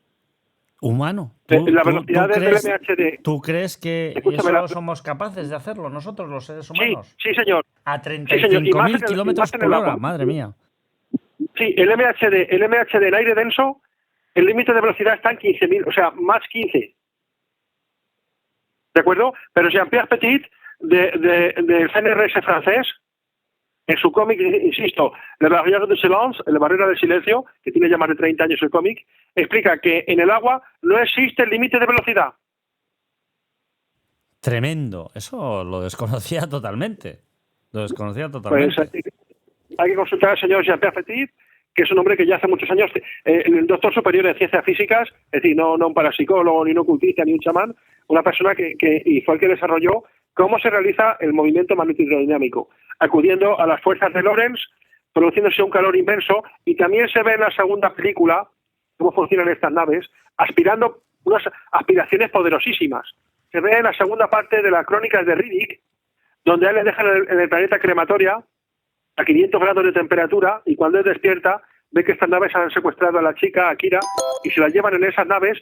humano. La velocidad del MHD. ¿Tú crees que eso somos capaces de hacerlo nosotros, los seres humanos? Sí, señor. A 35.000 kilómetros por hora, madre mía. Sí, el MHD en aire denso, el límite de velocidad está en 15.000, o sea, más 15. ¿De acuerdo? Pero Jean-Pierre Petit, del CNRS francés, en su cómic, insisto, Le Barrière de Silence, la barrera del silencio, que tiene ya más de 30 años el cómic, explica que en el agua no existe el límite de velocidad. Tremendo. Eso lo desconocía totalmente. Lo desconocía Pues totalmente. hay que consultar al señor Jean-Pierre Petit, que es un hombre que ya hace muchos años, el doctor superior en ciencias físicas, es decir, no un parapsicólogo, ni un ocultista, ni un chamán, una persona y fue el que desarrolló cómo se realiza el movimiento magnético-hidrodinámico, acudiendo a las fuerzas de Lorentz, produciéndose un calor inmenso, y también se ve en la segunda película cómo funcionan estas naves, aspirando unas aspiraciones poderosísimas. Se ve en la segunda parte de las crónicas de Riddick, donde a él le dejan en el planeta Crematoria a 500 grados de temperatura, y cuando él despierta ve que estas naves han secuestrado a la chica, Akira, y se la llevan en esas naves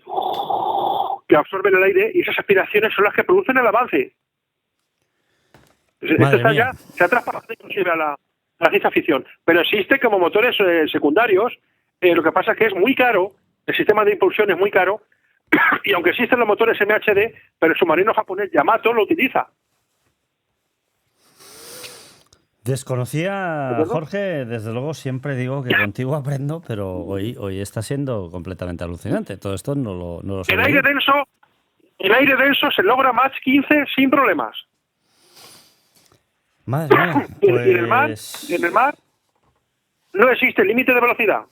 que absorben el aire, y esas aspiraciones son las que producen el avance. Esto está ya, se ha traspasado inclusive a la ciencia ficción, pero existe como motores secundarios. Lo que pasa es que es muy caro, el sistema de impulsión es muy caro, y aunque existen los motores MHD, pero el submarino japonés Yamato lo utiliza. Desconocía, Jorge, desde luego siempre digo que contigo aprendo, pero hoy está siendo completamente alucinante. Todo esto no lo sabía. En aire denso se logra Mach 15 sin problemas. Madre mía, pues... Y en el mar no existe límite de velocidad.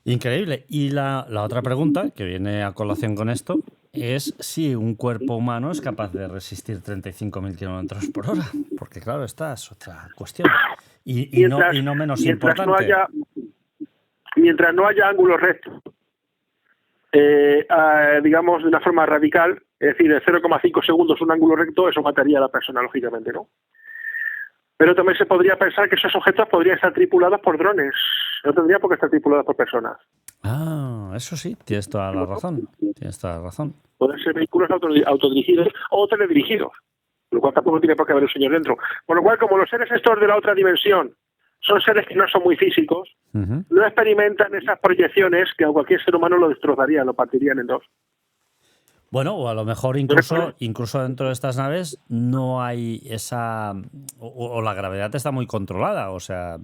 Increíble. Y la otra pregunta, que viene a colación con esto, es si un cuerpo humano es capaz de resistir 35.000 kilómetros por hora. Porque claro, esta es otra cuestión. Y no menos importante. Mientras no haya ángulos rectos, digamos de una forma radical, es decir, de 0,5 segundos un ángulo recto, eso mataría a la persona, lógicamente, ¿no? Pero también se podría pensar que esos objetos podrían estar tripulados por drones. No tendría por qué estar tripulados por personas. Ah, eso sí, tienes toda la razón. Pueden ser vehículos autodirigidos o teledirigidos, lo cual tampoco tiene por qué haber un señor dentro. Por lo cual, como los seres estos de la otra dimensión son seres que no son muy físicos, no experimentan esas proyecciones que a cualquier ser humano lo destrozarían, lo partirían en dos. Bueno, o a lo mejor incluso dentro de estas naves no hay esa... O la gravedad está muy controlada, o sea,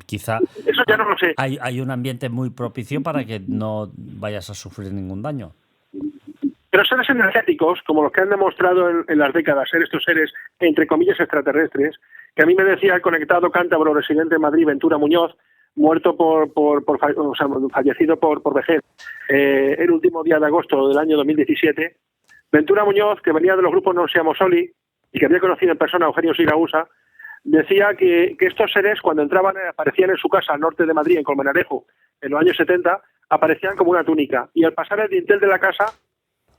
quizá... Eso ya no lo sé. Hay un ambiente muy propicio para que no vayas a sufrir ningún daño. Pero seres energéticos, como los que han demostrado en las décadas ser estos seres, entre comillas, extraterrestres, que a mí me decía el conectado cántabro residente en Madrid, Ventura Muñoz, muerto fallecido por vejez el último día de agosto del año 2017. Ventura Muñoz, que venía de los grupos Non Siamo Soli y que había conocido en persona a Eugenio Siragusa, decía que estos seres, cuando entraban, aparecían en su casa al norte de Madrid, en Colmenarejo, en los años 70, aparecían como una túnica. Y al pasar el dintel de la casa,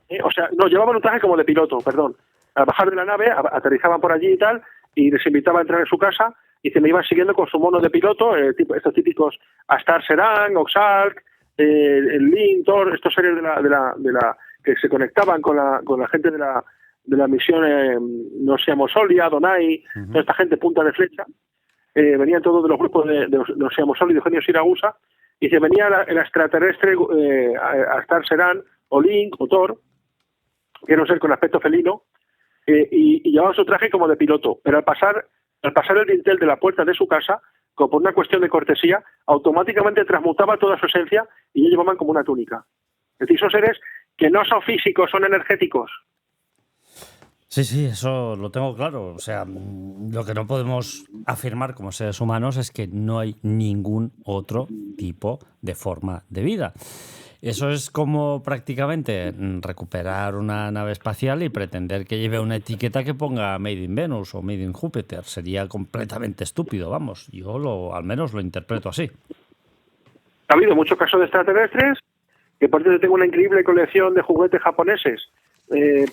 llevaban un traje como de piloto, perdón. Al bajar de la nave, aterrizaban por allí y tal, y les invitaba a entrar en su casa, y se me iban siguiendo con su mono de piloto, estos típicos Astar Serang, Oxalc, el Link, Thor, estos seres de la que se conectaban con la gente de la misión Non Siamo Soli, Adonai, toda esta gente punta de flecha, venían todos de los grupos de Non Siamo Soli, de Eugenio Siragusa, y se venía el extraterrestre Astar Serang, o Link, o Thor, que era un ser con aspecto felino, y llevaba su traje como de piloto, pero al pasar el dintel de la puerta de su casa, como por una cuestión de cortesía, automáticamente transmutaba toda su esencia y ellos llevaban como una túnica. Es decir, son seres que no son físicos, son energéticos. Sí, eso lo tengo claro. O sea, lo que no podemos afirmar como seres humanos es que no hay ningún otro tipo de forma de vida. Eso es como prácticamente recuperar una nave espacial y pretender que lleve una etiqueta que ponga Made in Venus o Made in Júpiter. Sería completamente estúpido, vamos. Yo al menos lo interpreto así. Ha habido muchos casos de extraterrestres, que por cierto tengo una increíble colección de juguetes japoneses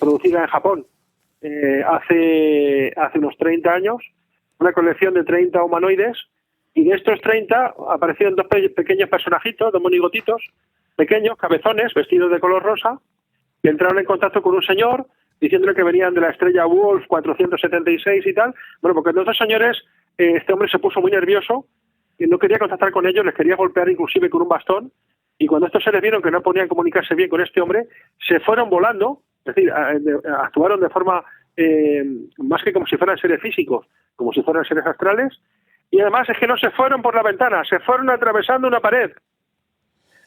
producida en Japón hace unos 30 años, una colección de 30 humanoides, y de estos 30 aparecieron dos pequeños personajitos, dos monigotitos, pequeños, cabezones, vestidos de color rosa, que entraron en contacto con un señor diciéndole que venían de la estrella Wolf 476 y tal. Bueno, porque los dos señores, este hombre se puso muy nervioso y no quería contactar con ellos, les quería golpear inclusive con un bastón, y cuando estos seres vieron que no podían comunicarse bien con este hombre, se fueron volando, es decir, actuaron de forma más que como si fueran seres físicos, como si fueran seres astrales, y además es que no se fueron por la ventana, se fueron atravesando una pared.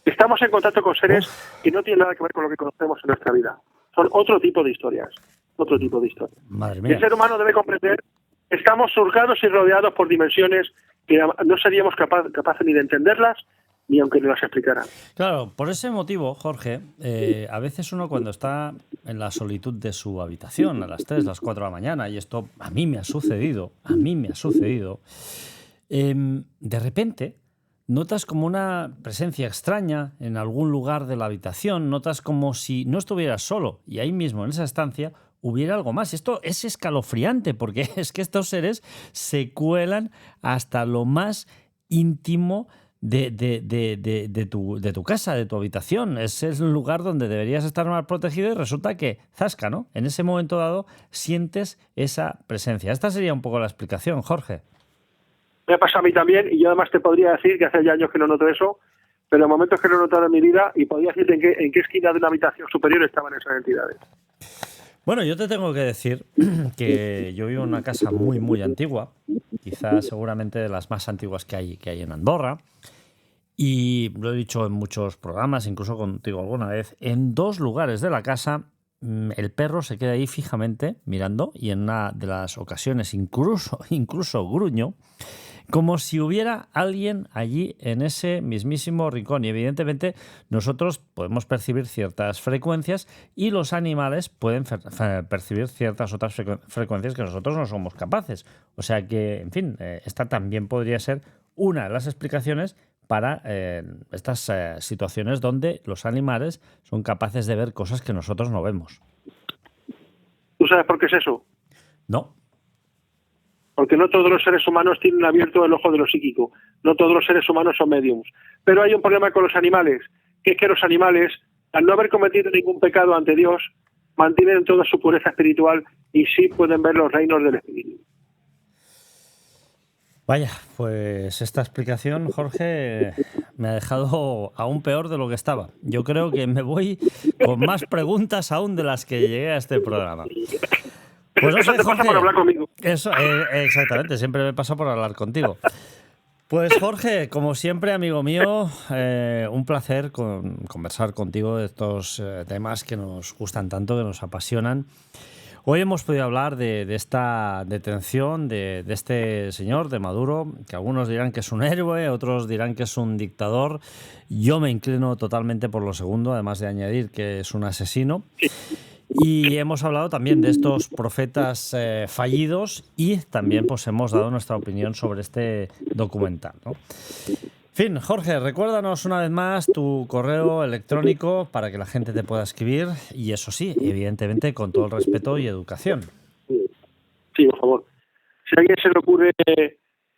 Estamos en contacto con seres que no tienen nada que ver con lo que conocemos en nuestra vida. Son otro tipo de historias. otro tipo de historia. Madre mía. El ser humano debe comprender que estamos surcados y rodeados por dimensiones que no seríamos capaces ni de entenderlas, ni aunque nos las explicaran. Claro, por ese motivo, Jorge, a veces uno cuando está en la solitud de su habitación a las 3, las 4 de la mañana, y esto a mí me ha sucedido, de repente notas como una presencia extraña en algún lugar de la habitación, notas como si no estuvieras solo y ahí mismo en esa estancia hubiera algo más. Esto es escalofriante porque es que estos seres se cuelan hasta lo más íntimo de tu casa, de tu habitación. Ese es el lugar donde deberías estar más protegido y resulta que, zasca, ¿no? En ese momento dado sientes esa presencia. Esta sería un poco la explicación, Jorge. Me ha pasado a mí también, y yo además te podría decir que hace ya años que no noto eso, pero en momentos que lo he notado en mi vida, y podría decirte en qué esquina de una habitación superior estaban esas entidades. Bueno, yo te tengo que decir que yo vivo en una casa muy, muy antigua, quizás seguramente de las más antiguas que hay en Andorra, y lo he dicho en muchos programas, incluso contigo alguna vez, en 2 lugares de la casa el perro se queda ahí fijamente mirando y en una de las ocasiones incluso gruñó, como si hubiera alguien allí en ese mismísimo rincón. Y evidentemente nosotros podemos percibir ciertas frecuencias y los animales pueden percibir ciertas otras frecuencias que nosotros no somos capaces. O sea que, en fin, esta también podría ser una de las explicaciones para estas situaciones donde los animales son capaces de ver cosas que nosotros no vemos. ¿Tú sabes por qué es eso? No. Porque no todos los seres humanos tienen abierto el ojo de lo psíquico, no todos los seres humanos son médiums. Pero hay un problema con los animales, que es que los animales, al no haber cometido ningún pecado ante Dios, mantienen toda su pureza espiritual y sí pueden ver los reinos del espíritu. Vaya, pues esta explicación, Jorge, me ha dejado aún peor de lo que estaba. Yo creo que me voy con más preguntas aún de las que llegué a este programa. Pues no eso sé, te pasa Jorge, por hablar conmigo. Eso, exactamente, siempre me pasa por hablar contigo. Pues Jorge, como siempre, amigo mío, un placer conversar contigo de estos temas que nos gustan tanto, que nos apasionan. Hoy hemos podido hablar de esta detención de este señor, de Maduro, que algunos dirán que es un héroe, otros dirán que es un dictador. Yo me inclino totalmente por lo segundo, además de añadir que es un asesino. Y hemos hablado también de estos profetas fallidos y también pues hemos dado nuestra opinión sobre este documental, ¿no? En fin, Jorge, recuérdanos una vez más tu correo electrónico para que la gente te pueda escribir y eso sí, evidentemente con todo el respeto y educación. Sí, por favor. Si a alguien se le ocurre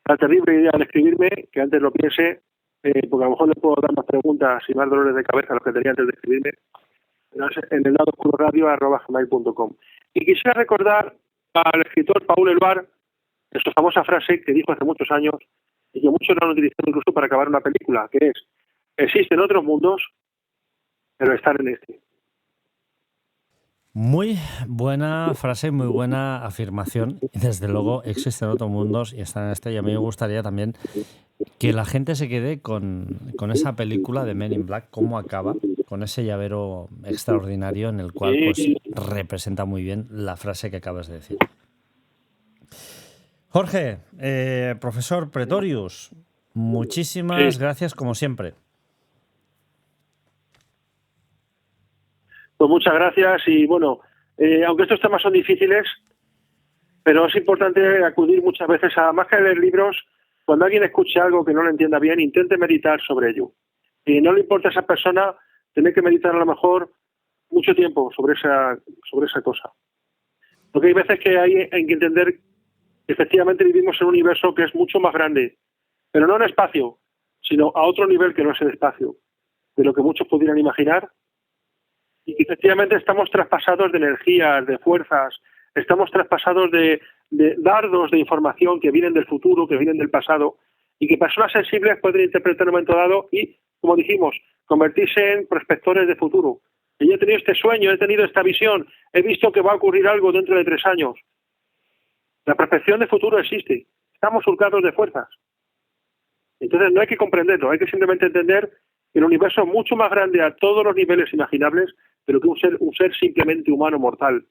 la terrible idea de escribirme, que antes lo piense, porque a lo mejor le puedo dar más preguntas y más dolores de cabeza a los que tenía antes de escribirme, en el ladoscuroradio@gmail.com. Y quisiera recordar al escritor Paul Eluard de su famosa frase que dijo hace muchos años y que muchos lo han utilizado incluso para acabar una película, que es: existen otros mundos, pero están en este. Muy buena frase, muy buena afirmación. Desde luego existen otros mundos y están en este. Y a mí me gustaría también que la gente se quede con esa película de Men in Black, cómo acaba, con ese llavero extraordinario en el cual pues representa muy bien la frase que acabas de decir. Jorge, profesor Pretorius, muchísimas gracias como siempre. Pues muchas gracias y bueno, aunque estos temas son difíciles, pero es importante acudir muchas veces a, más que leer libros, cuando alguien escuche algo que no lo entienda bien, intente meditar sobre ello. Y no le importa a esa persona tener que meditar a lo mejor mucho tiempo sobre esa cosa. Porque hay veces que hay que entender que efectivamente vivimos en un universo que es mucho más grande, pero no en espacio, sino a otro nivel que no es el espacio, de lo que muchos pudieran imaginar. Y que efectivamente estamos traspasados de energías, de fuerzas, estamos traspasados de dardos de información que vienen del futuro, que vienen del pasado, y que personas sensibles pueden interpretar en un momento dado y, como dijimos, convertirse en prospectores de futuro. Y yo he tenido este sueño, he tenido esta visión, he visto que va a ocurrir algo dentro de 3 años. La prospección de futuro existe, estamos surcados de fuerzas. Entonces no hay que comprenderlo, hay que simplemente entender que el universo es mucho más grande a todos los niveles imaginables de lo que un ser simplemente humano mortal.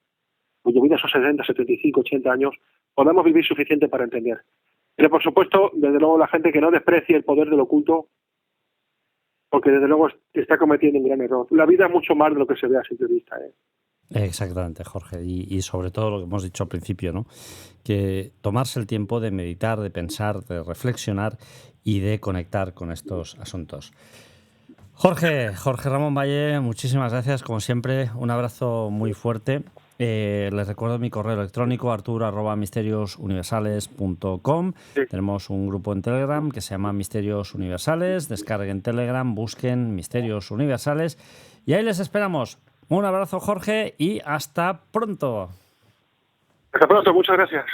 cuya vida son 70, 75, 80 años, podamos vivir suficiente para entender. Pero, por supuesto, desde luego, la gente que no desprecie el poder del oculto, porque desde luego está cometiendo un gran error. La vida es mucho más de lo que se ve a simple vista. Exactamente, Jorge. Y sobre todo lo que hemos dicho al principio, ¿no? Que tomarse el tiempo de meditar, de pensar, de reflexionar y de conectar con estos asuntos. Jorge Ramón Valle, muchísimas gracias, como siempre. Un abrazo muy fuerte. Les recuerdo mi correo electrónico, arturo@misteriosuniversales.com. Sí. Tenemos un grupo en Telegram que se llama Misterios Universales. Descarguen Telegram, busquen Misterios Universales y ahí les esperamos. Un abrazo, Jorge, y hasta pronto. Hasta pronto, muchas gracias.